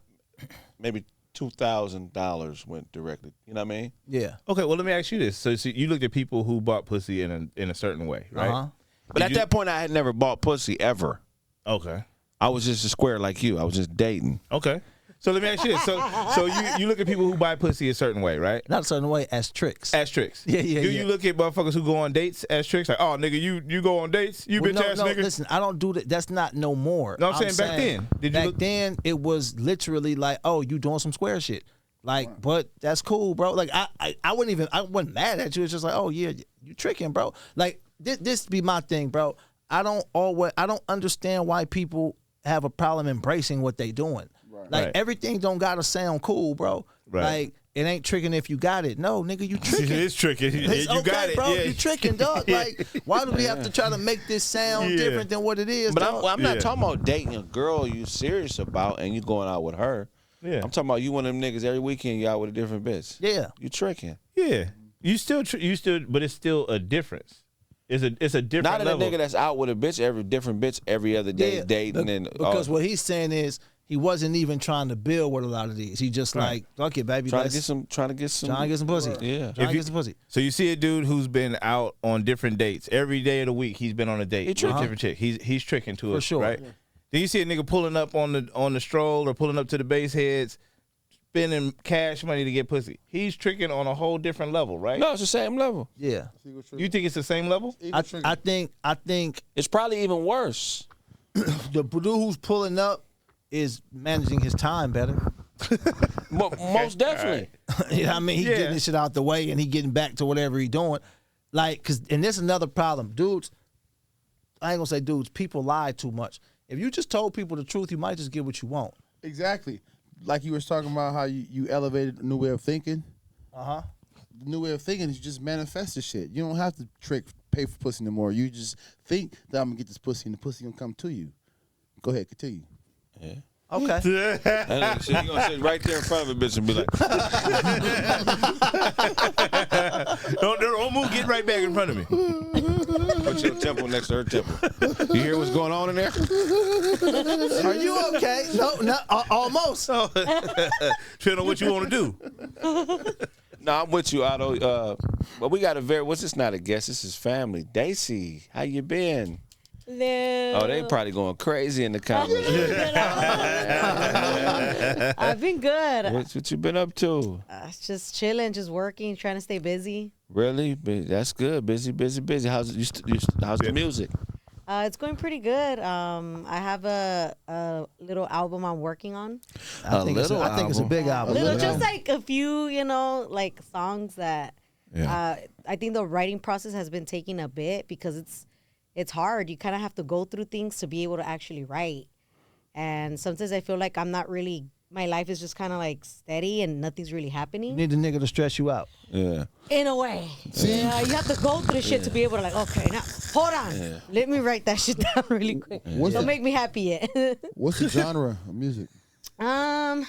E: maybe $2,000 went directly. You know what I mean?
H: Yeah.
F: Okay, well let me ask you this. So you looked at people who bought pussy in a certain way, right?
H: Uh-huh.
E: But at that point, I had never bought pussy ever.
F: Okay.
E: I was just a square like you. I was just dating.
F: Okay. So let me ask you this. So you look at people who buy pussy a certain way, right?
H: Not a certain way, as tricks.
F: As tricks.
H: Yeah.
F: Do you look at motherfuckers who go on dates as tricks? Like, oh, nigga, you go on dates? You bitch ass nigga?
H: Listen, I don't do that. That's not no more.
F: No, I'm saying back then.
H: Back then, it was literally like, oh, you doing some square shit. Like, but that's cool, bro. Like, I wasn't mad at you. It's just like, oh, yeah, you tricking, bro. Like, this be my thing, bro. I don't understand why people have a problem embracing what they doing. Like, everything don't gotta sound cool, bro.
F: Right.
H: Like, it ain't tricking if you got it. No, nigga, you tricking.
F: It's tricking.
H: It's
F: You
H: okay,
F: got it,
H: bro.
F: yeah.
H: You tricking, dog. Like, why do we have to try to make this sound different than what it is?
E: But
H: dog?
E: I'm not talking about dating a girl you serious about and you going out with her.
F: Yeah.
E: I'm talking about you one of them niggas every weekend you out with a different bitch.
H: Yeah.
E: You tricking.
F: Yeah. You still, but it's still a difference. It's a different
E: Not
F: level.
E: a nigga that's out with a bitch every other day dating and
H: because what he's saying is he wasn't even trying to build with a lot of these. He just like, fuck it, baby.
E: trying to get some
H: pussy.
E: Yeah.
H: Trying to get some pussy.
F: So you see a dude who's been out on different dates every day of the week. He's been on a date with a different chick. He's tricking to
H: For
F: it,
H: sure.
F: right? Then you see a nigga pulling up on the stroll or pulling up to the base heads, spending cash money to get pussy. He's tricking on a whole different level, right?
E: No, it's the same level.
H: Yeah.
F: You think it's the same level?
H: I think
E: It's probably even worse.
H: the dude who's pulling up is managing his time better.
E: Most definitely.
H: You know what I mean? He getting this shit out the way and he getting back to whatever he doing. Like, and there's another problem. Dudes, I ain't gonna say dudes, people lie too much. If you just told people the truth, you might just get what you want.
G: Exactly. Like you was talking about how you elevated a new way of thinking.
H: Uh-huh.
G: The new way of thinking is you just manifest this shit. You don't have to pay for pussy no more. You just think that I'm gonna get this pussy and the pussy gonna come to you. Go ahead, continue.
E: Yeah.
H: Okay.
E: And so you gonna sit right there in front of a bitch and be like,
F: don't move. Get right back in front of me.
E: put your temple next to her temple. You hear what's going on in there?
H: Are you okay? No, almost.
F: Depending on what you want to do.
E: No, I'm with you, Otto. But we got what's this? Not a guest. This is family. Daisy, how you been?
J: Hello.
E: Oh, they probably going crazy in the comments.
J: I've been good.
E: What you been up to?
J: Just chilling, just working, trying to stay busy.
E: Really? That's good. Busy. How's the music?
J: It's going pretty good. I have a little album I'm working on.
H: I think it's a big album.
J: Just like a few, like songs that I think the writing process has been taking a bit because it's hard. You kind of have to go through things to be able to actually write. And sometimes I feel like I'm not really, my life is just kind of like steady and nothing's really happening.
H: You need the nigga to stress you out.
E: Yeah.
J: In a way. Yeah, you have to go through shit to be able to like, okay, now, hold on. Yeah. Let me write that shit down really quick. Don't make me happy yet.
G: What's the genre of music?
J: I'm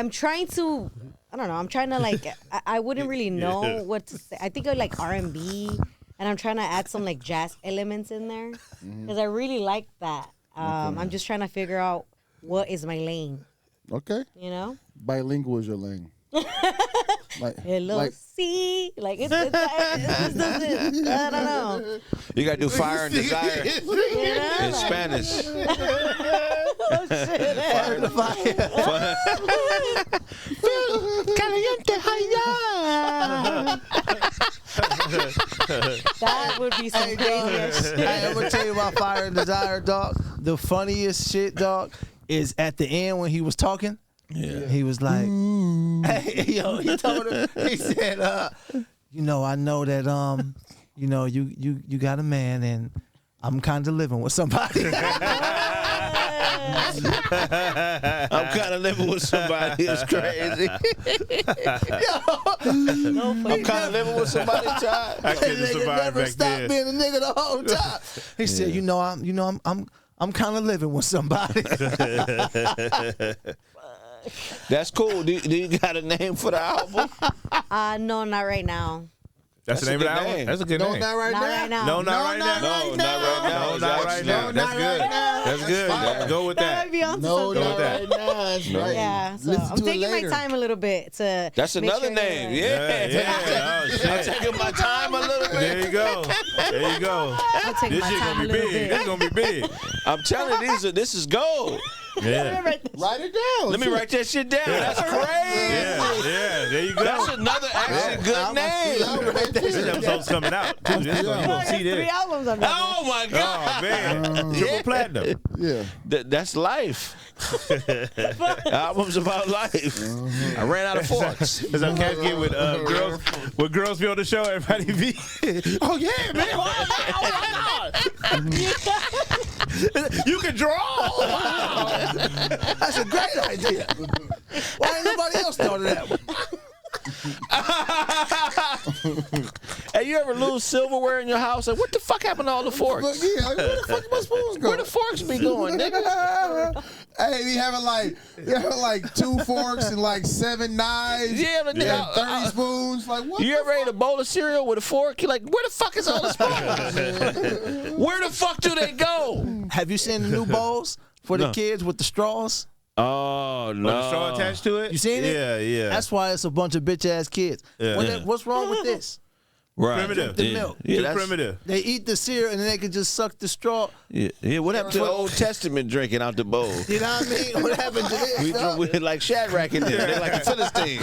J: trying to, I don't know, I'm trying to like, I wouldn't really know what to say. I think I like R&B. And I'm trying to add some like jazz elements in there because I really like that. I'm just trying to figure out what is my lane.
G: Okay. Bilingual is your lane.
J: Hello, see, like it just doesn't. I don't know.
E: You gotta do Fire and Desire in Spanish.
J: Oh shit!
H: Fire the fire.
J: Caliente, that would be some crazy shit.
H: Hey, I'm gonna tell you about Fire and Desire, dog. The funniest shit, dog, is at the end when he was talking. Yeah. He was like, hey, yo, he told him, he said, I know that, you got a man and I'm kind of living with somebody.
E: I'm kind of living with somebody. It's crazy. I'm kind of living with somebody. Child.
F: I couldn't survive
H: never
F: back
H: stopped
F: then.
H: being a nigga the whole time. He said, I'm kind of living with somebody.
E: That's cool. Do you got a name for the album?
J: No, not right now.
F: That's the name of the album? That's a good name.
H: Not right now.
F: No, not right now.
E: No, not right now.
F: No, not right now. That's good. That's good. Let's go with that.
J: Might be onto
G: No,
J: something.
G: not right now. That's right.
J: Yeah, so
G: Listen
J: I'm
G: to it
J: taking my
G: later.
J: time a little bit to.
E: That's
J: make
E: another
J: sure
E: name.
J: that-
F: Yeah. Oh,
E: I'm
F: shit.
E: taking my time a little bit.
F: There you go. There you go.
J: I'll take
F: This
J: my
F: shit
J: time
F: gonna
J: a
F: be
J: little
F: big.
J: bit.
F: This gonna be big.
E: I'm telling you, this is gold.
F: Yeah.
G: Write it down.
E: Let me write that shit down. That's crazy.
F: Yeah. There you go.
E: That's another actually good name.
F: This episode's coming out too. This one, you gonna see
J: 3
F: this.
J: albums on that.
E: Oh my
F: Oh
E: God.
F: man, triple platinum.
G: Yeah.
E: That's life. Albums about life. I ran out of forks.
F: Cause I'm catching it with girls. When girls be on the show, everybody be, oh yeah, man, oh my God, you can draw.
H: That's a great idea. Why ain't nobody else thought of that one?
E: Hey, you ever lose silverware in your house? Like, what the fuck happened to all the forks?
G: Yeah, like, where the fuck my spoons go?
E: Where the forks be going, nigga?
G: Hey, we having like 2 forks and like 7 knives.
E: Yeah, but
G: and
E: nigga,
G: 30 spoons. Like what?
E: You ever ate a bowl of cereal with a fork? You're like, where the fuck is all the spoons? Where the fuck do they go?
H: Have you seen the new bowls for the kids with the straws?
E: Oh, no.
F: The straw attached to it.
H: You seen it?
F: Yeah.
H: That's why it's a bunch of bitch ass kids.
F: Yeah.
H: What's wrong with this?
E: Right.
F: Primitive.
H: The milk.
F: Too
E: that's-
F: primitive.
H: They eat the cereal and then they can just suck the straw.
E: Yeah, what happened to the Old Testament drinking out the bowl?
H: You know what I mean? What happened to this?
E: We like Shadrach in there. They're like a Philistine.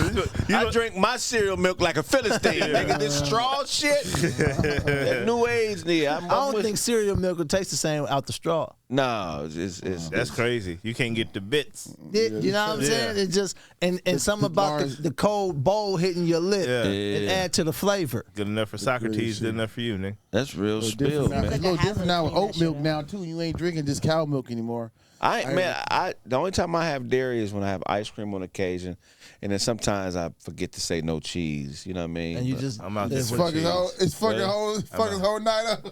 E: I drink my cereal milk like a Philistine. Nigga, this straw shit. That new age, nigga.
H: I don't think cereal milk would taste the same out the straw.
E: No, it's
F: That's crazy. You can't get the bits.
H: You know what I'm saying? It just and something about the cold bowl hitting your lip
F: Yeah.
H: and add to the flavor.
F: Gonna enough for Socrates, good enough for you, nigga.
E: That's real
G: It's
E: spill,
G: different now.
E: man.
G: It's a little different now with oat milk now too. You ain't drinking just cow milk anymore.
E: The only time I have dairy is when I have ice cream on occasion, and then sometimes I forget to say no cheese. You know what I mean?
H: And you
E: But
H: just
F: I'm out
G: It's
F: there
G: fucking
F: with
G: whole. It's fucking
E: Really?
G: whole night up.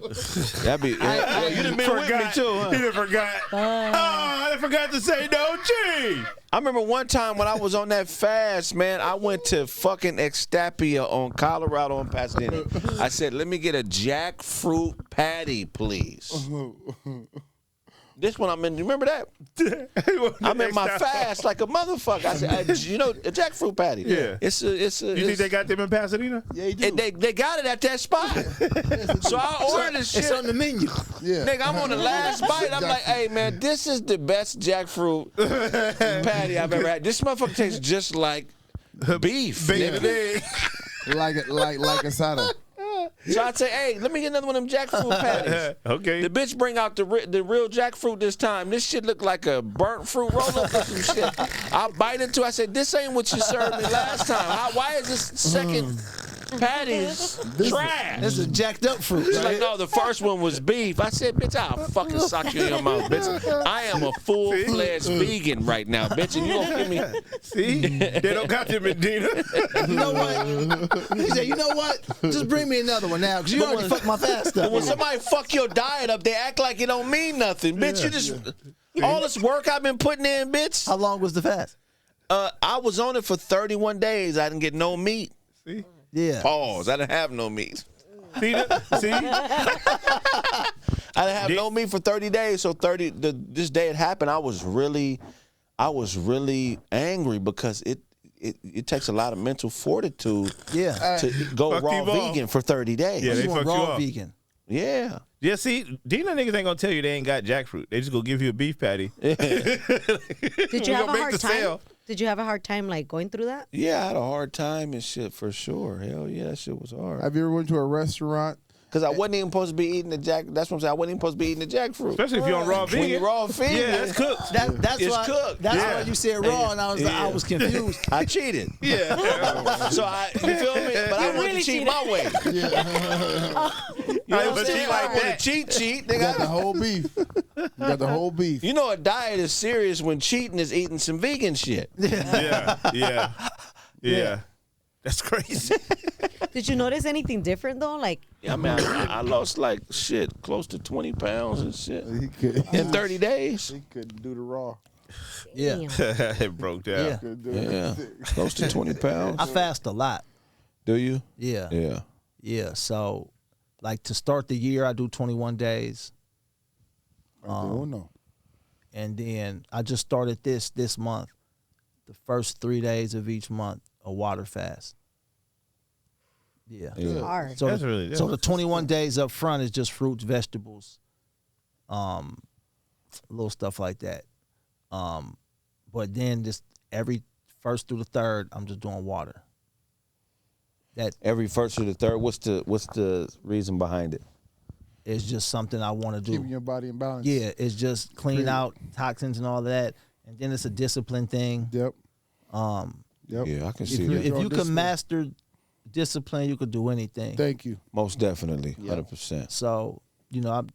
E: that'd be. Yeah, you done been with me too, huh?
F: He done forgot. I forgot to say no cheese.
E: I remember one time when I was on that fast, man, I went to fucking Extapia on Colorado and Pasadena. I said, let me get a jackfruit patty, please. This one I'm in, you remember that? I'm in my fast like a motherfucker. I said, a jackfruit patty.
F: Yeah.
E: You
F: think they got them in Pasadena?
G: Yeah, you do.
E: They got it at that spot. So I ordered this shit.
H: it's on the menu.
G: Yeah.
E: Nigga, I'm on the last bite. I'm like, hey, man, this is the best jackfruit patty I've ever had. This motherfucker tastes just like beef. nigga.
G: like a asada.
E: So I'd say, hey, let me get another one of them jackfruit patties.
F: Okay.
E: The bitch bring out the real jackfruit this time. This shit looked like a burnt fruit roll up or some shit. I bite into it. I said, this ain't what you served me last time. Why is this second patties trash?
H: This is jacked up fruit.
E: She's
H: right?
E: like, no, the first one was beef. I said, bitch, I'll fucking sock you in your mouth, bitch. I am a full-fledged vegan right now, bitch, and you don't give me...
F: See? They don't got them in Dina.
H: You know what? He said, you know what? Just bring me another one now, because you already fucked my fast
E: But
H: up.
E: when somebody fuck your diet up, they act like it don't mean nothing. Bitch, you just... All this work I've been putting in, bitch.
H: How long was the fast?
E: I was on it for 31 days. I didn't get no meat.
F: See?
H: Yeah.
E: Pause. I didn't have no meat.
F: See?
E: I didn't have no meat for 30 days. So this day it happened, I was really angry because it takes a lot of mental fortitude
H: Yeah.
E: to go
F: Fuck
E: raw
F: you all.
E: vegan for 30 days.
F: Yeah, they
H: You want
F: fuck you
H: raw
F: up.
H: vegan.
E: Yeah.
F: Yeah, see, Dina niggas ain't gonna tell you they ain't got jackfruit. They just gonna give you a beef patty.
J: Did you have a
F: gonna make
J: hard
F: the
J: time?
F: sale.
J: Did you have a hard time like going through that?
E: Yeah, I had a hard time and shit for sure. Hell yeah, that shit was hard.
G: Have you ever went to a restaurant?
E: Because I wasn't even supposed to be eating the that's what I'm saying. I wasn't even supposed to be eating the jackfruit.
F: Especially if you're on raw
E: When you
F: vegan.
E: raw vegan,
F: Yeah, it's cooked.
H: That's
E: It's
H: why.
E: cooked.
H: That's
F: Yeah.
H: why you said raw, and I was confused.
E: I cheated.
F: Yeah.
E: So you feel me? But I wanted to cheat my way. You know what I'm
F: But
E: saying?
F: cheat like
E: I want to
F: that.
E: cheat.
G: You got the
E: Nigga.
G: whole beef. You got the whole beef.
E: You know a diet is serious when cheating is eating some vegan shit.
F: Yeah. That's crazy.
J: Did you notice anything different though? Like,
E: I mean, I lost like shit, close to 20 pounds and shit
G: He could.
E: in 30 days.
G: He couldn't do the raw.
H: Yeah.
J: damn.
F: It broke down.
H: Yeah.
G: Couldn't do
E: Yeah,
G: it.
E: close to 20 pounds.
H: I fast a lot.
E: Do you?
H: Yeah.
E: Yeah.
H: Yeah. So, like to start the year, I do 21 days.
G: Oh no.
H: And then I just started this month. The first 3 days of each month, a water fast. Yeah.
E: Yeah.
J: Hard.
H: So,
F: That's really-
H: so the 21 days up front is just fruits, vegetables, little stuff like that. But then just every first through the third, I'm just doing water. That
E: Every first or the third. What's the reason behind it?
H: is just something I want to do.
G: Keeping your body in balance.
H: Yeah, it's just clean out toxins and all that, and then it's a discipline thing.
G: Yep. Yep.
E: Yeah, I can
H: If
E: see
H: you,
E: that.
H: if you
G: Discipline.
H: can master discipline, you could do anything.
G: Thank you.
E: Most definitely, 100%.
H: So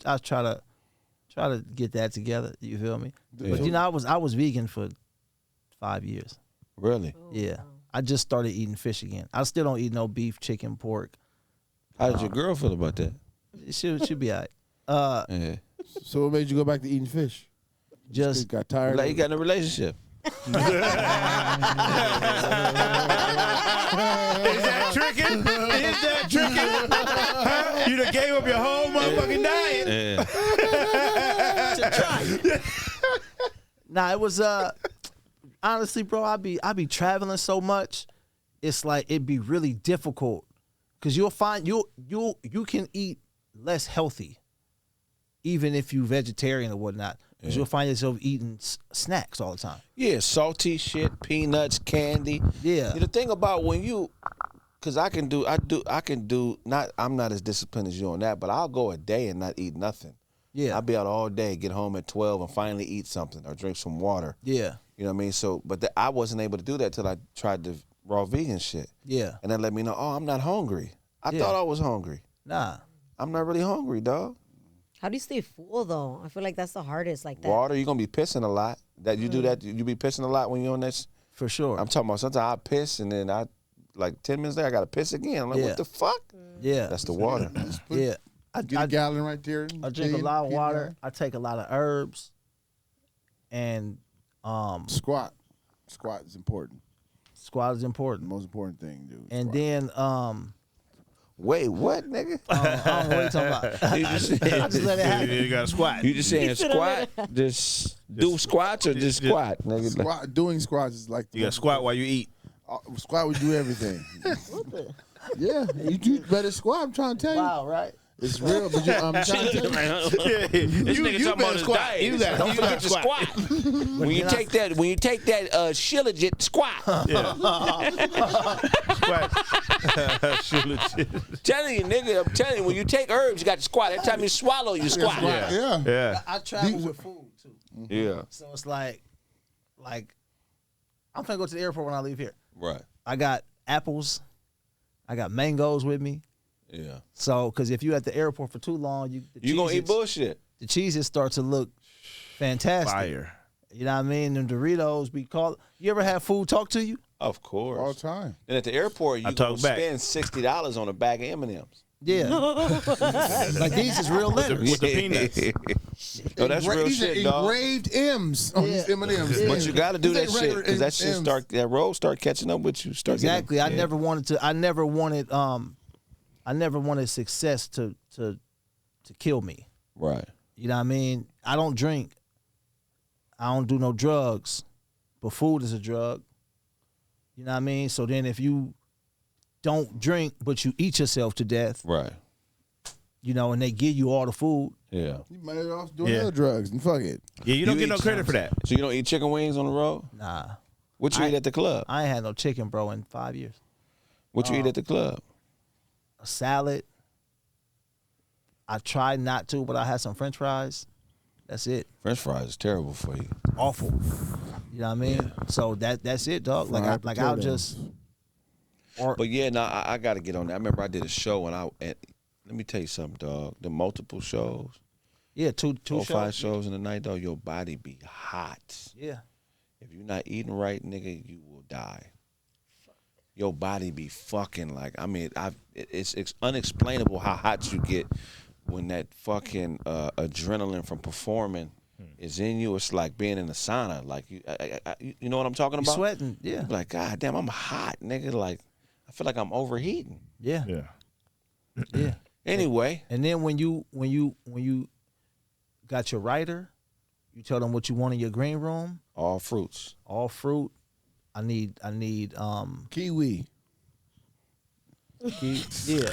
H: I try to get that together. You feel me?
E: Yeah.
H: But I was vegan for 5 years.
E: Really?
H: Yeah, I just started eating fish again. I still don't eat no beef, chicken, pork.
E: How did your girl feel about that?
H: It should be alright.
E: Yeah.
G: So what made you go back to eating fish?
H: Just
G: You got tired.
E: Like you
G: of
E: got in a relationship.
F: Is that tricking? Is that tricking? Huh? You done gave up your whole motherfucking diet.
E: Yeah.
H: Nah, it was honestly, bro, I be traveling so much, it's like it'd be really difficult because you'll find you can eat less healthy, even if you vegetarian or whatnot. Because you'll find yourself eating snacks all the time.
E: Yeah, salty shit, peanuts, candy.
H: Yeah.
E: The thing about when you, cause I'm not as disciplined as you on that, but I'll go a day and not eat nothing.
H: Yeah.
E: I'll be out all day, get home at 12 and finally eat something or drink some water.
H: Yeah.
E: You know what I mean? So, but I wasn't able to do that till I tried the raw vegan shit.
H: Yeah.
E: And that let me know, oh, I'm not hungry. I thought I was hungry.
H: Nah.
E: I'm not really hungry, dog.
J: How do you stay full though? I feel like that's the hardest. Like that.
E: Water, you're gonna be pissing a lot. That you do that, you be pissing a lot when you're on this.
H: For sure.
E: I'm talking about sometimes I piss and then I like 10 minutes later I gotta piss again. I'm like, what the fuck?
H: Yeah.
E: That's the water.
H: Yeah.
G: Get a gallon right there.
H: I drink a lot of water. I take a lot of herbs. And
G: Squat. Squat is important.
H: Squat is important.
G: The most important thing, dude.
H: And
G: Squat.
H: then
E: Wait, what, nigga?
H: I don't know what you talking about.
E: You just,
H: I just let it happen.
F: You got to squat.
E: You just saying squat? Just do squats or just squat, nigga?
G: Squat, doing squats is like
F: You got to squat while you eat.
G: Squat, we do everything. Yeah, you do better squat. I'm trying to tell you.
H: Wow, right?
G: It's real, but I'm trying to tell you.
E: This nigga talking about his
F: squat.
E: diet.
F: You got to
E: squat. When you take that shilajit, squat. Telling you, nigga, I'm telling you, when you take herbs, you got to squat. Every time you swallow, you squat.
G: Yeah.
H: I travel with food too.
E: Yeah.
H: So it's like I'm finna go to the airport when I leave here.
E: Right.
H: I got apples. I got mangoes with me.
E: Yeah.
H: So, because if you at the airport for too long, you
E: gonna eat bullshit.
H: The cheeses start to look fantastic.
F: Fire.
H: You know what I mean? Them Doritos be called. You ever have food talk to you?
E: Of course.
G: All the time.
E: And at the airport, you
F: talk
E: can
F: back.
E: spend $60 on a bag of M&Ms.
H: Yeah. Like these is real letters.
F: With the peanuts.
E: No, that's real
G: These
E: shit,
G: are
E: dog.
G: engraved M's on these M&Ms.
E: But you got to do that
G: These ain't
E: shit
G: regular
E: because that shit
G: M's.
E: that road start catching up with you.
H: Exactly. I never wanted success to kill me.
E: Right.
H: You know what I mean? I don't drink. I don't do no drugs. But food is a drug. You know what I mean? So then if you don't drink but you eat yourself to death,
E: right?
H: You know, and they give you all the food.
E: Yeah.
G: You might have off doing other drugs and fuck it.
F: Yeah, you don't get no credit for that.
E: So you don't eat chicken wings on the road?
H: Nah.
E: What you eat at the club?
H: I ain't had no chicken, bro, in 5 years.
E: What you eat at the club?
H: A salad. I tried not to, but I had some French fries. That's it.
E: French fries is terrible for you.
H: Awful. You know what I mean? Yeah. So that's it, dog. Like I'll just.
E: But yeah, no, I got to get on that. I remember I did a show and let me tell you something, dog. The multiple shows.
H: Yeah, two
E: 5 shows in the night, dog. Your body be hot.
H: Yeah.
E: If you're not eating right, nigga, you will die. Your body be fucking like. I mean, it's unexplainable how hot you get when that fucking adrenaline from performing is in you. It's like being in a sauna. Like you know what I'm talking about?
H: You're sweating. Yeah.
E: You're like, God damn, I'm hot, nigga. Like I feel like I'm overheating.
H: Yeah.
F: Yeah.
H: Yeah.
E: Anyway.
H: And then when you got your writer, you tell them what you want in your green room.
E: All fruits.
H: All fruit. I need
G: kiwi.
H: Yeah.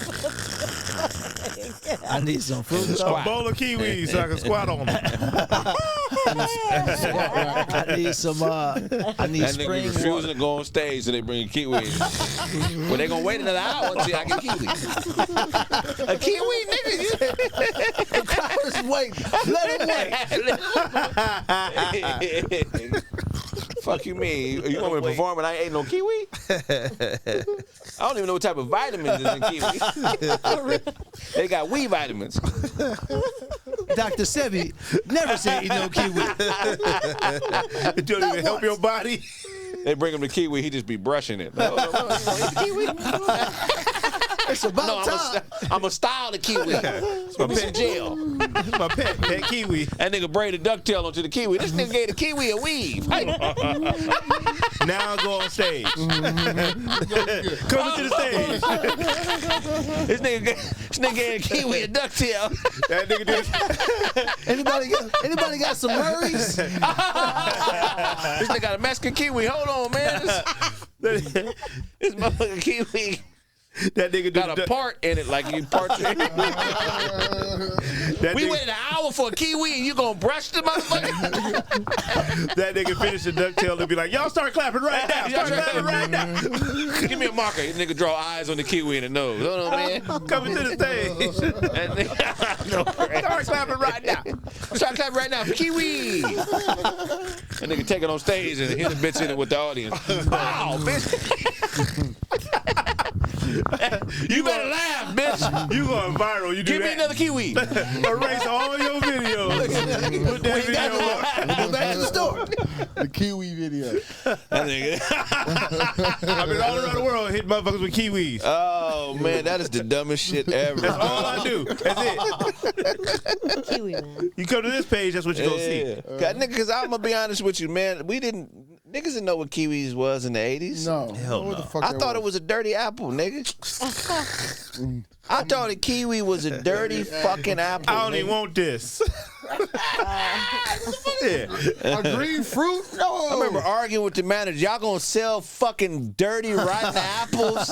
H: I need some fruit.
F: A bowl of kiwis so I can squat on them.
H: I need some. I need
E: that
H: spring
E: nigga refusing
H: water.
E: to go on stage and they bring kiwis. Well, they gonna wait another hour until I get kiwi. A kiwi, nigga.
H: The crowd is waiting. Let him wait.
E: Fuck you mean? You want me to perform and I ain't no kiwi? I don't even know what type of vitamins is in kiwi. They got wee vitamins.
H: Dr. Sebi never said eat no kiwi.
F: It don't even help your body.
E: They bring him the kiwi, he just be brushing it. No,
H: It's about time.
E: I'm a style the kiwi. It's my pet jail.
F: My pet kiwi.
E: That nigga braided ducktail onto the kiwi. This nigga gave the kiwi a weave. Hey.
F: Now go on stage. Coming to the stage.
E: This nigga gave the kiwi a ducktail.
F: That nigga did.
H: Anybody got some Murrays?
E: This nigga got a Mexican kiwi. Hold on, man. This motherfucking kiwi.
F: That nigga
E: got a part in it, like you part. We waited an hour for a kiwi, and you gonna brush the motherfucker?
F: That nigga finish the ducktail and be like, "Y'all start clapping right now! Start clapping right now!"
E: Give me a marker. This nigga draw eyes on the kiwi in the nose. Hold on, man.
F: Coming to the stage. Start clapping right now.
E: Start clapping right now for kiwi. That nigga take it on stage and hit a bitch in it with the audience. Wow, bitch. You better laugh, bitch.
F: You going viral. You do
E: Give me
F: that.
E: another kiwi.
F: Erase all your videos. Put that video up.
H: Go back to the store.
G: The Kiwi video.
E: That nigga.
F: I've been all around the world hitting motherfuckers with kiwis.
E: Oh man, that is the dumbest shit ever.
F: That's all I do. That's it.
J: Kiwi, man.
F: You come to this page, that's what you're going to see.
E: Because I'm going to be honest with you, man. Niggas didn't know what kiwis was in the 80s.
G: No.
F: Hell
G: What
F: no.
G: the fuck
E: I
G: that
E: thought it was a dirty apple, nigga. I thought a kiwi was a dirty fucking apple.
F: I don't
E: nigga.
F: even want this. Yeah.
G: a green fruit? No.
E: I remember arguing with the manager. Y'all gonna sell fucking dirty rotten apples?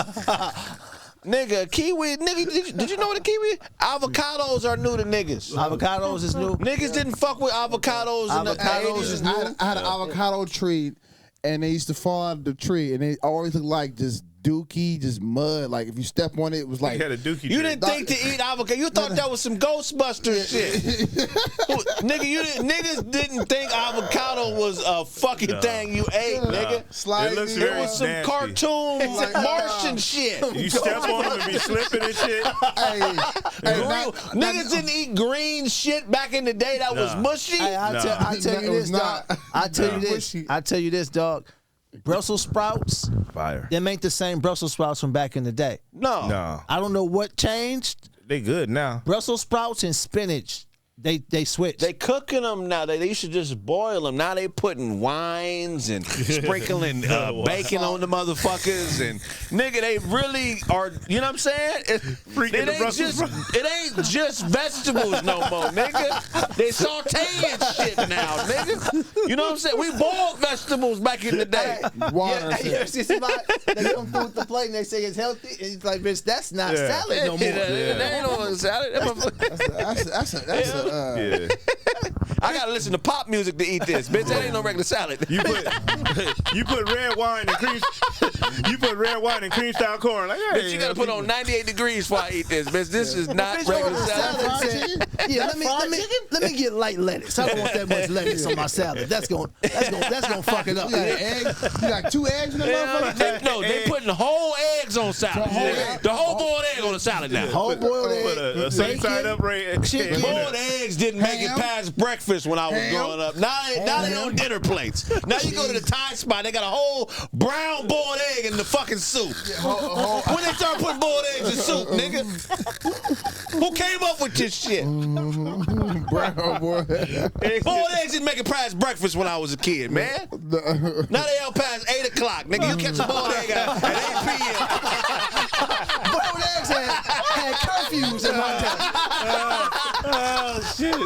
E: Nigga, kiwi, nigga, did you know what a kiwi is? Avocados are new to niggas.
H: Avocados is new.
E: Niggas didn't fuck with avocados in the
H: Avocados
E: 80s.
H: is
G: I had an avocado tree, and they used to fall out of the tree, and they always looked like just dookie, just mud. Like if you step on it, it was like
F: You had a dookie
E: You
F: tree.
E: didn't think to eat avocado. You thought that was some Ghostbusters shit. Niggas didn't think avocado was a fucking thing you ate, nigga.
G: sliding.
F: It looks
E: It
F: very
E: was some
F: nasty.
E: cartoon Martian shit.
F: You step on them and be slipping and shit.
E: Niggas didn't eat green shit back in the day that was mushy.
H: Hey, I tell you
G: It was
H: this, dog.
G: not.
H: I tell you this, dog. Brussels sprouts,
F: Fire.
H: them ain't the same Brussels sprouts from back in the day.
E: No.
F: No.
H: I don't know what changed.
F: They good now.
H: Brussels sprouts and spinach, they switched.
E: They cooking them now. They used to just boil them. Now they putting wines and sprinkling bacon on the motherfuckers. And nigga, they really are. You know what I'm saying? It ain't just vegetables no more, nigga. They sauteing shit now, nigga. You know what I'm saying? We boiled vegetables back in the day.
G: Water.
H: Yeah, you ever see somebody, they come through with the plate and they say it's healthy, and it's like, bitch, that's not salad no more.
E: They ain't on salad.
F: Yeah.
E: I gotta listen to pop music to eat this, bitch. That ain't no regular salad.
F: You put red wine and cream. You put red wine and cream style corn. Like,
E: Bitch, you gotta put on 98 degrees before I eat this, bitch. This is not regular salad.
H: Yeah, let me get light lettuce. I don't want that much lettuce on my salad. That's gonna fuck it up.
G: You got eggs? You got 2 eggs in the motherfucker?
E: No, they putting whole eggs on salad. The whole boiled egg on the salad now.
H: Whole boiled
F: Put
H: egg,
F: a same side up right.
H: chicken.
E: Boiled eggs didn't make it past breakfast when I was growing up. Now they on dinner plates. Now you go to the Thai spot, they got a whole brown boiled egg in the fucking soup. When they start putting boiled eggs in soup, nigga? Who came up with this shit?
G: Brown boy.
E: Boiled eggs didn't make it past breakfast when I was a kid, man. Now they out past 8 o'clock. Nigga, you catch a boiled egg at 8 p.m.
H: Boiled eggs had curfews in my time.
F: Oh shit!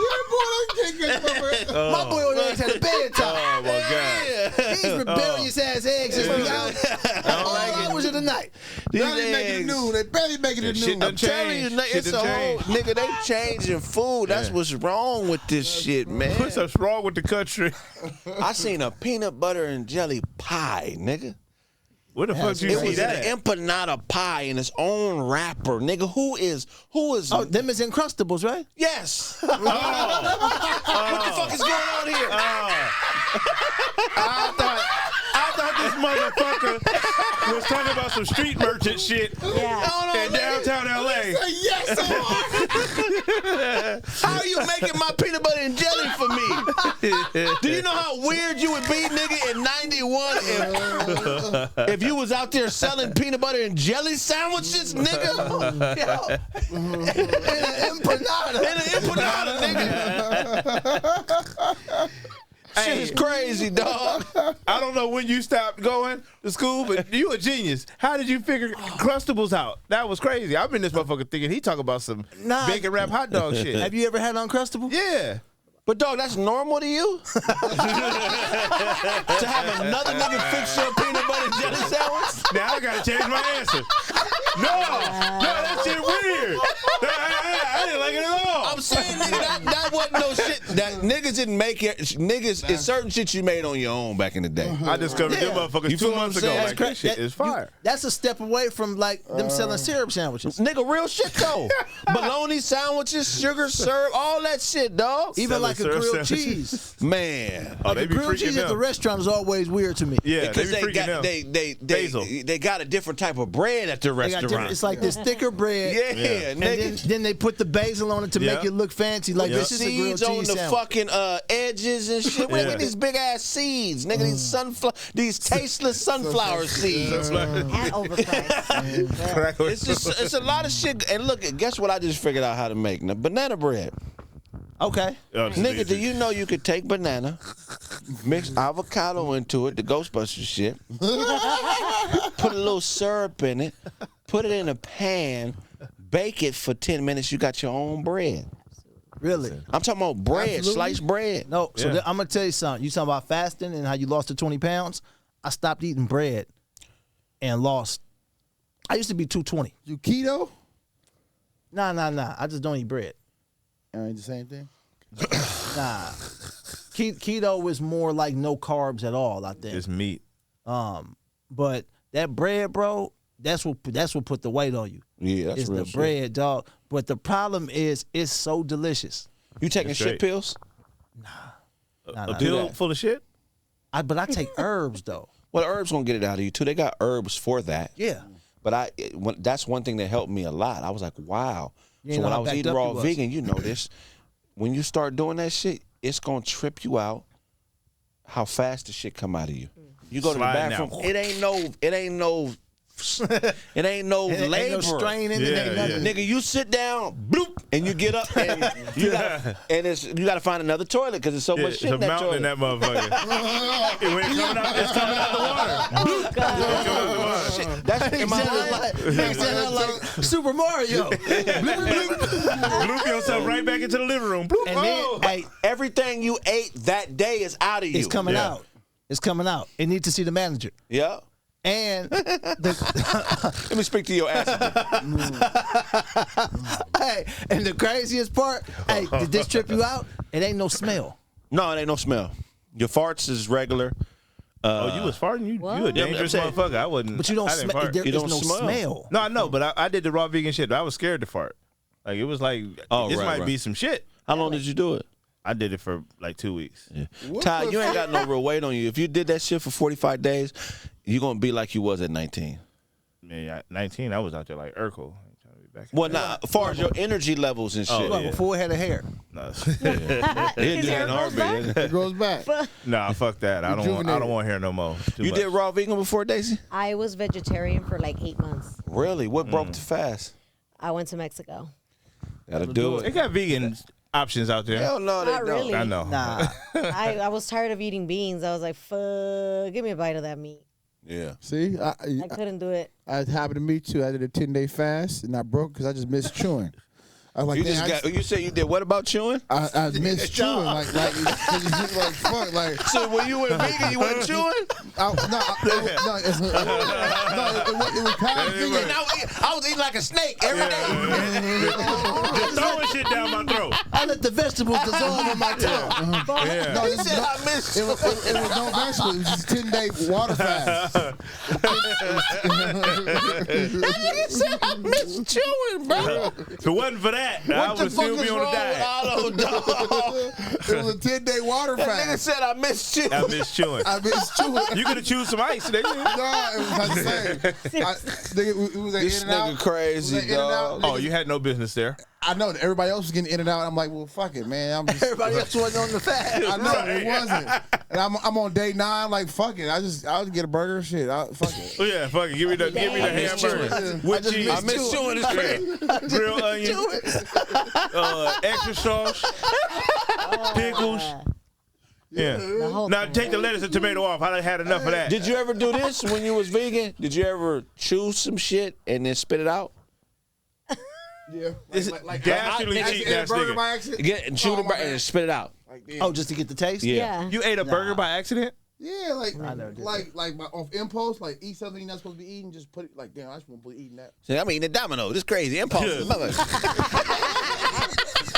H: My boiled eggs had a bedtime.
F: Oh my god!
H: These rebellious ass eggs just be out all hours of the night.
E: These
G: Now they make it
E: eggs.
G: noon. They barely make it at
F: Shit
G: noon.
F: done
E: I'm telling you,
F: changed.
E: it's a whole nigga. They changing food. That's what's wrong with this shit, man.
F: What's up wrong with the country?
E: I seen a peanut butter and jelly pie, nigga.
F: Where the fuck you
E: It
F: see
E: was
F: that?
E: an empanada pie in its own wrapper, nigga. Who is?
H: Oh, them is Uncrustables, right?
E: Yes. What the fuck is going on here?
F: I thought this motherfucker was talking about some street merchant shit in downtown LA.
E: How are you making my peanut butter and jelly for me? Do you know how weird you would be, nigga, in 91 if you was out there selling peanut butter and jelly sandwiches, nigga? In an empanada, nigga. Shit is crazy, dog.
F: I don't know when you stopped going to school, but you a genius. How did you figure Crustables out? That was crazy. I've been this motherfucker thinking he talking about some bacon wrap hot dog shit.
H: Have you ever had Uncrustable?
F: Yeah.
E: But dog, that's normal to you? To have another nigga fix your peanut butter and jelly sandwich?
F: Now I gotta change my answer. No, that shit weird. I didn't like it at all.
E: I'm saying, nigga, that wasn't no shit. That niggas didn't make it. Niggas, it's certain shit you made on your own back in the day.
F: I discovered them motherfuckers
E: You feel
F: 2
E: what I'm
F: months ago.
E: saying?
F: Like, this shit is fire.
H: That's a step away from like them selling syrup sandwiches.
E: Nigga, real shit though. Bologna sandwiches, sugar syrup, all that shit, dog.
H: Even like a
F: syrup
H: grilled
F: sandwiches.
H: cheese.
E: Man.
F: Oh,
H: Like
F: they
H: a
F: be
H: grilled
F: freaking
H: cheese at the
F: them.
H: restaurant is always weird to me.
F: Yeah, they
E: Because
F: be freaking them. Basil.
E: they got a different type of bread at the
H: They got
E: restaurant.
H: different- it's like this thicker bread.
E: Yeah,
H: And
E: nigga.
H: then they put the basil on it to make
F: Yeah.
H: it look fancy. Like
F: Yeah.
H: this is a grilled
E: Seeds on
H: cheese
E: the
H: sandwich.
E: fucking edges and shit. Look at these big ass seeds, nigga. These tasteless sunflower seeds.
J: And overpriced.
E: It's a lot of shit. And look, guess what? I just figured out how to make now, banana bread.
H: Okay.
F: Oh, this is
E: Nigga,
F: easy.
E: do you know you could take banana, mix avocado into it, the Ghostbusters shit, put a little syrup in it, put it in a pan, bake it for 10 minutes, you got your own bread.
H: Really?
E: I'm talking about bread,
H: Absolutely.
E: sliced bread.
H: No. So
F: Yeah.
H: I'm gonna tell you something. You talking about fasting and how you lost the 20 pounds? I stopped eating bread and lost. I used to be 220.
G: You keto?
H: Nah. I just don't eat bread.
G: Ain't the same thing.
H: Nah. Keto is more like no carbs at all, I think.
F: It's meat.
H: But that bread, bro, that's what put the weight on you.
E: Yeah, that's
H: It's
E: real
H: the
E: shit.
H: bread, dog. But the problem is it's so delicious.
E: You taking
F: That's
E: shit
F: right.
E: pills?
H: Nah,
F: A pill full of shit?
H: but I take herbs though.
E: Well, herbs gonna get it out of you too. They got herbs for that.
H: Yeah.
E: But that's one thing that helped me a lot. I was like, wow.
H: You
E: So
H: ain't know
E: when I
H: how
E: was
H: backed
E: eating
H: up
E: raw
H: you was.
E: vegan, you know this. When you start doing that shit, it's gonna trip you out how fast the shit come out of you. You go to the
F: Sliding
E: bathroom,
F: out.
E: it ain't no
H: It
E: labor.
H: ain't no strain in it.
F: Yeah,
H: Ain't nothing.
E: Nigga, you sit down, bloop, and you get up, and you gotta find another toilet because there's so
F: Yeah,
E: much
F: it's
E: shit
F: a
E: in that
F: mountain
E: toilet.
F: in that motherfucker. And when it's coming out the water.
J: Oh, God.
F: It's coming out the water.
E: That's
H: He
E: in my mind.
H: sounded like Super Mario.
F: Bloop yourself right back into the living room. Bloop.
H: And then,
F: Oh.
H: hey,
E: Everything you ate that day is out of you.
H: it's coming
F: Yeah.
H: out. It's coming out. It needs to see the manager.
E: Yeah.
H: And
E: Let me speak to your ass.
H: hey, and the craziest part, hey, did this trip you out? It ain't no smell.
E: No, it ain't no smell. Your farts is regular.
F: Oh, you was farting? You a
E: Yeah,
F: dangerous
E: I'm saying-
F: motherfucker. I wasn't.
H: But you don't
F: I didn't
H: smell.
F: fart.
H: There
E: You
H: is
E: don't
H: no
E: smell.
H: smell.
F: No, I know, but I did the raw vegan shit. But I was scared to fart. Like, it was like,
E: Oh,
F: this
E: right,
F: might
E: right.
F: be some shit.
E: How long did you do it?
F: I did it for like 2 weeks.
E: Ty, you ain't got no real weight on you. If you did that shit for 45 days, you're going to be like you was at 19.
F: Man, at 19, I was out there like Urkel. Trying to be back in
E: Well, now, as far as your energy levels and shit.
F: Oh,
H: Look,
F: yeah.
H: before it had a hair.
F: No.
E: He'll do that in a heartbeat.
G: It grows back.
F: Nah, fuck that. I don't want hair no more. Too
E: You
F: much.
E: did raw vegan before, Daisy?
J: I was vegetarian for like 8 months.
E: Really? What broke the fast?
J: I went to Mexico.
E: Gotta do
F: They
E: it.
F: got vegan options out there.
E: Hell no, they
J: Not
E: don't.
J: really.
F: I know.
H: Nah.
J: I was tired of eating beans. I was like, fuck, give me a bite of that meat.
E: Yeah.
G: See,
J: I couldn't do it.
G: it happened to me too. I did a 10-day fast and I broke because I just missed chewing. I was like,
E: You
G: "Damn,
E: just
G: I
E: got. You said you did what about chewing?
G: I missed chewing, like fuck, like.
E: So when you went vegan, you went chewing?
G: It was kind of vegan.
E: I was eating like a snake every day.
F: Just throwing shit down my throat.
H: I let the vegetables dissolve on my tongue.
F: Yeah.
G: No,
E: He
G: it was
E: said
G: no-
E: I missed
G: it was no vegetables. It was just 10-day water fast.
E: He said I missed chewing, bro.
F: If it wasn't for that, I
E: What the
F: would
E: fuck
F: still be
E: is
F: on
E: wrong
F: the
E: with
F: diet.
E: Otto, dog?
G: It was a 10-day water
E: That nigga
G: fast.
E: said I missed chewing.
F: I miss chewing.
G: I missed chewing.
F: You could have chewed some ice, nigga.
G: No, it was not the same. It was like
E: This
G: in and out.
E: nigga crazy,
G: It was like in and
E: dog.
G: out.
F: Oh, you had no business there.
G: I know that everybody else was getting in and out. I'm like, well, fuck it, man. I'm just,
H: Everybody else wasn't on the fast.
G: I know it wasn't. And I'm on day 9. Like, fuck it. I'll just get a burger. Shit, fuck it.
F: Oh yeah, fuck it. Give me the hamburger with cheese,
E: I missed chewing. It's crazy.
F: grilled onion, extra sauce, pickles. Yeah.
J: whole
F: Now
J: thing.
F: take the lettuce and tomato off. I done had enough of that.
E: Did you ever do this when you was vegan? Did you ever chew some shit and then spit it out?
G: Yeah.
F: Dastardly
G: I
F: cheat
G: ate a
F: ass
G: burger
F: nigga.
G: by accident.
E: Get and chew
G: Oh,
E: the
G: my
E: bra-
G: bad.
E: and spit it out.
H: Oh, just to get the taste?
J: Yeah.
F: You ate a burger by accident?
G: Yeah, like
H: never did
G: off impulse, like eat something you're not supposed to be eating, just put it like, damn, I just want to be eating that.
E: See, I'm eating a domino. This crazy impulse.
F: Yeah.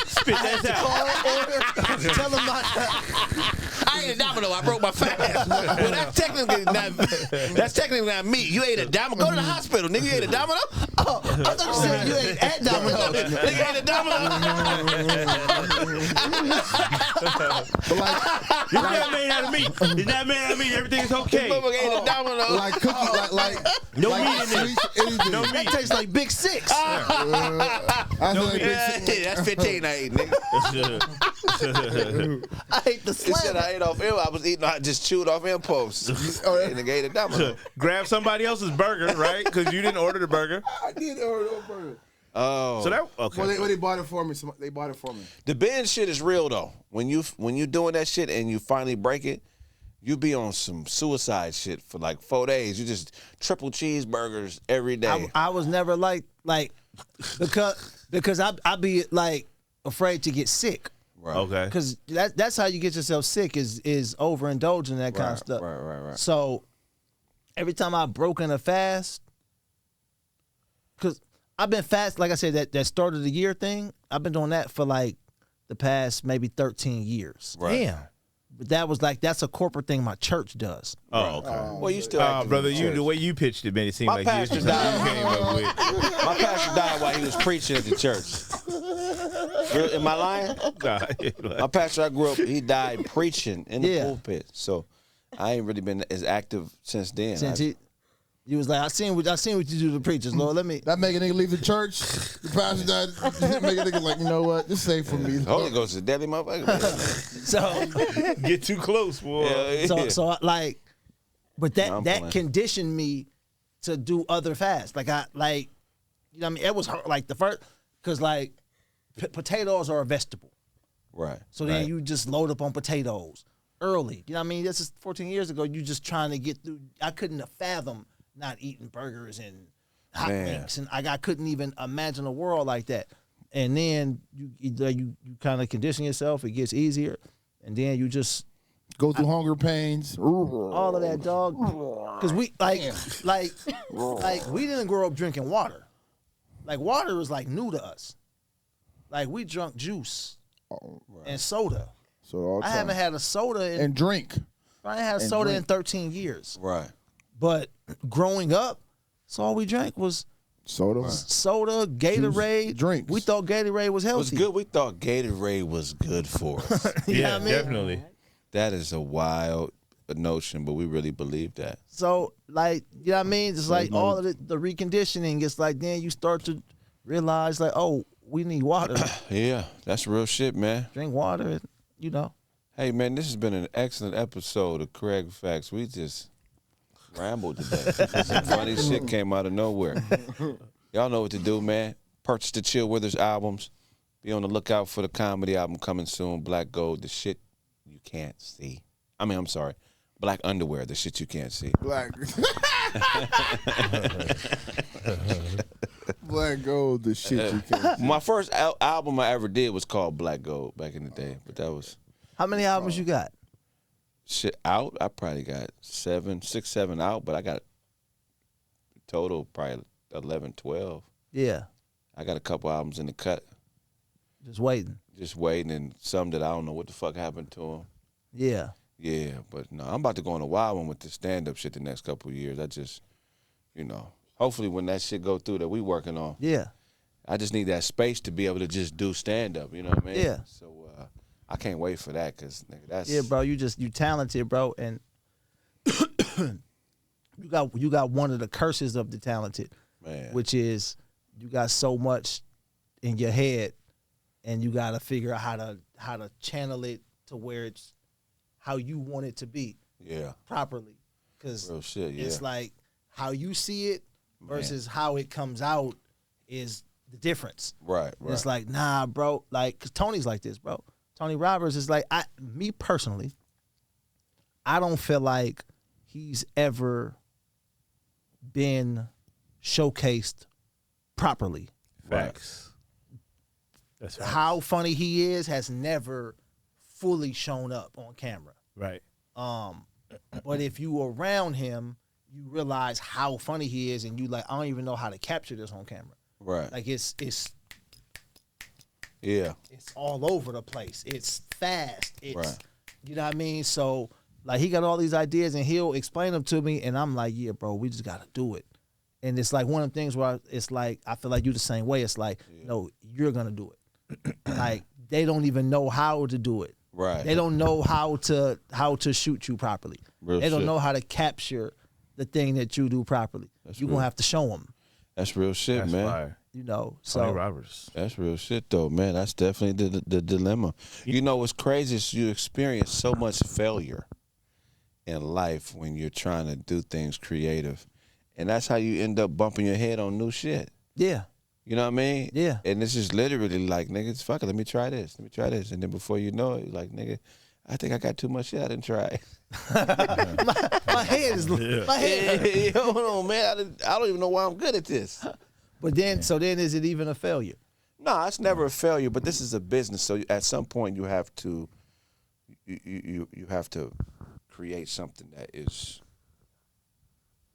E: Spit
F: Spit that out.
H: Tell him not.
E: I ate a domino. I broke my fast. Well, that's technically not me. You ate a domino. Go to the hospital, nigga. You ate a domino.
H: Oh, I thought you said you ate at Domino.
E: Nigga ate a domino.
G: But like,
F: It's not made out of meat. It's not made out of meat. Everything's okay.
E: Motherfucker ate a domino.
G: like cookies, like
F: No
G: like
F: meat in there.
G: sweets, anything.
F: No
H: That
F: meat.
H: tastes like Big Six.
G: I feel like big
E: That's 15 I ate, nigga.
H: I ate the
E: It said
H: slam.
E: I ate off. I was eating. I just chewed off impulse. Nigga ate a domino.
F: Grab somebody else's burger, right? Because you didn't order the burger.
G: I did order a burger.
E: Oh,
F: So that okay.
G: Well, they bought it for me. They bought it for me.
E: the binge shit is real though. When you doing that shit and you finally break it, you be on some suicide shit for like 4 days. You just triple cheeseburgers every day.
H: I was never like because I be like afraid to get sick.
E: Right.
F: Okay.
H: Because that's how you get yourself sick is overindulging that kind of stuff.
E: Right.
H: So every time I've broken a fast, because I've been fast, like I said, that start of the year thing, I've been doing that for like the past maybe 13 years.
E: Right.
F: Damn.
H: But that was like, that's a corporate thing my church does.
F: Oh, okay.
E: Well, you still active in
F: brother,
E: the
F: you
E: church.
F: the way you pitched it made it seem
E: My
F: like
E: pastor
F: you
E: died.
F: came up with.
E: My pastor died while he was preaching at the church. Am I lying? My pastor, I grew up, he died preaching in the pulpit. So I ain't really been as active since then.
H: Since you was like, I seen what you do to the preachers, Lord. Let me.
G: That make a nigga leave the church. The pastor died. Make a nigga like, you know what? This ain't for me.
E: Holy Ghost is a deadly motherfucker.
H: So
F: Get too close, boy.
H: so like, but
E: No, I'm
H: that
E: playing.
H: conditioned me to do other fasts. Like you know what I mean? It was hard, like the first, because like potatoes are a vegetable.
E: Right.
H: So then you just load up on potatoes early. You know what I mean? This is 14 years ago. You just trying to get through. I couldn't have fathomed not eating burgers and hot links, and I couldn't even imagine a world like that. And then you kind of condition yourself. It gets easier, and then you just
G: Go through hunger pains.
H: all of that, dog. Because we like we didn't grow up drinking water. Like water was like new to us. Like we drunk juice and soda.
G: So all
H: I haven't had a soda in
G: and drink.
H: I ain't had a soda in 13 years.
E: Right.
H: But growing up, that's all we drank was
G: Soda.
H: soda, Gatorade,
G: drinks.
H: We thought Gatorade was
E: It
H: healthy.
E: was good. We thought Gatorade was good for us.
H: You know
F: Yeah,
H: what I mean?
F: definitely.
E: That is a wild notion, but we really believe that.
H: So, like, you know what I mean? It's like all of the reconditioning. It's like then you start to realize, like, oh, we need water.
E: Yeah, that's real shit, man.
H: Drink water, and, you know.
E: Hey, man, this has been an excellent episode of Kraig Facts. We just rambled today. Some funny shit came out of nowhere. Y'all know what to do, man. Purchase the Chill Withers albums. Be on the lookout for the comedy album coming soon. Black Gold, the shit you can't see. I'm sorry. Black Underwear, the shit you can't see.
G: Black. Black Gold, the shit you can't.
E: My first album I ever did was called Black Gold back in the day, but that was
H: How many albums you got?
E: shit out. I probably got 6, 7 out, but I got total probably 11, 12.
H: Yeah,
E: I got a couple albums in the cut,
H: just waiting.
E: just waiting, and some that I don't know what the fuck happened to them.
H: Yeah.
E: Yeah, but no, I'm about to go on a wild one with the stand-up shit the next couple of years. I just, hopefully when that shit go through that we working on,
H: Yeah.
E: I just need that space to be able to just do stand-up, you know what I mean?
H: Yeah.
E: So I can't wait for that because, nigga, that's...
H: Yeah, bro, you talented, bro, and you got one of the curses of the talented,
E: Man.
H: which is you got so much in your head, and you got to figure out how to channel it to where it's how you want it to be
E: Yeah.
H: properly, because
E: Real shit, yeah.
H: it's like how you see it versus how it comes out is the difference.
E: Right.
H: It's like, nah, bro, like, cause Tony's like this, bro. Tony Roberts is like, me personally, I don't feel like he's ever been showcased properly.
F: Facts. That's facts.
H: How funny he is has never fully shown up on camera.
F: Right.
H: But if you around him, you realize how funny he is, and you like, I don't even know how to capture this on camera.
E: Right.
H: Like it's
E: Yeah.
H: It's all over the place. It's fast. It's
E: Right.
H: You know what I mean? So like he got all these ideas and he'll explain them to me and I'm like, yeah, bro, we just gotta do it. And it's like one of the things where it's like I feel like you the same way. It's like, no, you're gonna do it. Like they don't even know how to do it.
E: Right.
H: They don't know how to shoot you properly.
E: Real
H: they don't
E: shit.
H: know how to capture the thing that you do properly. You're gonna have to show them.
E: That's real shit,
F: That's
E: man.
F: fire.
H: You know,
F: Tony
H: so
F: Roberts.
E: That's real shit, though, man. That's definitely the dilemma. You know what's crazy is you experience so much failure in life when you're trying to do things creative. And that's how you end up bumping your head on new shit.
H: yeah.
E: You know what I mean?
H: Yeah.
E: And it's just literally like, nigga, fuck it, let me try this. Let me try this. And then before you know it, you're like, nigga, I think I got too much shit I didn't try.
H: My head is my head.
E: Hold on, man. I don't even know why I'm good at this.
H: But then is it even a failure?
E: No, it's never a failure, but this is a business. So at some point you have to you have to create something that is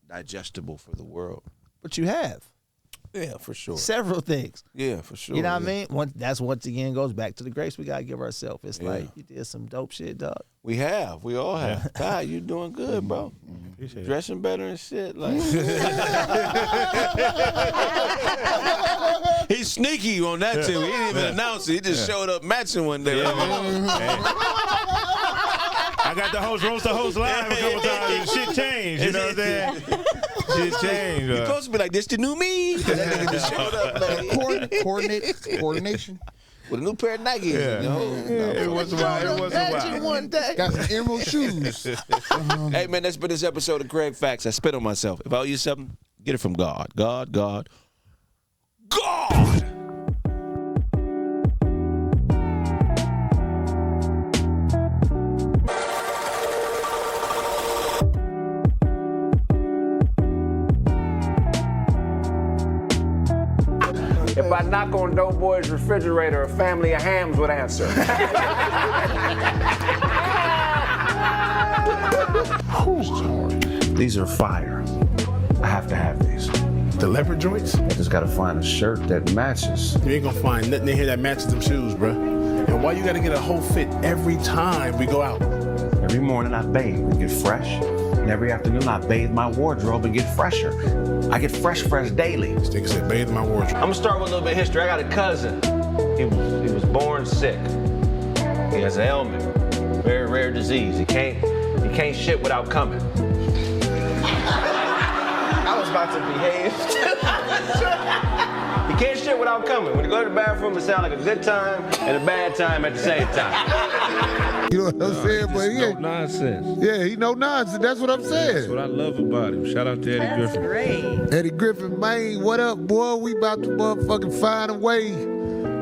E: digestible for the world.
H: But you have
E: Yeah, for sure.
H: several things.
E: Yeah, for sure.
H: You know what I
E: yeah.
H: mean? That's once again goes back to the grace we gotta give ourselves. It's
E: Yeah.
H: like you did some dope shit, dog.
E: We have. We all have. Ty, you doing good, bro.
F: Appreciate it.
E: Dressing better and shit. Like he's sneaky on that too. He didn't even announce it. He just showed up matching one day.
F: I got the host roast the host live a couple times and shit changed. You know what I'm saying? Shit changed.
E: You're supposed to be like, this the new me. That nigga just showed up like,
G: Coordination.
E: with a new pair of Nikes.
F: Yeah.
E: You know?
F: It was a while. It was a while.
H: One day.
G: Got some emerald shoes.
E: Hey, man, that's been this episode of Kraig Facts. I spit on myself. If I owe you something, get it from God. God, God, God!
K: If I knock on Doughboy's refrigerator, a family of hams would answer.
B: These are fire. I have to have these.
L: The leopard joints?
B: I just gotta find a shirt that matches.
L: You ain't gonna find nothing in here that matches them shoes, bruh. And why you gotta get a whole fit every time we go out?
B: Every morning I bathe and get fresh. And every afternoon I bathe my wardrobe and get fresher. I get fresh daily.
L: This nigga said bathe my wardrobe.
K: I'm gonna start with a little bit of history. I got a cousin. He was born sick. He has an ailment, very rare disease. He can't shit without coming. I was about to behave. He can't shit without coming. When you go to the bathroom, it sounds like a good time and a bad time at the same time.
G: You know what I'm saying? But he ain't.
E: Nonsense.
G: Yeah, he no nonsense. That's what I'm saying.
E: That's what I love about him. Shout out to Eddie
A: That's
E: Griffin.
A: great.
G: Eddie Griffin, man, what up, boy? We about to motherfucking find a way.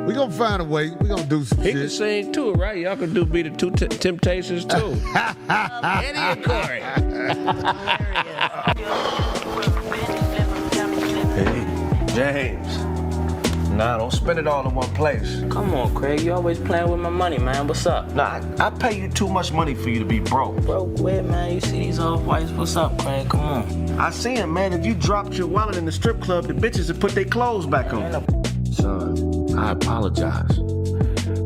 G: We gonna find a way. We gonna do some
E: He can
G: shit.
E: sing too, right? Y'all can do Be the Two Temptations too. Eddie and Corey.
K: Hey, James. Nah, don't spend it all in one place.
M: Come on, Kraig. You always playing with my money, man. What's up?
K: Nah, I pay you too much money for you to be broke.
M: Broke with, man. You see these off-whites? What's up, Kraig? Come on.
K: I see him, man. If you dropped your wallet in the strip club, the bitches would put their clothes back on. Son, I apologize.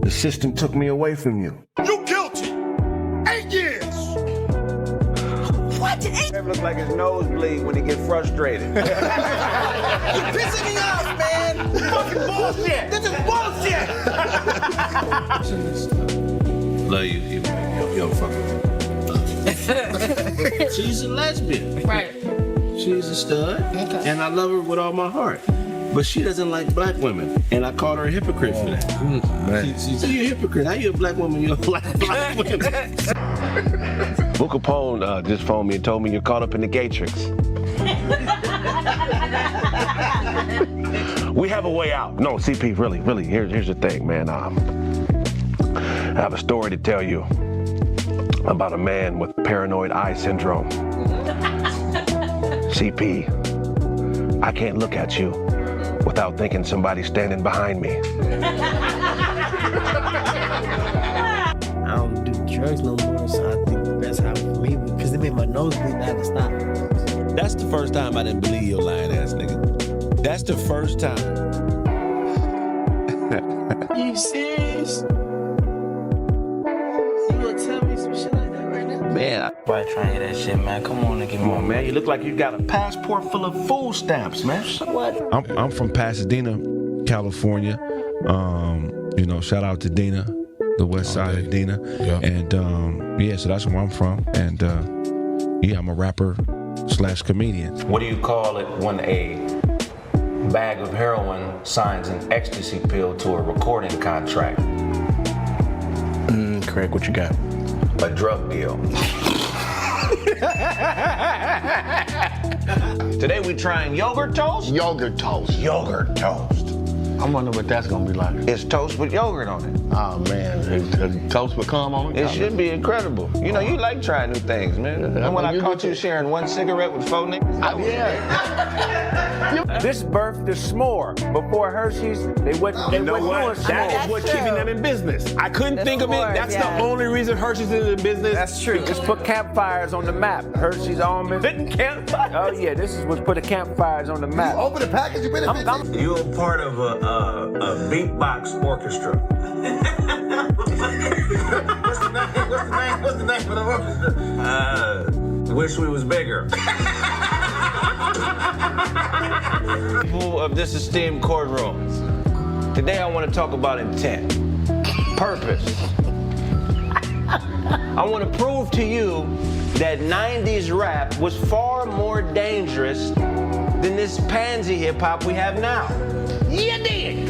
K: The system took me away from you.
L: You guilty! 8 years!
K: What? It looks like his nose bleed when he get frustrated.
H: You're pissing me off, man.
K: Fucking bullshit!
H: This is bullshit.
E: Love you, yo, fuck with She's a lesbian.
M: Right.
E: She's a stud, and I love her with all my heart. But she doesn't like black women, and I called her a hypocrite for that. She's a hypocrite. How you a black woman? You don't like black women.
K: Book Capone just phoned me and told me you're caught up in the Gatrix. We have a way out. No, CP, really, here's the thing, man. I have a story to tell you about a man with paranoid eye syndrome. CP, I can't look at you without thinking somebody's standing behind me.
M: I don't do drugs no more, so I think that's how for me, because it made my nose bleed and I had to stop.
E: That's the first time I didn't believe your lying ass nigga. That's the first time.
M: You you serious? You gonna tell me some shit like that right now?
B: Man,
N: Why trying to hear that shit, man? Come on, nigga.
B: come on, man. You look like you got a passport full of food stamps, man.
N: What?
E: I'm from Pasadena, California. You know, shout out to Dina, the west side of Dina.
L: Yeah.
E: And yeah, so that's where I'm from. And yeah, I'm a rapper / comedian.
B: What do you call it when a bag of heroin signs an ecstasy pill to a recording contract?
L: Kraig, what you got?
B: A drug deal. Today we trying yogurt toast?
L: Yogurt toast.
B: Yogurt toast.
L: I wonder what that's gonna be like.
B: It's toast with yogurt on it.
L: Oh man, is toast with cum on it?
B: It should be incredible. You know, you like trying new things, man. And when I caught you sharing one cigarette with 4 niggas,
O: This birthed the s'more. Before Hershey's, they wouldn't doing s'more.
P: That is what's keeping them in business. I couldn't think of it. That's the only reason Hershey's is in business.
O: That's true. Just put campfires on the map. Hershey's almonds.
P: Didn't campfires.
O: Oh yeah, this is what's put the campfires on the map.
G: Open the package, you better
B: you're a part of a beatbox orchestra. What's the name of the orchestra? Wish we was bigger. People of this esteemed courtroom, today I want to talk about intent, purpose. I want to prove to you that 90s rap was far more dangerous than this pansy hip hop we have now. You dig?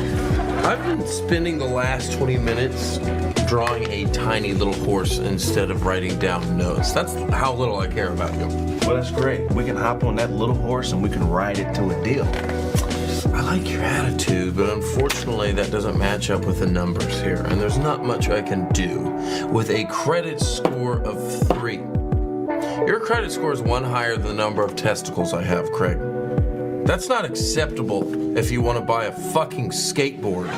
Q: I've been spending the last 20 minutes drawing a tiny little horse instead of writing down notes. That's how little I care about you.
B: Well, that's great. We can hop on that little horse and we can ride it to a deal.
Q: I like your attitude, but unfortunately that doesn't match up with the numbers here, and there's not much I can do with a credit score of 3. Your credit score is 1 higher than the number of testicles I have, Kraig. That's not acceptable if you want to buy a fucking skateboard.